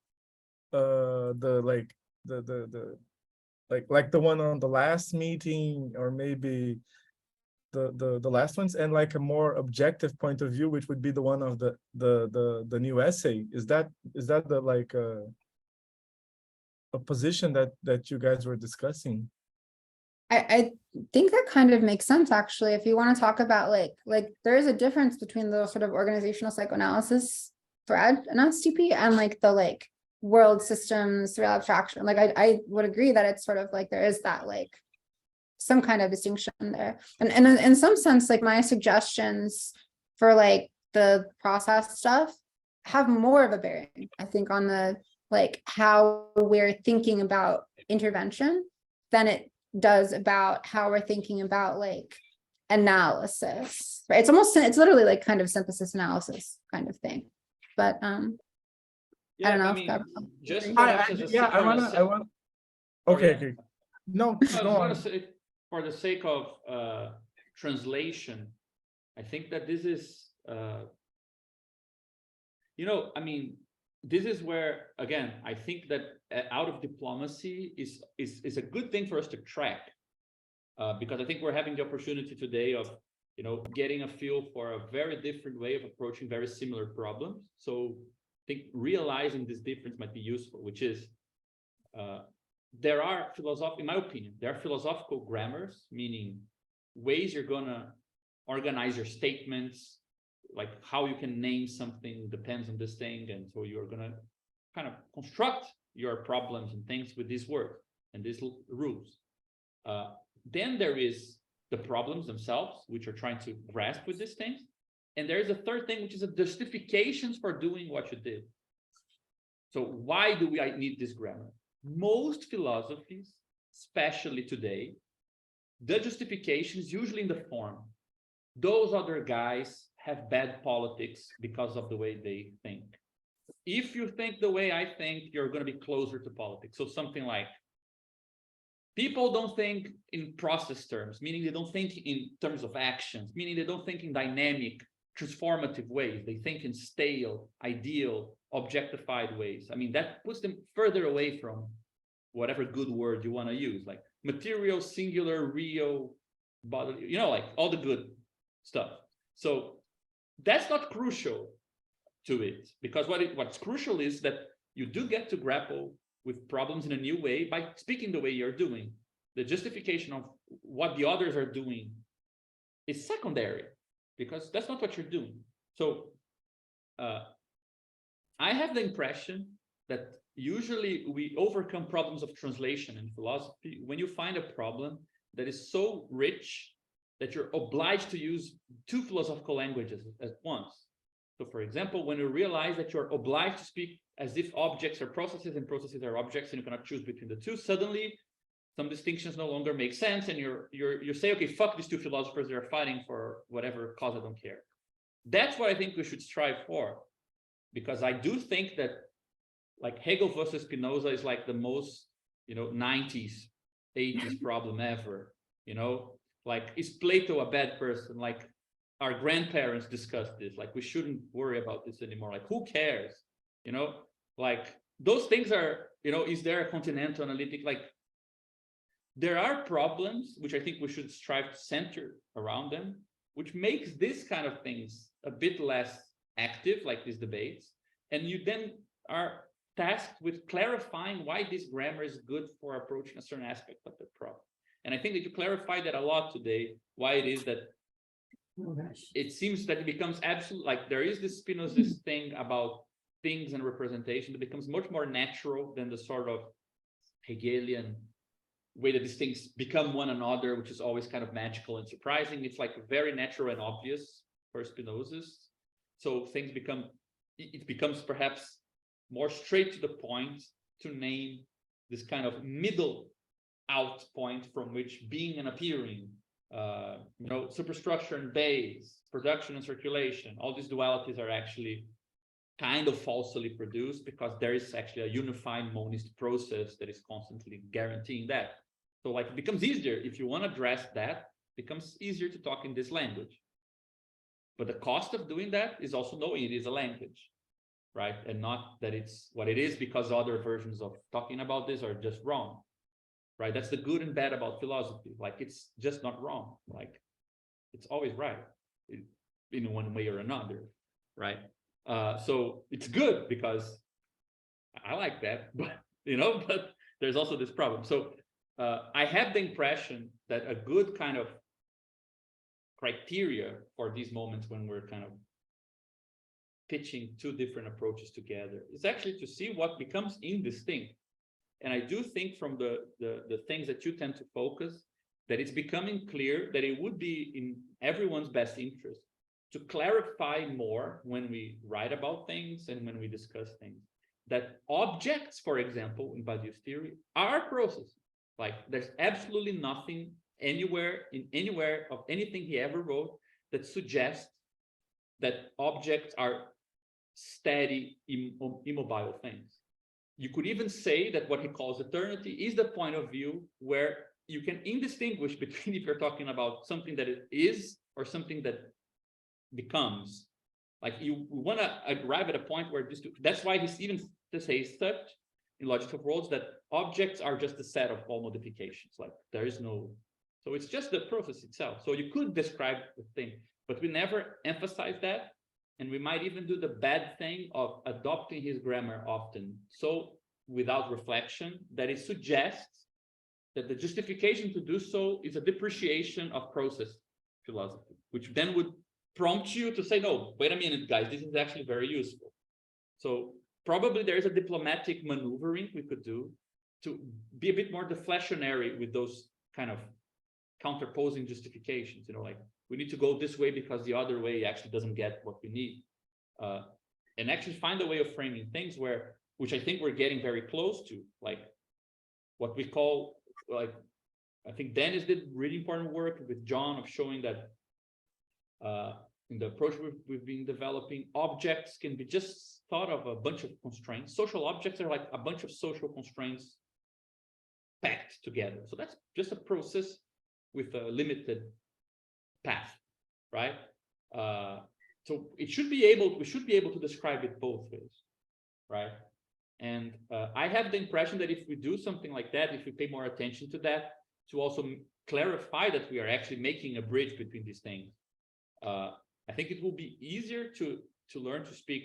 one on the last meeting, or maybe the last ones, and like a more objective point of view, which would be the one of the new essay. Is that the like a position that you guys were discussing? I think that kind of makes sense, actually. If you want to talk about like there is a difference between the sort of organizational psychoanalysis thread in STP and like the like world systems real abstraction. Like I would agree that it's sort of like there is that like some kind of distinction there. And in some sense, like my suggestions for like the process stuff have more of a bearing, I think, on the like how we're thinking about intervention than it does about how we're thinking about like analysis, right? It's literally like kind of synthesis analysis kind of thing. But Yeah, I don't know. I if mean, that- just I want okay. No, I go was on. gonna say, for the sake of translation, I think that this is, I mean, this is where, again, I think that out of diplomacy is a good thing for us to track, because I think we're having the opportunity today of, getting a feel for a very different way of approaching very similar problems. So I think realizing this difference might be useful, which is, there are in my opinion, there are philosophical grammars, meaning ways you're gonna organize your statements, like how you can name something depends on this thing, and so you're gonna kind of construct your problems and things with these words and these rules. Then there is the problems themselves, which are trying to grasp with these things, and there is a third thing, which is a justifications for doing what you did. So why do I need this grammar? Most philosophies, especially today, the justification is usually in the form. Those other guys have bad politics because of the way they think. If you think the way I think, you're going to be closer to politics. So something like, people don't think in process terms, meaning they don't think in terms of actions, meaning they don't think in dynamic, transformative ways. They think in stale, ideal, objectified ways. I mean, that puts them further away from whatever good word you want to use, like material, singular, real, bodily, you know, like all the good stuff. So that's not crucial to it, because what's crucial is that you do get to grapple with problems in a new way by speaking the way you're doing. The justification of what the others are doing is secondary, because that's not what you're doing. So I have the impression that usually we overcome problems of translation in philosophy when you find a problem that is so rich that you're obliged to use two philosophical languages at once. So for example, when you realize that you're obliged to speak as if objects are processes and processes are objects, and you cannot choose between the two, suddenly some distinctions no longer make sense, and you say, okay, fuck these two philosophers, they're fighting for whatever cause, I don't care. That's what I think we should strive for, because I do think that like Hegel versus Spinoza is like the most, 90s, 80s problem ever, like, is Plato a bad person? Like, our grandparents discussed this, like, we shouldn't worry about this anymore. Like, who cares? Like, those things are, is there a continental analytic? Like, there are problems which I think we should strive to center around them, which makes this kind of things a bit less active, like these debates. And you then are tasked with clarifying why this grammar is good for approaching a certain aspect of the problem. And I think that you clarified that a lot today, why it is that it seems that it becomes absolute, like there is this Spinozist thing about things and representation that becomes much more natural than the sort of Hegelian way that these things become one another, which is always kind of magical and surprising. It's like very natural and obvious for Spinozists. So things it becomes perhaps more straight to the point to name this kind of middle out point from which being and appearing, superstructure and base, production and circulation, all these dualities are actually kind of falsely produced, because there is actually a unified monist process that is constantly guaranteeing that. So like, it becomes easier, if you want to address that, it becomes easier to talk in this language. But the cost of doing that is also knowing it is a language, right? And not that it's what it is because other versions of talking about this are just wrong, right? That's the good and bad about philosophy. Like, it's just not wrong. Like, it's always right in one way or another, right? So it's good because I like that, but but there's also this problem. So I have the impression that a good kind of criteria for these moments when we're kind of pitching two different approaches together is actually to see what becomes indistinct. And I do think from the things that you tend to focus, that it's becoming clear that it would be in everyone's best interest to clarify more when we write about things and when we discuss things, that objects, for example, in Badiou's theory, are processes. Like, there's absolutely nothing anywhere of anything he ever wrote that suggests that objects are steady, immobile things. You could even say that what he calls eternity is the point of view where you can indistinguish between if you're talking about something that it is or something that becomes. Like, you want to arrive at a point where that's why he's even to say such in Logic of Worlds that objects are just a set of all modifications. Like, there is no, so it's just the process itself. So you could describe the thing, but we never emphasize that. And we might even do the bad thing of adopting his grammar often, so without reflection, that it suggests that the justification to do so is a depreciation of process philosophy, which then would prompt you to say, no, wait a minute, guys, this is actually very useful. So probably there is a diplomatic maneuvering we could do to be a bit more deflationary with those kind of counterposing justifications, like, we need to go this way because the other way actually doesn't get what we need. And actually find a way of framing things where which I think we're getting very close to, like what we call, like, I think Dennis did really important work with John of showing that in the approach we've been developing, objects can be just thought of a bunch of constraints. Social objects are like a bunch of social constraints packed together. So that's just a process with a limited path, right? So we should be able to describe it both ways, right? And I have the impression that if we do something like that, if we pay more attention to that, to also clarify that we are actually making a bridge between these things, I think it will be easier to learn to speak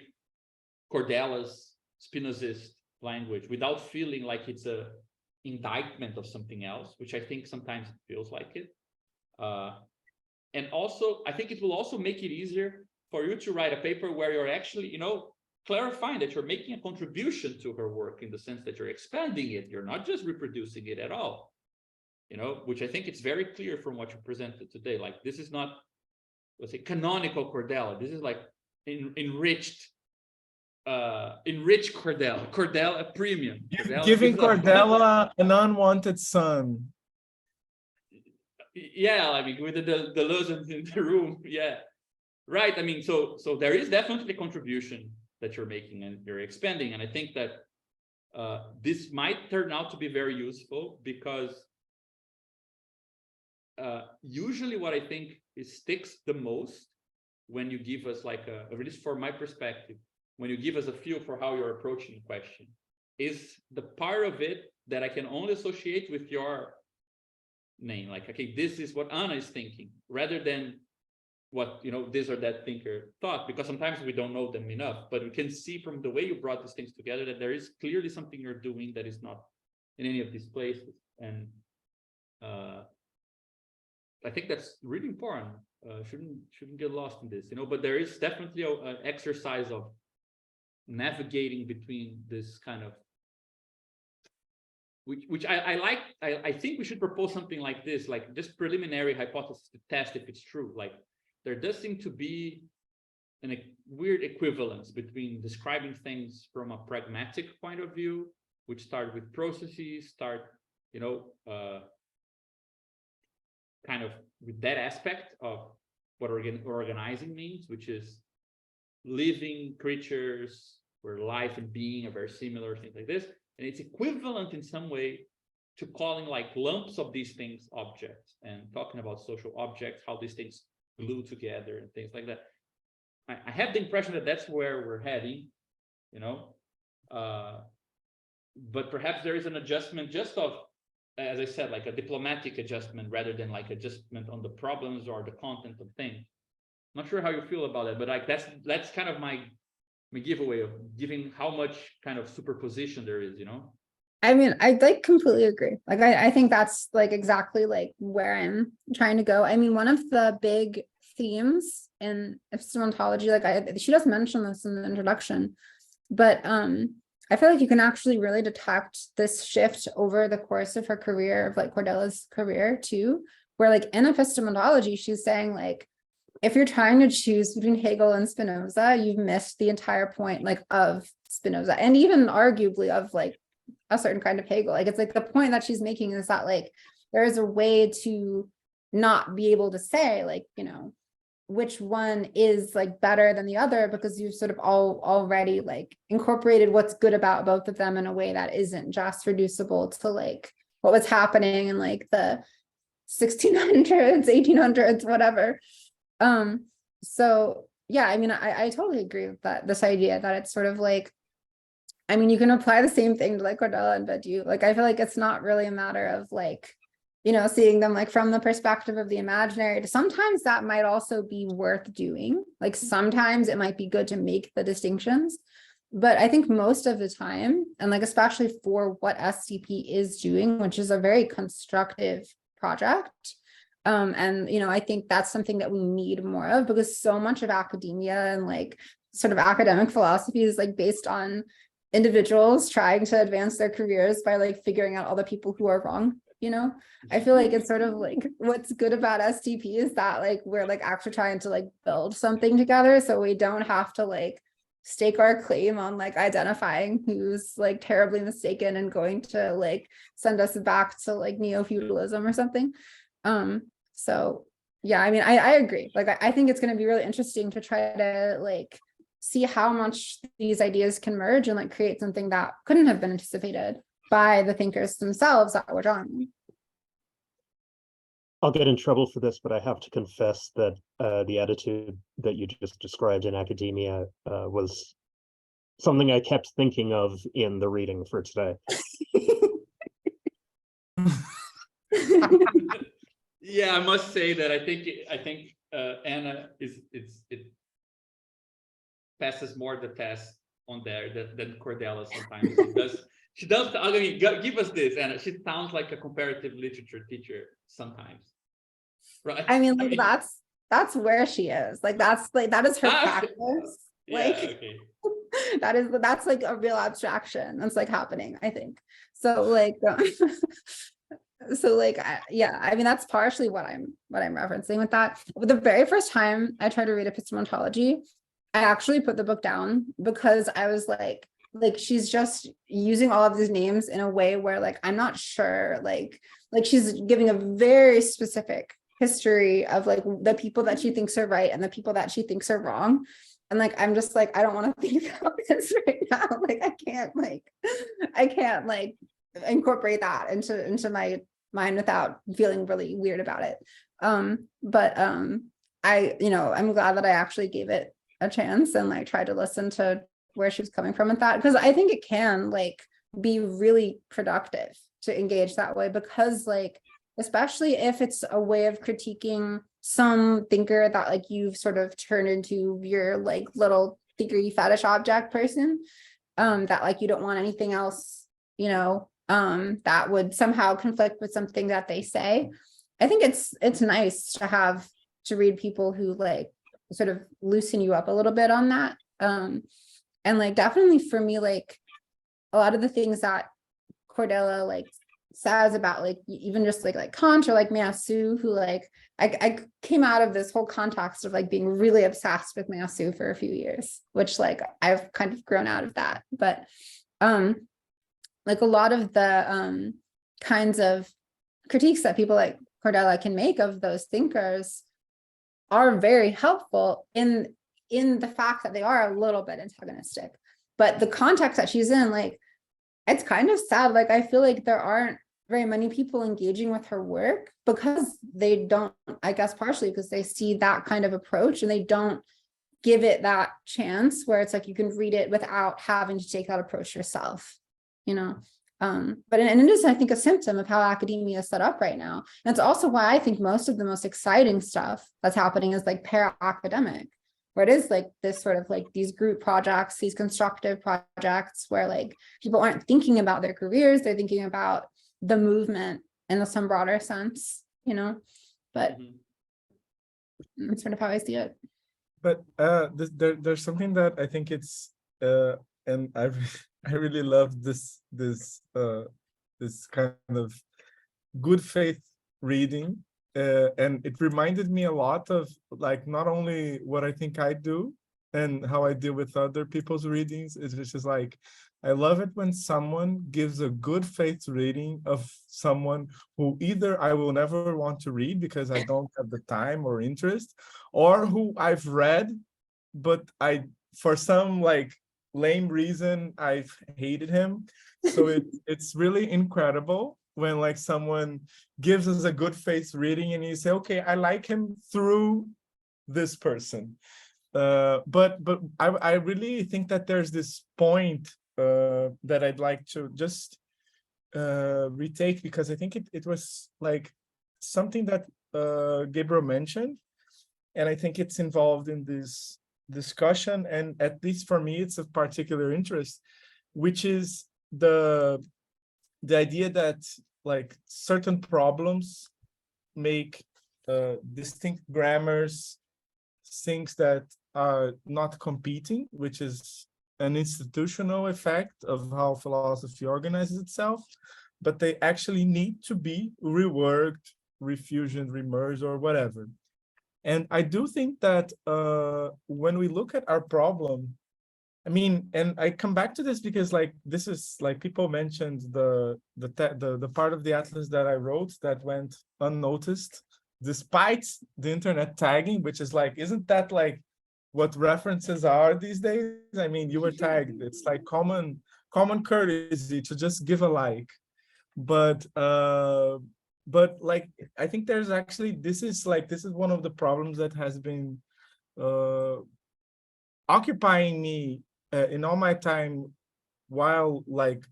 Kordela's Spinozist language without feeling like it's a indictment of something else, which I think sometimes it feels like it. And also, I think it will also make it easier for you to write a paper where you're actually, clarifying that you're making a contribution to her work in the sense that you're expanding it. You're not just reproducing it at all, which I think it's very clear from what you presented today. Like, this is not, let's say, canonical Kordela. This is like enriched Kordela, a premium. Giving Kordela an unwanted son. Yeah, I mean, with the illusions in the room, yeah, right. I mean, so there is definitely a contribution that you're making and you're expanding, and I think that this might turn out to be very useful because usually what I think sticks the most when you give us like at least for my perspective, when you give us a feel for how you're approaching the question, is the part of it that I can only associate with your name. Like, okay, this is what Anna is thinking, rather than what this or that thinker thought, because sometimes we don't know them enough, but we can see from the way you brought these things together that there is clearly something you're doing that is not in any of these places. And I think that's really important. Shouldn't get lost in this, but there is definitely an exercise of navigating between this kind of, which I like. I think we should propose something like this, like just preliminary hypothesis to test if it's true. Like, there does seem to be a weird equivalence between describing things from a pragmatic point of view, which start with processes, kind of with that aspect of what organizing means, which is living creatures where life and being are very similar, things like this. And it's equivalent in some way to calling like lumps of these things objects and talking about social objects, how these things glue together and things like that. I have the impression that that's where we're heading, but perhaps there is an adjustment just of, as I said, like a diplomatic adjustment rather than like adjustment on the problems or the content of things. Not sure how you feel about it, but like that's kind of my giveaway of giving how much kind of superposition there is, I mean, I like completely agree. Like, I think that's like exactly like where I'm trying to go. I mean, one of the big themes in epistemontology, like she does mention this in the introduction, but I feel like you can actually really detect this shift over the course of her career, of like Kordela's career too, where like in epistemology, she's saying like, if you're trying to choose between Hegel and Spinoza, you've missed the entire point like of Spinoza, and even arguably of like a certain kind of Hegel. Like, it's like the point that she's making is that like there is a way to not be able to say like, which one is like better than the other, because you've sort of already like incorporated what's good about both of them in a way that isn't just reducible to like what was happening in like the 1600s, 1800s, whatever. So yeah, I mean, I totally agree with that, this idea that it's sort of like, I mean, you can apply the same thing to like Kordela and Badiou. Like, I feel like it's not really a matter of like, seeing them like from the perspective of the imaginary. Sometimes that might also be worth doing. Like, sometimes it might be good to make the distinctions, but I think most of the time, and like, especially for what STP is doing, which is a very constructive project. And, I think that's something that we need more of, because so much of academia and like sort of academic philosophy is like based on individuals trying to advance their careers by like figuring out all the people who are wrong. I feel like it's sort of like what's good about STP is that like we're like actually trying to like build something together, so we don't have to like stake our claim on like identifying who's like terribly mistaken and going to like send us back to like neo-feudalism or something. So yeah, I mean, I agree. Like, I think it's going to be really interesting to try to like see how much these ideas can merge and like create something that couldn't have been anticipated by the thinkers themselves that were drawing. I'll get in trouble for this, but I have to confess that the attitude that you just described in academia was something I kept thinking of in the reading for today. Yeah, I must say that I think Anna it passes more the test on there than Kordela sometimes. She does. I mean, give us this, Anna. She sounds like a comparative literature teacher sometimes, right? I mean, like that's where she is. Like that is her practice. Like, yeah, okay. that's like a real abstraction that's like happening, I think. So like yeah, I mean, that's partially what I'm referencing with that. The very first time I tried to read epistemontology, I actually put the book down because I was like she's just using all of these names in a way where like I'm not sure, like she's giving a very specific history of like the people that she thinks are right and the people that she thinks are wrong. And like I'm just like, I don't want to think about this right now. Like I can't like incorporate that into my mind without feeling really weird about it. But I'm glad that I actually gave it a chance and like tried to listen to where she was coming from with that, because I think it can like be really productive to engage that way, because like especially if it's a way of critiquing some thinker that like you've sort of turned into your like little thinkery fetish object person, that like you don't want anything else, that would somehow conflict with something that they say. I think it's nice to read people who like sort of loosen you up a little bit on that. And like definitely for me, like a lot of the things that Kordela like says about like even just like Kant or like Meillassoux, who like I came out of this whole context of like being really obsessed with Meillassoux for a few years, which like I've kind of grown out of that. But like a lot of the kinds of critiques that people like Kordela can make of those thinkers are very helpful in the fact that they are a little bit antagonistic. But the context that she's in, like, it's kind of sad. Like, I feel like there aren't very many people engaging with her work because they don't, I guess partially because they see that kind of approach and they don't give it that chance where it's like you can read it without having to take that approach yourself, but it is, I think, a symptom of how academia is set up right now. And it's also why I think most of the most exciting stuff that's happening is like para-academic, where it is like this sort of like these group projects, these constructive projects where like people aren't thinking about their careers, they're thinking about the movement in some broader sense, but that's sort of how I see it. But there's something that I think it's and I really love this kind of good faith reading, and it reminded me a lot of like not only what I think I do and how I deal with other people's readings. It's just like I love it when someone gives a good faith reading of someone who either I will never want to read because I don't have the time or interest, or who I've read, but for some like lame reason I've hated him. So it's really incredible when like someone gives us a good faith reading and you say, okay, I like him through this person. But I really think that there's this point that I'd like to just retake, because I think it was like something that Gabriel mentioned, and I think it's involved in this discussion, and at least for me it's of particular interest, which is the idea that like certain problems make distinct grammars things that are not competing, which is an institutional effect of how philosophy organizes itself, but they actually need to be reworked, refusioned, remerged, or whatever. And I do think that when we look at our problem, I mean, and I come back to this because like this is like people mentioned the part of the atlas that I wrote that went unnoticed despite the internet tagging, which is like, isn't that like what references are these days? I mean, you were tagged. It's like common courtesy to just give a like. But like I think there's actually this is one of the problems that has been occupying me in all my time while like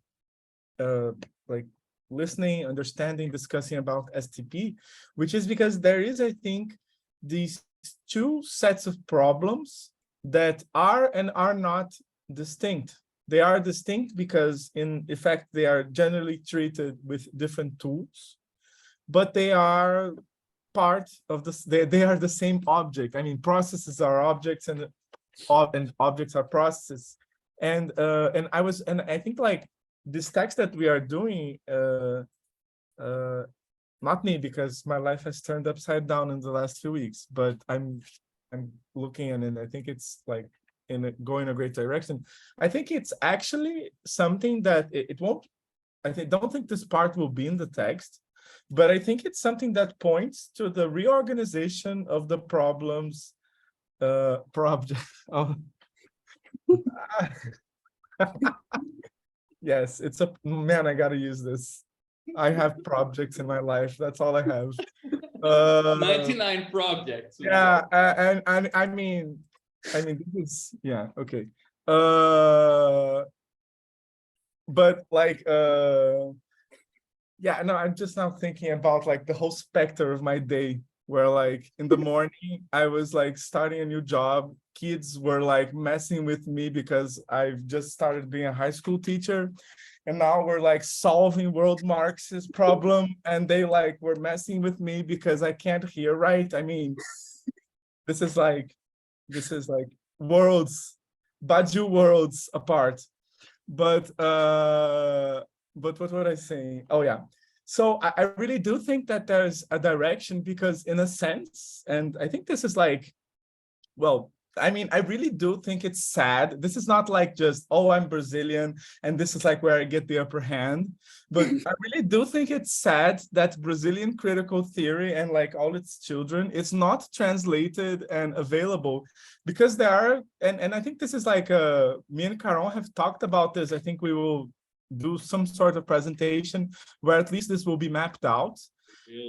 listening, understanding, discussing about STP, which is because there is, I think, these two sets of problems that are and are not distinct. They are distinct because in effect, they are generally treated with different tools, but they are part of this, they are the same object. I mean, processes are objects and objects are processes. And I think like this text that we are doing, not me, because my life has turned upside down in the last few weeks, but I'm looking at it. I think it's like going a great direction. I think it's actually something that it won't, don't think this part will be in the text, but I think it's something that points to the reorganization of the problems, yes, it's a man, I gotta use this. I have projects in my life. That's all I have. 99 projects. Yeah, and I mean, this is, yeah, okay. But like, yeah, no, I'm just now thinking about like the whole specter of my day, where like in the morning I was like starting a new job. Kids were like messing with me because I've just started being a high school teacher. And now we're like solving world Marxist problem, and they like were messing with me because I can't hear right. I mean, this is like worlds, Baju worlds apart. But what was I saying? Oh yeah. So I really do think that there's a direction, because in a sense, and I think this is like, well, I mean, I really do think it's sad. This is not like just, oh, I'm Brazilian and this is like where I get the upper hand. But I really do think it's sad that Brazilian critical theory and like all its children is not translated and available, because there are, and I think this is like, me and Caron have talked about this. I think we will do some sort of presentation where at least this will be mapped out.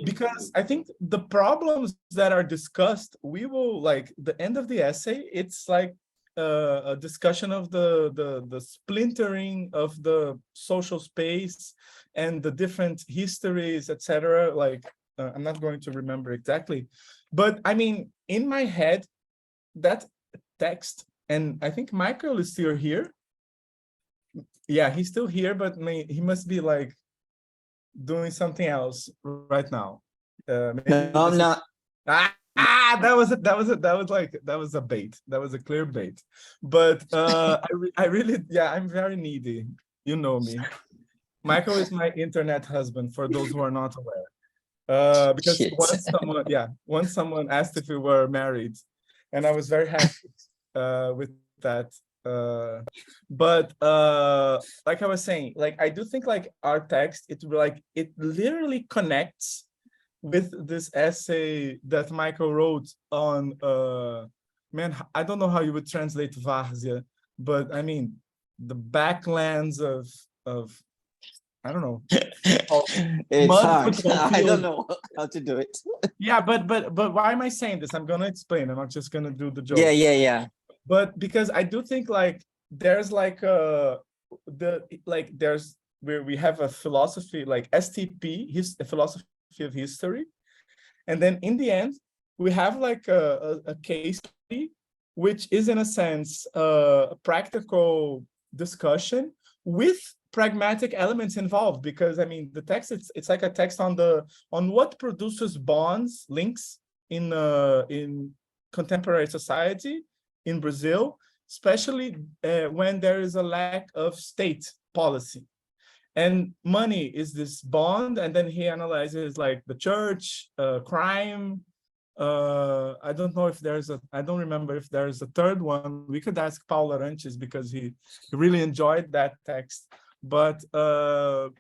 Because I think the problems that are discussed, we will like the end of the essay, it's like a discussion of the splintering of the social space and the different histories, etc. Like I'm not going to remember exactly, but I mean, in my head, that text, and I think Michael is still here. Yeah, he's still here, but he must be like doing something else right now. No, I'm not. That was a bait. That was a clear bait. But I really, yeah, I'm very needy. You know me. Michael is my internet husband, for those who are not aware. Because Shit. once someone asked if we were married, and I was very happy with that. But like I was saying, like I do think like our text, it literally connects with this essay that Michael wrote on man, I don't know how you would translate Várzea, but I mean the backlands of I don't know. It's Mud hard. football I field. don't know how to do it. Yeah, but why am I saying this? I'm gonna explain. I'm not just gonna do the joke. Yeah. But because I do think like there's like there's where we have a philosophy like STP, a philosophy of history, and then in the end we have like a case study, which is in a sense a practical discussion with pragmatic elements involved. Because I mean the text, it's like a text on what produces bonds, links in contemporary society in Brazil, especially when there is a lack of state policy. And money is this bond, and then he analyzes like the church, crime, I don't know if there's I don't remember if there's a third one. We could ask Paulo Arantes because he really enjoyed that text. But I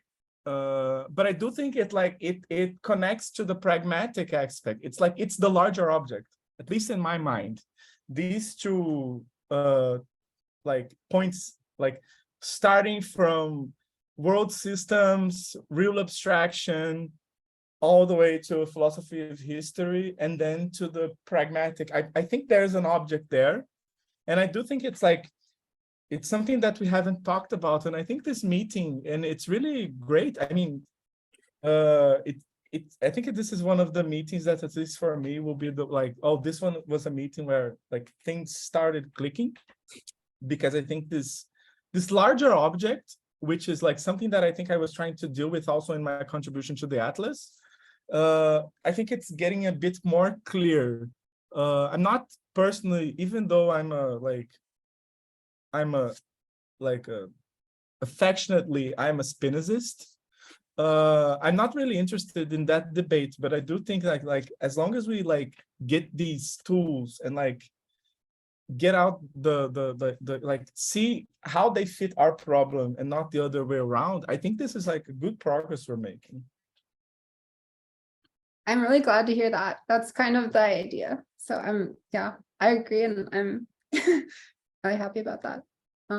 do think it connects to the pragmatic aspect. It's like it's the larger object, at least in my mind. These two like points, like starting from world systems, real abstraction, all the way to philosophy of history, and then to the pragmatic. I think there's an object there. And I do think it's something that we haven't talked about. And I think this meeting, and it's really great. I mean, I think this is one of the meetings that, at least for me, will be this one was a meeting where like things started clicking, because I think this larger object, which is like something that I think I was trying to deal with also in my contribution to the Atlas, I think it's getting a bit more clear. I'm not personally, even though affectionately, I'm a Spinozist. I'm not really interested in that debate, but I do think like as long as we get these tools and get out the see how they fit our problem and not the other way around, I think this is like a good progress we're making. I'm really glad to hear that. That's kind of the idea. So I agree, and I'm really happy about that. I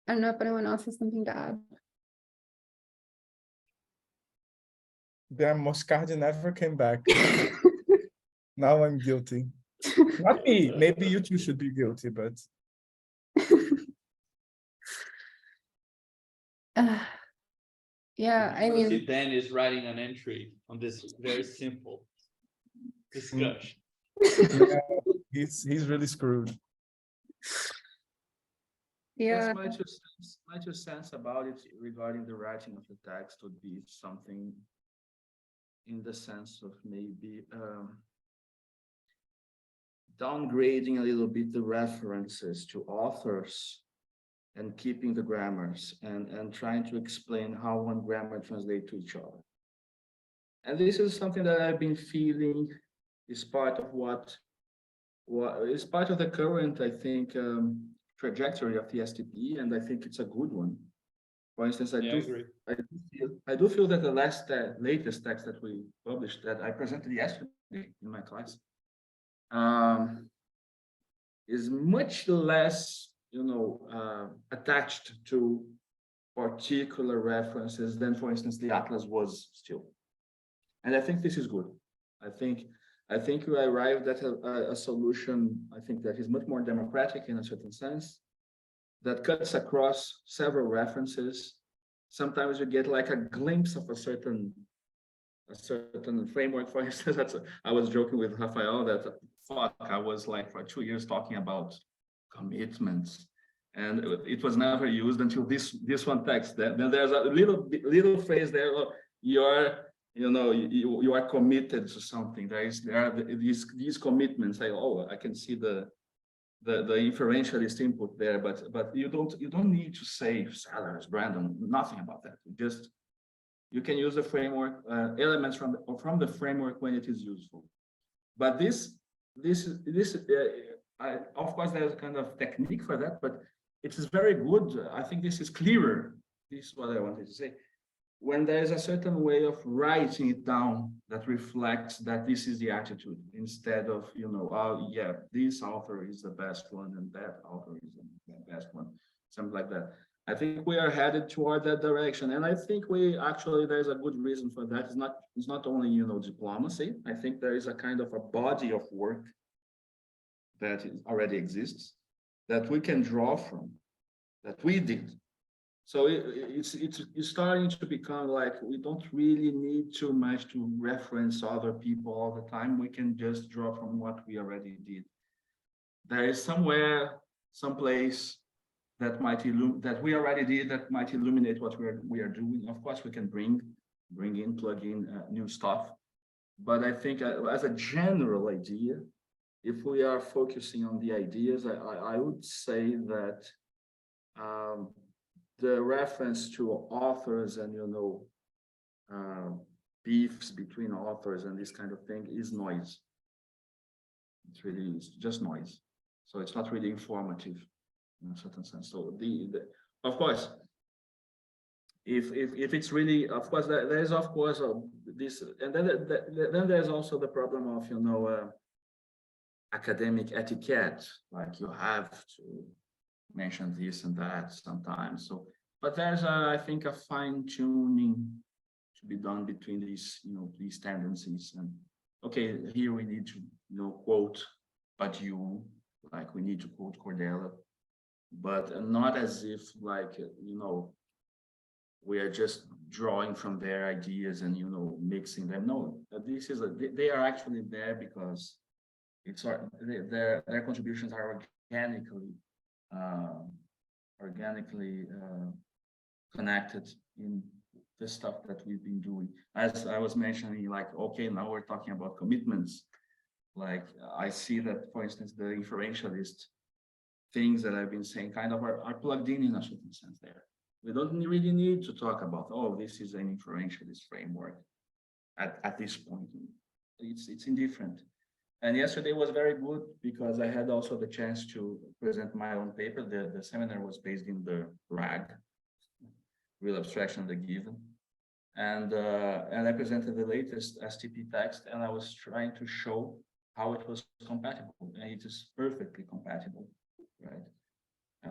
don't know if anyone else has something to add. Damn, Moscardi never came back. Now I'm guilty. Not me. Maybe you two should be guilty, but Yeah, I mean, See, Dan is writing an entry on this very simple discussion. yeah, he's really screwed. yeah, My two cents about it regarding the writing of the text would be something in the sense of maybe downgrading a little bit the references to authors and keeping the grammars and trying to explain how one grammar translates to each other. And this is something that I've been feeling is part of what is part of the current, I think, trajectory of the STP, and I think it's a good one. For instance, I do feel that the latest text that we published, that I presented yesterday in my class, is much less, attached to particular references than, for instance, the Atlas was still. And I think this is good. I think we arrived at a solution, I think, that is much more democratic in a certain sense, that cuts across several references. Sometimes you get like a glimpse of a certain framework. For instance, I was joking with Rafael that I was like for 2 years talking about commitments, and it was never used until this one text. Then there's a little phrase there. You are committed to something. There are these commitments. I can see the inferentialist input there, but you don't need to say salaries, Brandon, nothing about that. You can use the framework, elements from the framework when it is useful. But of course, there's a kind of technique for that, but it is very good. I think this is clearer. This is what I wanted to say. When there is a certain way of writing it down that reflects that this is the attitude, instead of, this author is the best one and that author is the best one, something like that. I think we are headed toward that direction. And I think there's a good reason for that. It's not only, diplomacy. I think there is a kind of a body of work that already exists that we can draw from, that we did. So it's starting to become like we don't really need too much to reference other people all the time. We can just draw from what we already did. There is someplace that we already did that might illuminate what we are doing. Of course, we can plug in new stuff. But I think as a general idea, if we are focusing on the ideas, I would say that the reference to authors and beefs between authors and this kind of thing is noise. It's just noise. So it's not really informative in a certain sense. So of course, if it's really, of course, there is of course this, and then there's also the problem of, you know, academic etiquette, like you have to mention this and that sometimes. So, but there's I think a fine tuning to be done between these, you know, these tendencies. And okay, here we need to, you know, quote Badiou, like we need to quote Kordela, but not as if like, you know, we are just drawing from their ideas and, you know, mixing them. No, this is they are actually there because it's their contributions are organically connected in the stuff that we've been doing. As I was mentioning, like, okay, now we're talking about commitments. Like I see that, for instance, the inferentialist things that I've been saying kind of are plugged in a certain sense there. We don't really need to talk about, oh, this is an inferentialist framework at this point. It's indifferent. And yesterday was very good because I had also the chance to present my own paper. The seminar was based in the RAG, Real Abstraction of the Given. And I presented the latest STP text, and I was trying to show how it was compatible. And it is perfectly compatible, right?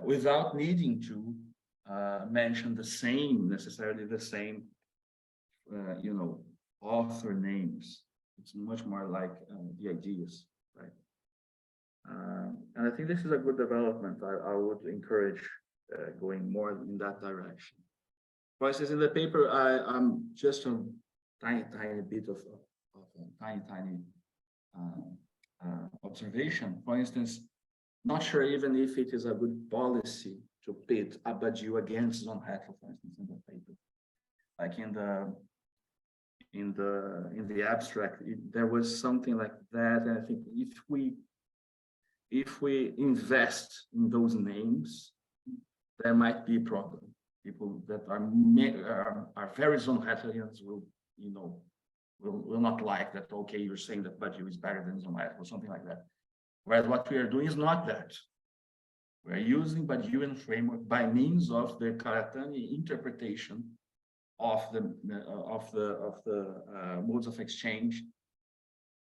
Without needing to mention necessarily the same, you know, author names. It's much more like the ideas, right? And I think this is a good development. I would encourage going more in that direction. For instance, in the paper, I'm just a tiny bit of a tiny observation. For instance, not sure even if it is a good policy to pit Badiou against Zonhetto, for instance, in the paper. Like in the abstract, there was something like that, and I think if we invest in those names, there might be a problem. People that are very Zonhettians will, you know, will not like that. Okay, you're saying that Badiou is better than Zonhetto or something like that. Whereas what we are doing is not that. We're using Badiouian framework by means of the Karatani interpretation of the modes of exchange,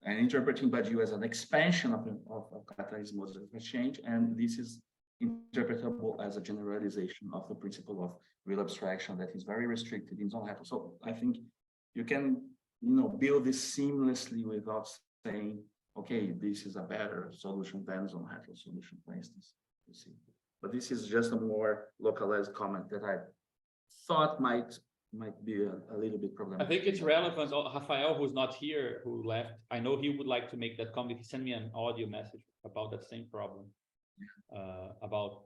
and interpreting Badiou as an expansion of Karatani's modes of exchange, and this is interpretable as a generalization of the principle of real abstraction that is very restricted in Zonhetto. So I think you can, you know, build this seamlessly without saying, okay, this is a better solution than Zonhetto solution, for instance. You see, but this is just a more localized comment that I thought might be a little bit problematic. I think it's relevant. Rafael, who's not here, who left, I know he would like to make that comment. He sent me an audio message about that same problem, about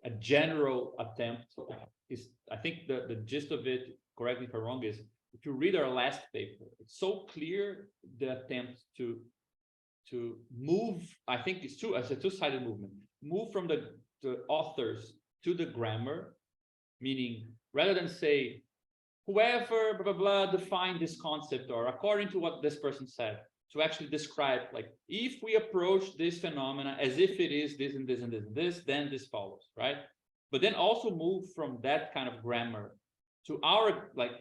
a general attempt. I think the gist of it, correct me if I'm wrong, is if you read our last paper, it's so clear the attempt to move, I think it's as a two-sided movement, move from the authors to the grammar, meaning rather than say, whoever, blah, blah, blah, defined this concept, or according to what this person said, to actually describe, like, if we approach this phenomena as if it is this and this and this and this, then this follows, right? But then also move from that kind of grammar to our, like,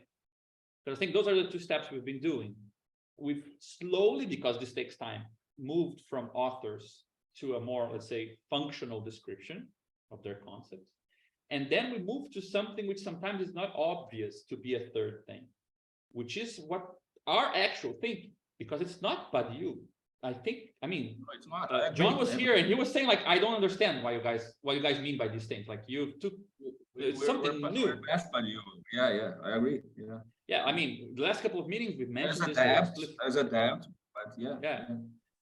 because I think those are the two steps we've been doing. We've slowly, because this takes time, moved from authors to a more, let's say, functional description of their concepts. And then we move to something which sometimes is not obvious to be a third thing, which is what our actual thing, because it's not Badiou. I think, I mean, no, it's not. John was here and he was saying, like, I don't understand what you guys mean by these things. Like, you took something new. We're past Badiou. Yeah, I agree. Yeah, I mean, the last couple of meetings we've mentioned as a doubt, but yeah.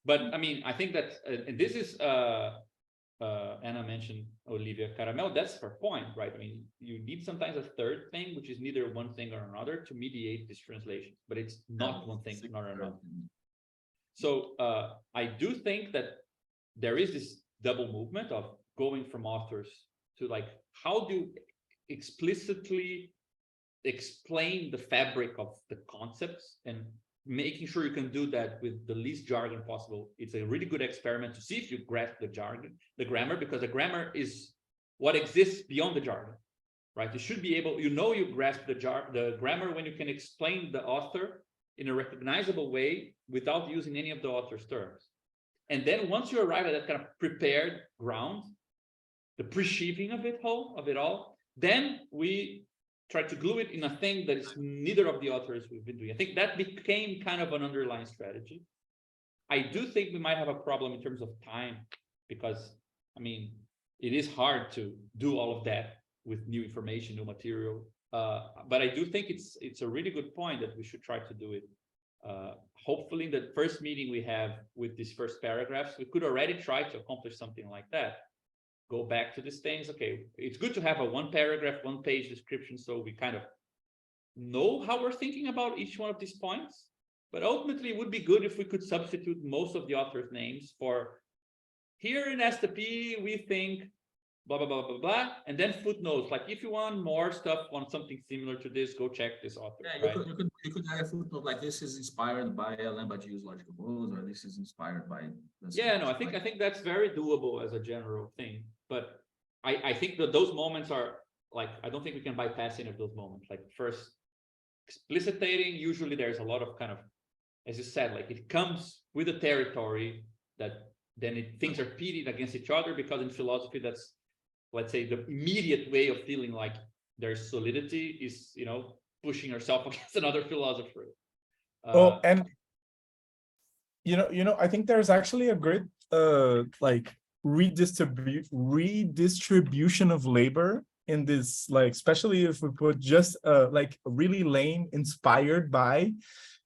But I mean, I think that, and this is, Anna mentioned Olivia Caramel, that's her point, right? I mean, you need sometimes a third thing, which is neither one thing or another, to mediate this translation, but it's not one thing nor another. So I do think that there is this double movement of going from authors to, like, how do you explicitly explain the fabric of the concepts and making sure you can do that with the least jargon possible. It's a really good experiment to see if you grasp the jargon, the grammar, because the grammar is what exists beyond the jargon, right? You should be able, you grasp the grammar when you can explain the author in a recognizable way without using any of the author's terms. And then once you arrive at that kind of prepared ground, the perceiving of it all, then we try to glue it in a thing that is neither of the authors we've been doing. I think that became kind of an underlying strategy. I do think we might have a problem in terms of time, because, I mean, it is hard to do all of that with new information, new material. But I do think it's a really good point that we should try to do it. Hopefully in the first meeting we have with these first paragraphs, we could already try to accomplish something like that. Go back to these things. Okay, it's good to have a 1 paragraph, 1 page description, so we kind of know how we're thinking about each one of these points. But ultimately, it would be good if we could substitute most of the author's names for, here in STP, we think blah, blah, blah, blah, blah, and then footnotes. Like, if you want more stuff on something similar to this, go check this author. Yeah, right? you could have a footnote like, this is inspired by Lambert's logical rules, or this is inspired by. Yeah, no, I think that's very doable as a general thing. But I think that those moments are like, I don't think we can bypass any of those moments. Like, first, explicitating, usually there's a lot of kind of, as you said, like, it comes with the territory that then things are pitted against each other, because in philosophy, that's, let's say, the immediate way of feeling like there's solidity is, pushing yourself against another philosopher. And I think there's actually a great like redistribution of labor in this, like, especially if we put just like really lame inspired by,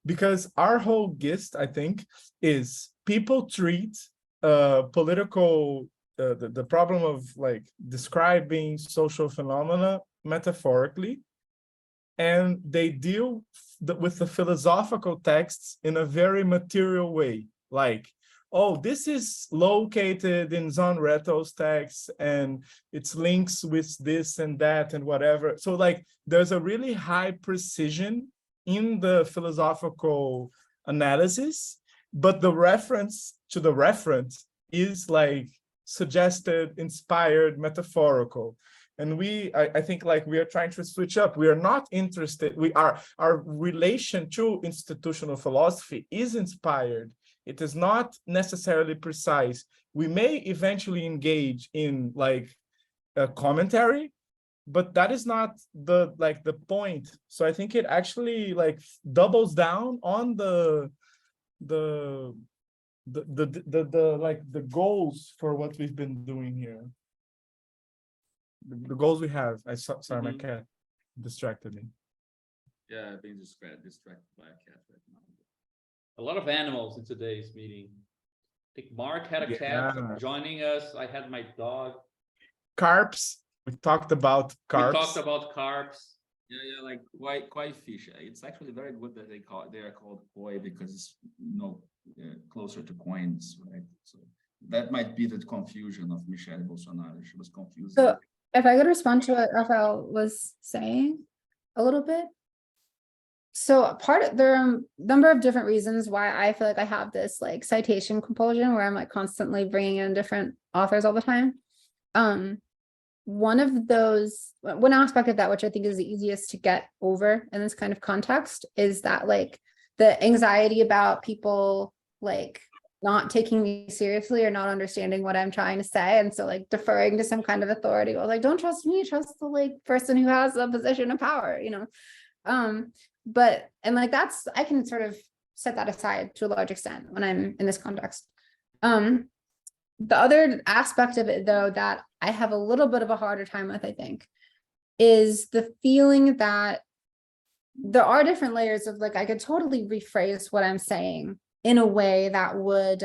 because our whole gist, I think, is people treat political the problem of like describing social phenomena metaphorically, and they deal with the philosophical texts in a very material way, like, oh, this is located in Zonretto's text and it's links with this and that and whatever. So like there's a really high precision in the philosophical analysis, but the reference to the reference is like suggested, inspired, metaphorical. And I think like we are trying to switch up. We are not interested. Our relation to institutional philosophy is inspired. It is not necessarily precise. We may eventually engage in like a commentary, but that is not the point. So I think it actually like doubles down on the goals for what we've been doing here. The goals we have. Sorry, my cat distracted me. Yeah, being distracted by a cat right now. A lot of animals in today's meeting. I think Mark had a cat joining us. I had my dog. Carps. We talked about carps. We talked about carps. Yeah, like koi fish. It's actually very good that they are called koi, because it's closer to coins, right? So that might be the confusion of Michelle Bolsonaro. She was confused. So if I could respond to what Rafael was saying a little bit. So there are a number of different reasons why I feel like I have this like citation compulsion, where I'm like constantly bringing in different authors all the time. One aspect of that, which I think is the easiest to get over in this kind of context, is that like the anxiety about people like not taking me seriously or not understanding what I'm trying to say. And so like deferring to some kind of authority, or like, don't trust me, trust the like person who has a position of power, But I can sort of set that aside to a large extent when I'm in this context. The other aspect of it, though, that I have a little bit of a harder time with, I think, is the feeling that there are different layers of like, I could totally rephrase what I'm saying in a way that would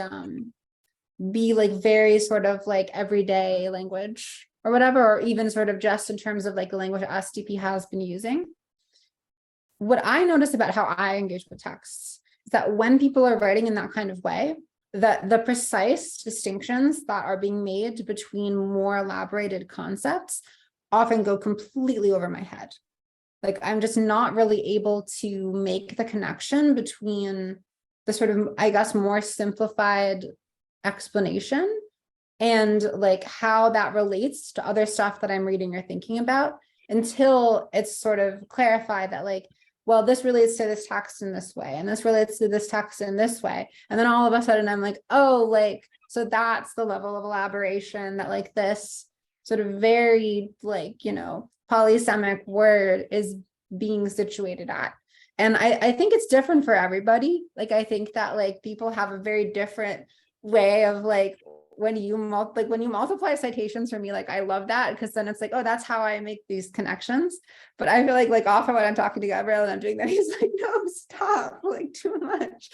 be like very sort of like everyday language or whatever, or even sort of just in terms of like the language SDP has been using. What I notice about how I engage with texts is that when people are writing in that kind of way, that the precise distinctions that are being made between more elaborated concepts often go completely over my head. like I'm just not really able to make the connection between the sort of, I guess, more simplified explanation and like how that relates to other stuff that I'm reading or thinking about until it's sort of clarified that like, well, this relates to this text in this way, and this relates to this text in this way. And then all of a sudden I'm like, oh, like, so that's the level of elaboration that like this sort of very like, you know, polysemic word is being situated at. And I think it's different for everybody. Like, I think that like people have a very different way of like, when you multiply citations for me, like I love that, because then it's like, oh, that's how I make these connections. But I feel like often when I'm talking to Gabriel and I'm doing that, he's like, no, stop, like too much.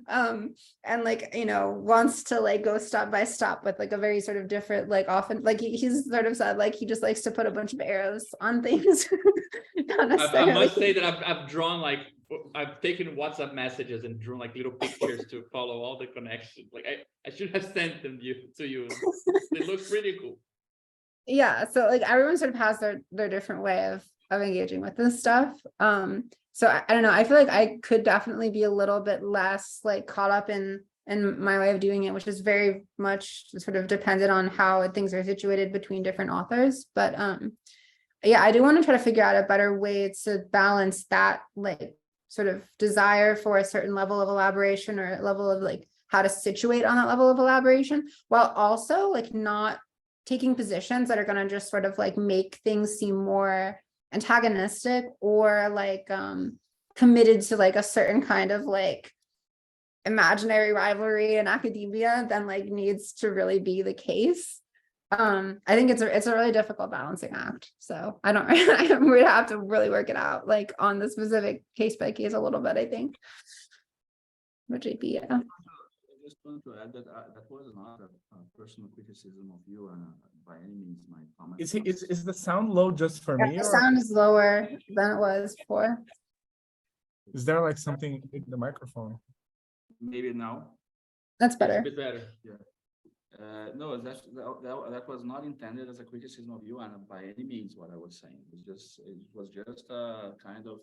And like, you know, wants to like go stop by stop with like a very sort of different, like often like he's sort of said like he just likes to put a bunch of arrows on things. I must say that I've drawn like, I've taken WhatsApp messages and drawn like little pictures to follow all the connections. Like I should have sent them to you. They look pretty cool. Yeah, so like everyone sort of has their different way of engaging with this stuff. So I don't know, I feel like I could definitely be a little bit less like caught up in my way of doing it, which is very much sort of dependent on how things are situated between different authors. But yeah, I do want to try to figure out a better way to balance that like sort of desire for a certain level of elaboration or a level of like how to situate on that level of elaboration, while also like not taking positions that are going to just sort of like make things seem more antagonistic or like committed to like a certain kind of like imaginary rivalry in academia than like needs to really be the case. I think it's a really difficult balancing act. So I don't we have to really work it out like on the specific case by case a little bit, I think. But JP, yeah. I just want to add that that was not a personal criticism of you, and by any means my comment. Is the sound low just for me, The or sound is lower than it was before. is there like something in the microphone? Maybe now. That's It's a better. bit better. No, that was not intended as a criticism of you, and by any means what I was saying. It was just a kind of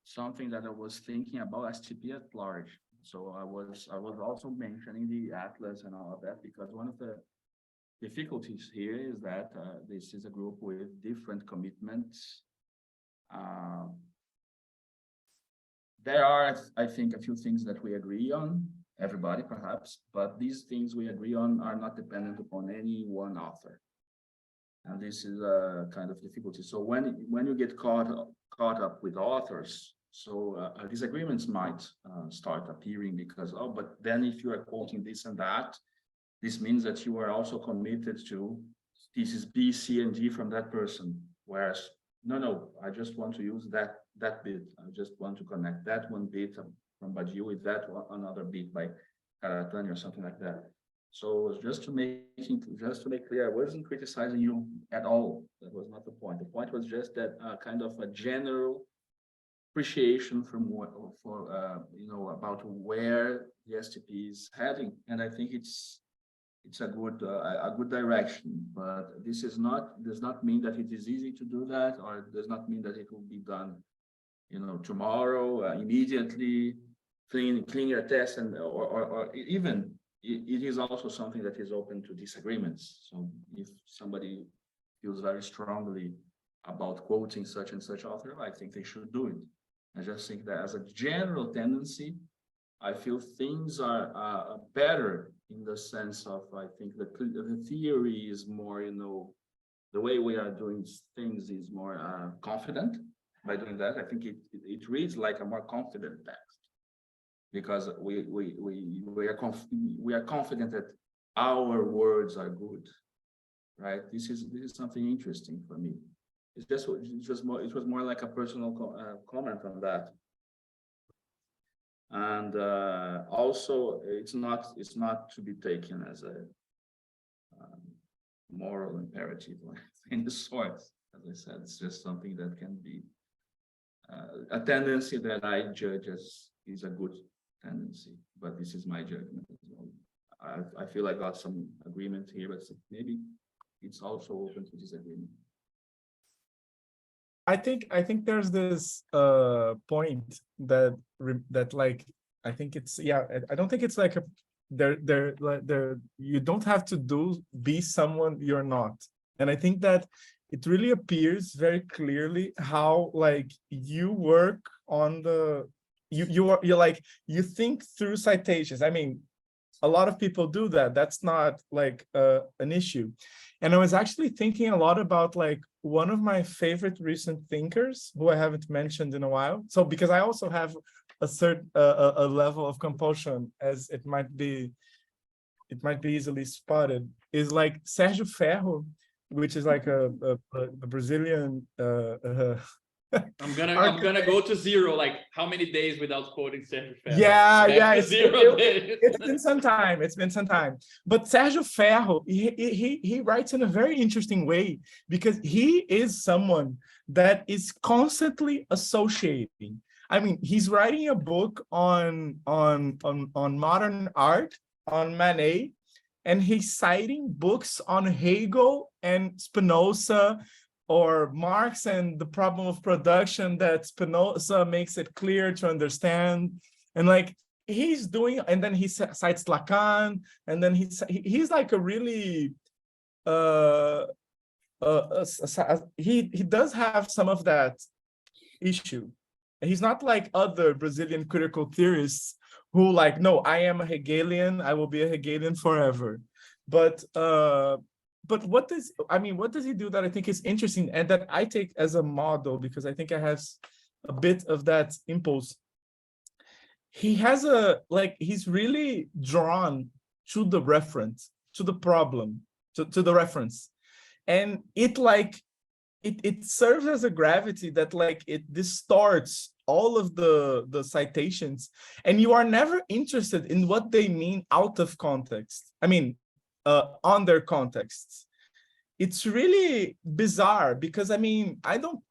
something that I was thinking about STP at large. So I was also mentioning the atlas and all of that, because one of the difficulties here is that this is a group with different commitments. There are, I think, a few things that we agree on, everybody perhaps, but these things we agree on are not dependent upon any one author. And this is a kind of difficulty. So when you get caught up with authors, so disagreements might start appearing because, oh, but then if you are quoting this and that, this means that you are also committed to thesis B, C, and D from that person. Whereas, no, I just want to use that bit. I just want to connect that one bit from Badiou with that another bit by Karatani or something like that. So just to make clear, I wasn't criticizing you at all. That was not the point. The point was just that kind of a general appreciation from about where the STP is heading, and I think it's a good direction. But this does not mean that it is easy to do that, or does not mean that it will be done, tomorrow, immediately, clean your test, and or even it is also something that is open to disagreements. So if somebody feels very strongly about quoting such and such author, I think they should do it. I just think that as a general tendency, I feel things are better in the sense of, I think the theory is more, the way we are doing things is more confident. By doing that, I think it reads like a more confident text, because we are confident that our words are good, right? This is something interesting for me. It was more like a personal comment on that. And also it's not to be taken as a moral imperative or any sort. As I said, it's just something that can be a tendency that I judge as is a good tendency, but this is my judgment as well. I feel I got some agreement here, but maybe it's also open to disagreement. I think there's this point that like I think it's I don't think it's like a there you don't have to be someone you're not. And I think that it really appears very clearly how like you work on the you're like you think through citations. I mean, a lot of people do that. That's not like an issue. And I was actually thinking a lot about like one of my favorite recent thinkers who I haven't mentioned in a while. So because I also have a certain a level of compulsion, as it might be easily spotted, is like Sérgio Ferro, which is like a Brazilian I'm gonna go to zero. Like how many days without quoting Sartre? It's been some time. It's been some time. But Sérgio Ferro, he writes in a very interesting way because he is someone that is constantly associating. I mean, he's writing a book on modern art, on Manet, and he's citing books on Hegel and Spinoza, or Marx and the problem of production that Spinoza makes it clear to understand. And like he's doing, and then he cites Lacan, and then he's like a really he does have some of that issue. He's not like other Brazilian critical theorists who like, no, I am a Hegelian, I will be a Hegelian forever. But what does he do that I think is interesting and that I take as a model, because I think I have a bit of that impulse. He has he's really drawn to the reference, to the problem, to the reference. And it serves as a gravity that like it distorts all of the citations, and you are never interested in what they mean out of context. I mean, on their contexts. It's really bizarre because I mean, I don't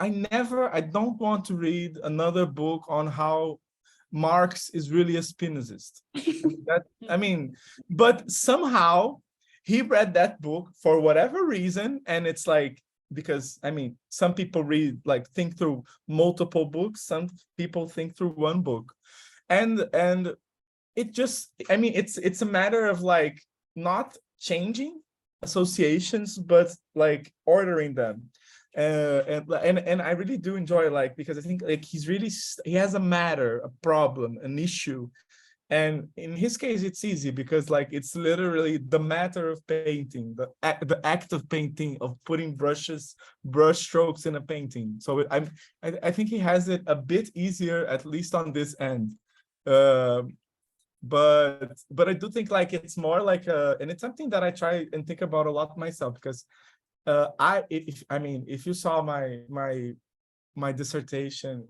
want to read another book on how Marx is really a Spinozist. But somehow he read that book for whatever reason, and it's like, because I mean, some people think through multiple books, some people think through one book, and it just, I mean, it's a matter of like not changing associations, but like ordering them, and I really do enjoy because I think like he has a matter, a problem, an issue, and in his case it's easy because like it's literally the matter of painting, the act of painting, of putting brush strokes in a painting. So I think he has it a bit easier, at least on this end. But I do think like it's more like and it's something that I try and think about a lot myself, because if you saw my dissertation,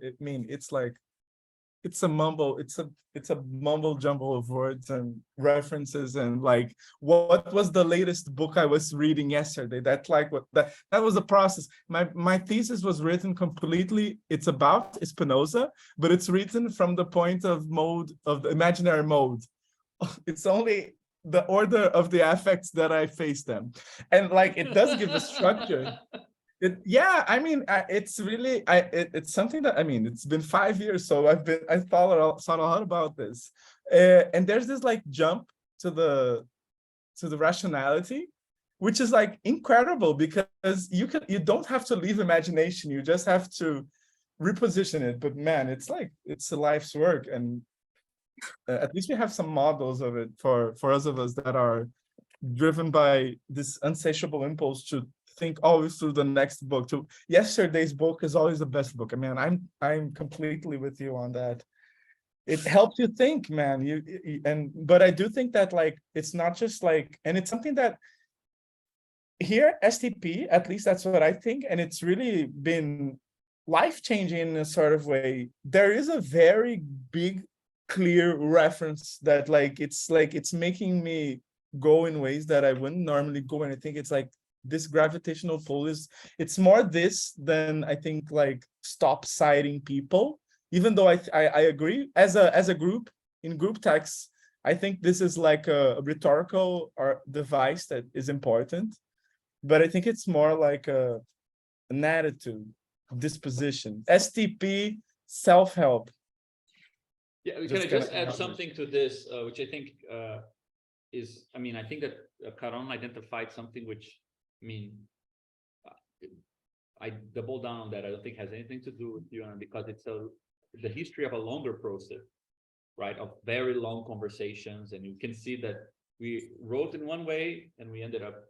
it's a mumble jumble of words and references, and like what was the latest book I was reading yesterday. That was a process. My thesis was written completely, it's about Spinoza, but it's written from the point of the imaginary mode. It's only the order of the affects that I face them, and like it does give a structure. It's really it's something that, I mean, it's been 5 years, so I thought a lot about this, and there's this like jump to the rationality, which is like incredible, because you don't have to leave imagination, you just have to reposition it. But man, it's a life's work, and at least we have some models of it for us that are driven by this insatiable impulse to think always through the next book. To yesterday's book is always the best book. I mean, I'm completely with you on that. It helps you think, man. But I do think that like it's not just like, and it's something that here STP, at least that's what I think, and it's really been life-changing in a sort of way. There is a very big, clear reference that like it's making me go in ways that I wouldn't normally go, and I think it's like this gravitational pull it's more this than I think like stop citing people, even though I agree as a group, in group texts, I think this is like a rhetorical or device that is important, but I think it's more like an attitude. disposition. STP, self-help. Yeah, can I Just just kinda- add something to this, which I think is, I mean, I think that Caron identified something which, I mean, I double down on that. I don't think has anything to do with you, because it's the history of a longer process, right? Of very long conversations, and you can see that we wrote in one way and we ended up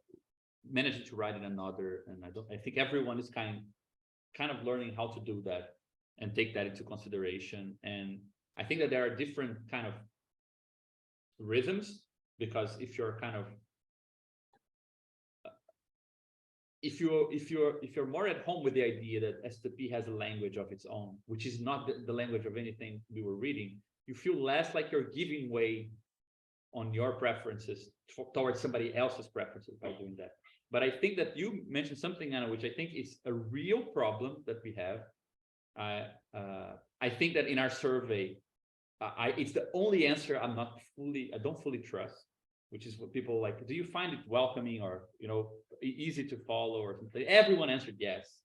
managing to write in another. And I think everyone is kind of learning how to do that and take that into consideration. And I think that there are different kind of rhythms, because if you're kind of if you're more at home with the idea that STP has a language of its own, which is not the language of anything we were reading, you feel less like you're giving way on your preferences towards somebody else's preferences by doing that. But I think that you mentioned something, Anna, which I think is a real problem that we have. I think that in our survey, it's the only answer I don't fully trust, which is what people like. Do you find it welcoming or easy to follow or something? Everyone answered yes,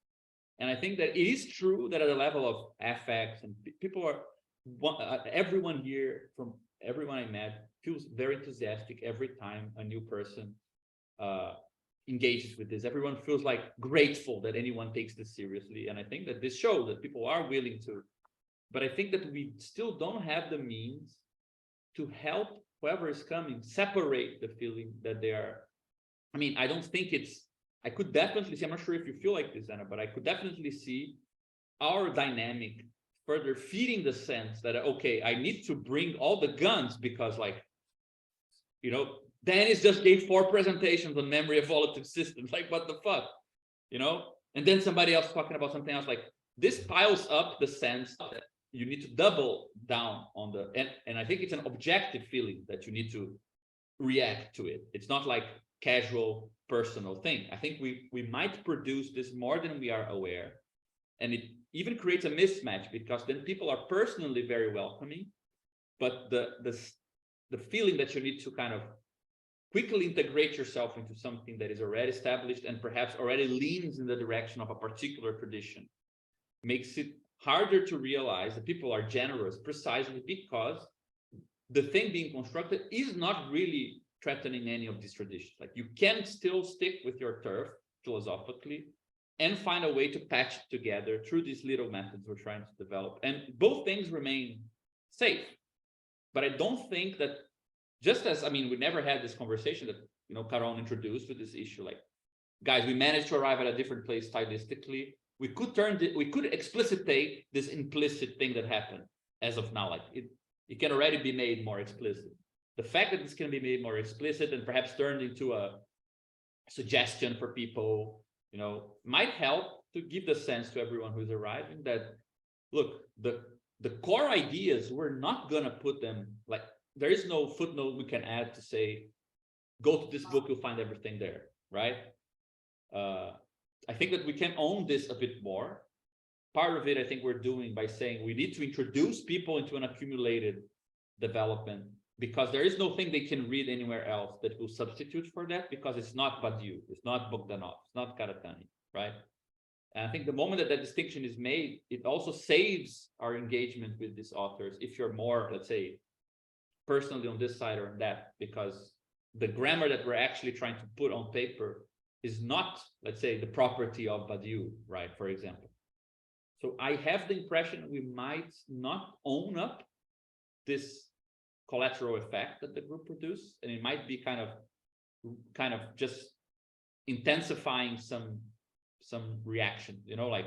and I think that it is true that at a level of affects and people are everyone here, from everyone I met, feels very enthusiastic every time a new person engages with this. Everyone feels like grateful that anyone takes this seriously, and I think that this shows that people are willing to. But I think that we still don't have the means to help whoever is coming separate the feeling that they are. I mean, I don't think I could definitely see, I'm not sure if you feel like this, Anna, but I could definitely see our dynamic further feeding the sense that, okay, I need to bring all the guns because, like, Dennis just gave 4 presentations on memory evolutive systems. Like, what the fuck? And then somebody else talking about something else. Like, this piles up the sense that you need to double down on and I think it's an objective feeling that you need to react to it. It's not like casual personal thing. I think we might produce this more than we are aware, and it even creates a mismatch, because then people are personally very welcoming, but the feeling that you need to kind of quickly integrate yourself into something that is already established and perhaps already leans in the direction of a particular tradition makes it harder to realize that people are generous, precisely because the thing being constructed is not really threatening any of these traditions. Like, you can still stick with your turf philosophically and find a way to patch it together through these little methods we're trying to develop. And both things remain safe. But I don't think that, just as, I mean, we never had this conversation that, Caron introduced with this issue, like, guys, we managed to arrive at a different place stylistically. We could explicitate this implicit thing that happened as of now. Like, it can already be made more explicit. The fact that this can be made more explicit and perhaps turned into a suggestion for people, might help to give the sense to everyone who's arriving that, look, the core ideas, we're not gonna put them, like, there is no footnote we can add to say, go to this book, you'll find everything there, right? I think that we can own this a bit more. Part of it, I think we're doing by saying we need to introduce people into an accumulated development, because there is no thing they can read anywhere else that will substitute for that, because it's not Badiou, it's not Bogdanov, it's not Karatani, right? And I think the moment that distinction is made, it also saves our engagement with these authors if you're more, let's say, personally on this side or on that, because the grammar that we're actually trying to put on paper is not, let's say, the property of Badiou, right, for example. So I have the impression we might not own up this collateral effect that the group produced, and it might be kind of just intensifying some reaction, like,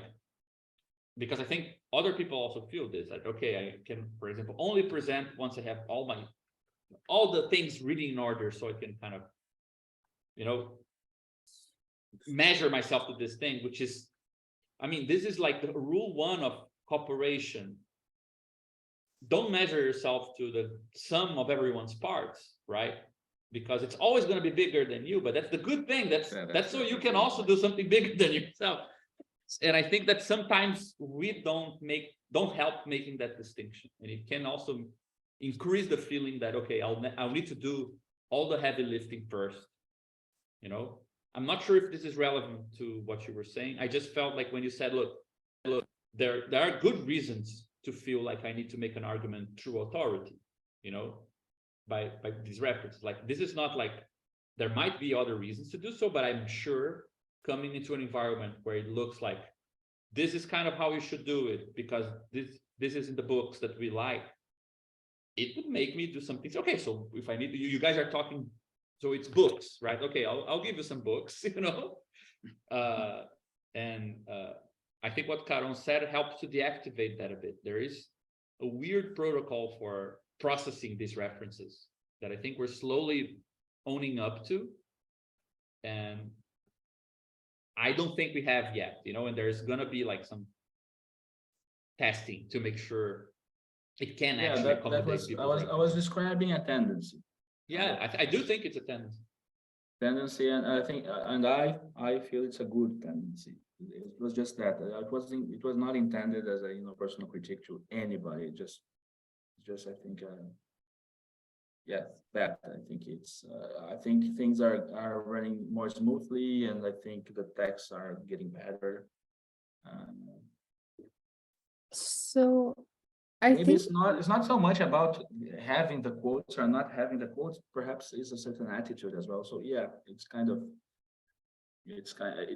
because I think other people also feel this, like, okay, I can, for example, only present once I have all the things reading in order, so I can kind of, measure myself to this thing, which is, I mean, this is like the rule 1 of cooperation. Don't measure yourself to the sum of everyone's parts, right? Because it's always going to be bigger than you, but that's the good thing. That's so you can also do something bigger than yourself. And I think that sometimes we don't help making that distinction, and it can also increase the feeling that, okay, I'll need to do all the heavy lifting first. I'm not sure if this is relevant to what you were saying. I just felt like when you said, look, there are good reasons to feel like I need to make an argument through authority, you know, by these references. Like, this is not like, there might be other reasons to do so, but I'm sure coming into an environment where it looks like this is kind of how you should do it because this is in the books that we like, it would make me do some things. Okay, so if I need to, you guys are talking, so it's books, right? Okay, I'll give you some books, you know. I think what Caron said helps to deactivate that a bit. There is a weird protocol for processing these references that I think we're slowly owning up to, and I don't think we have yet, you know, and there's gonna be like some testing to make sure it can actually accommodate people's I was describing a tendency. Yeah, I do think it's a tendency. And I think, and I feel it's a good tendency. It was just that it was not intended as a, you know, personal critique to anybody. Just I think, yeah, that I think it's I think things are running more smoothly, and I think the texts are getting better. So I Maybe think it's not so much about having the quotes or not having the quotes. Perhaps is a certain attitude as well. So yeah, it's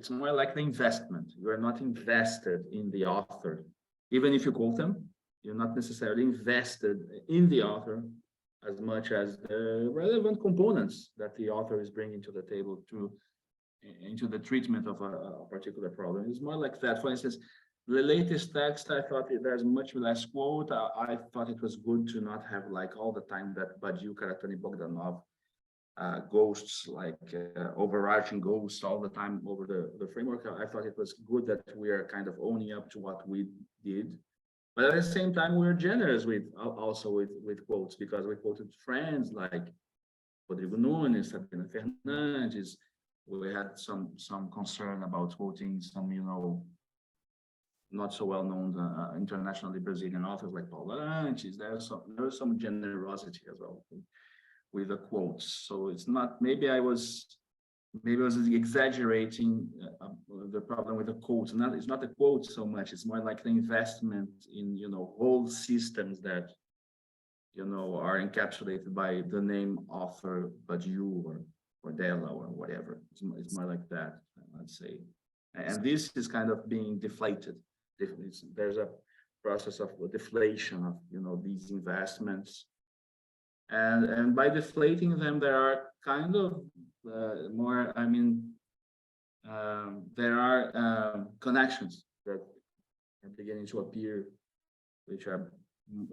more like the investment. You are not invested in the author, even if you quote them. You're not necessarily invested in the author as much as the relevant components that the author is bringing to the table into the treatment of a particular problem. It's more like that. For instance, the latest text, I thought there's much less quote. I thought it was good to not have like all the time that Badiou, Karatani, Bogdanov ghosts, like overarching ghosts all the time over the framework. I thought it was good that we are kind of owning up to what we did. But at the same time, we're generous with quotes, because we quoted friends like Rodrigo Nunes, Sabrina Fernandes. We had some concern about quoting some, you know, not so well known internationally Brazilian authors like Paulo Arantes. There was some generosity as well with the quotes. So it's not, maybe I was exaggerating the problem with the quotes. It's not the quotes so much. It's more like the investment in, you know, whole systems that, you know, are encapsulated by the name author Badiou or Kordela or whatever. It's more like that, I'd say. And this is kind of being deflated. There's a process of deflation of, you know, these investments. And by deflating them, there are kind of more, I mean, there are connections that are beginning to appear, which are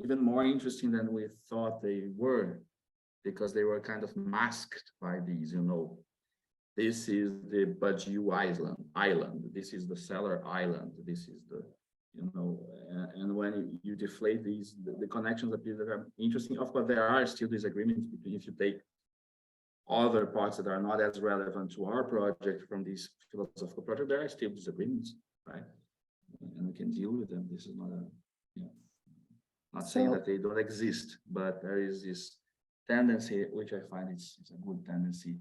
even more interesting than we thought they were, because they were kind of masked by these, you know, this is the Badiou island, this is the Seller Island, this is the, you know, and when you deflate these, the connections appear that are interesting. Of course, there are still disagreements between, if you take other parts that are not as relevant to our project from this philosophical project, there are still disagreements, right? And we can deal with them. This is not not saying that they don't exist, but there is this tendency, which I find it's a good tendency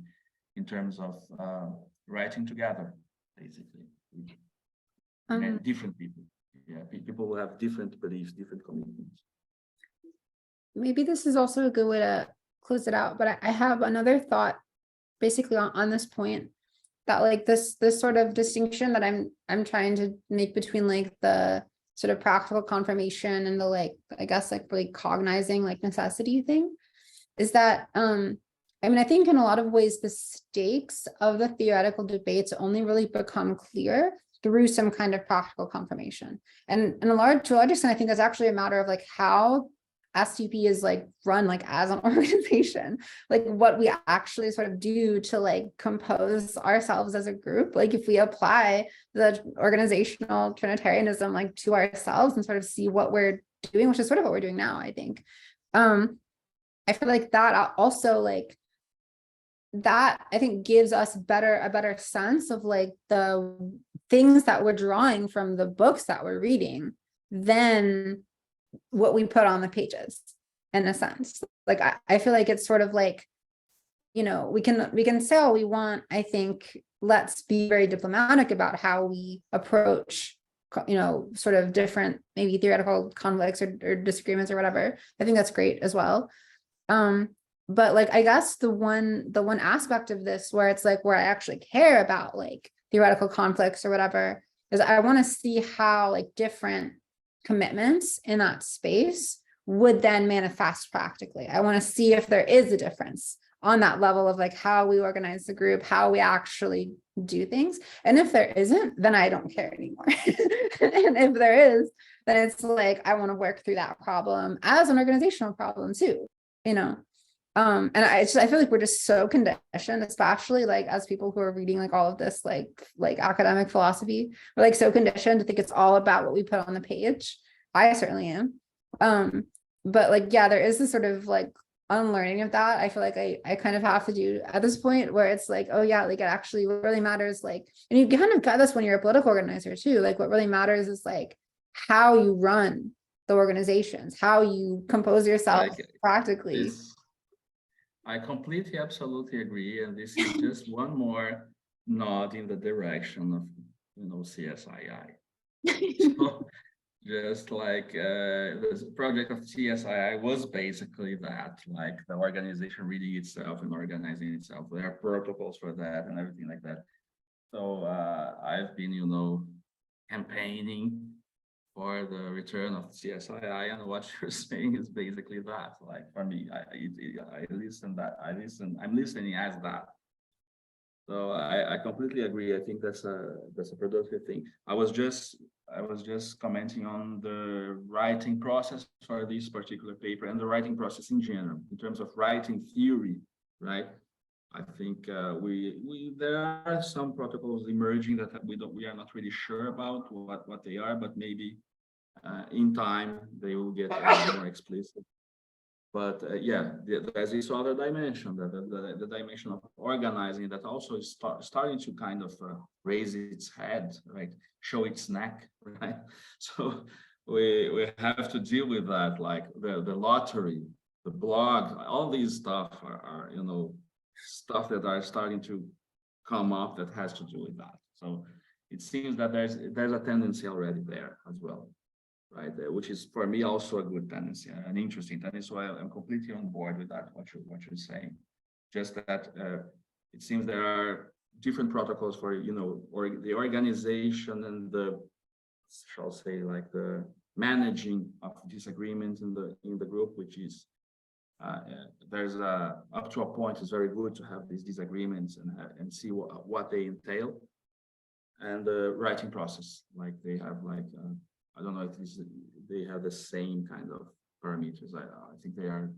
in terms of writing together, basically, and different people. Yeah, people who have different beliefs, different commitments. maybe this is also a good way to close it out, but I have another thought basically on this point, that like this sort of distinction that I'm trying to make between like the sort of practical confirmation and the, like, I guess like really cognizing like necessity thing, is that I mean, I think in a lot of ways the stakes of the theoretical debates only really become clear through some kind of practical confirmation. And to a large extent, I think that's actually a matter of like how STP is like run like as an organization, like what we actually sort of do to like compose ourselves as a group. Like if we apply the organizational Trinitarianism like to ourselves and sort of see what we're doing, which is sort of what we're doing now, I think. I feel like that also like that I think gives us a better sense of like the things that we're drawing from the books that we're reading than what we put on the pages, in a sense. Like I feel like it's sort of like, you know, we can say all we want. I think let's be very diplomatic about how we approach sort of different, maybe theoretical conflicts or disagreements or whatever. I think that's great as well. But like, I guess the one aspect of this where it's like, where I actually care about like theoretical conflicts or whatever, is I want to see how like different commitments in that space would then manifest practically. I want to see if there is a difference on that level of like how we organize the group, how we actually do things. And if there isn't, then I don't care anymore. And if there is, then it's like, I want to work through that problem as an organizational problem too, you know? And I feel like we're just so conditioned, especially like as people who are reading like all of this, like academic philosophy, we're like so conditioned to think it's all about what we put on the page. I certainly am. But like, yeah, there is this sort of like unlearning of that. I feel like I kind of have to do at this point where it's like, oh yeah, like it actually really matters. Like, and you kind of got this when you're a political organizer too. Like what really matters is like how you run the organizations, how you compose yourself practically. I completely, absolutely agree. And this is just one more nod in the direction of, CSII. So, just like the project of CSII was basically that, like the organization reading itself and organizing itself. There are protocols for that and everything like that. So I've been, campaigning for the return of CSII, and what you're saying is basically that. Like for me, I'm listening as that. So I completely agree. I think that's a productive thing. I was just commenting on the writing process for this particular paper and the writing process in general, in terms of writing theory, right? I think there are some protocols emerging that we are not really sure about what they are, but maybe in time they will get more explicit. But there's this other dimension, the dimension of organizing that also is starting to kind of raise its head, right? Show its neck, right? So we have to deal with that, like the lottery, the blog, all these stuff are stuff that are starting to come up that has to do with that. So it seems that there's a tendency already there as well, right? Which is for me also a good tendency, an interesting tendency. So I'm completely on board with that, what you're saying. Just that it seems there are different protocols for or the organization and the, shall say, like the managing of disagreements in the group, which is there's up to a point it's very good to have these disagreements and see what they entail, and the writing process, like they have like I don't know if they have the same kind of parameters. I think they are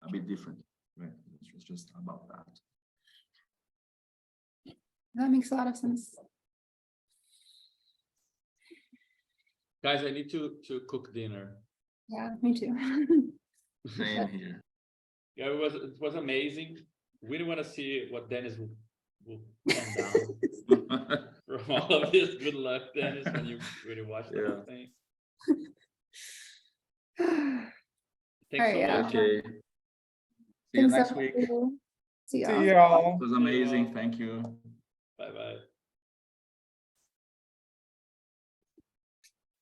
a bit different, right? It's just about that. That makes a lot of sense. Guys, I need to cook dinner. Yeah, me too. Same here. Yeah, it was amazing. We really want to see what Dennis will come down from all of this. Good luck, Dennis, when you really watch the whole thing. Thanks so much. Okay. See you next week. See See y'all. It was amazing. Thank you. Bye-bye.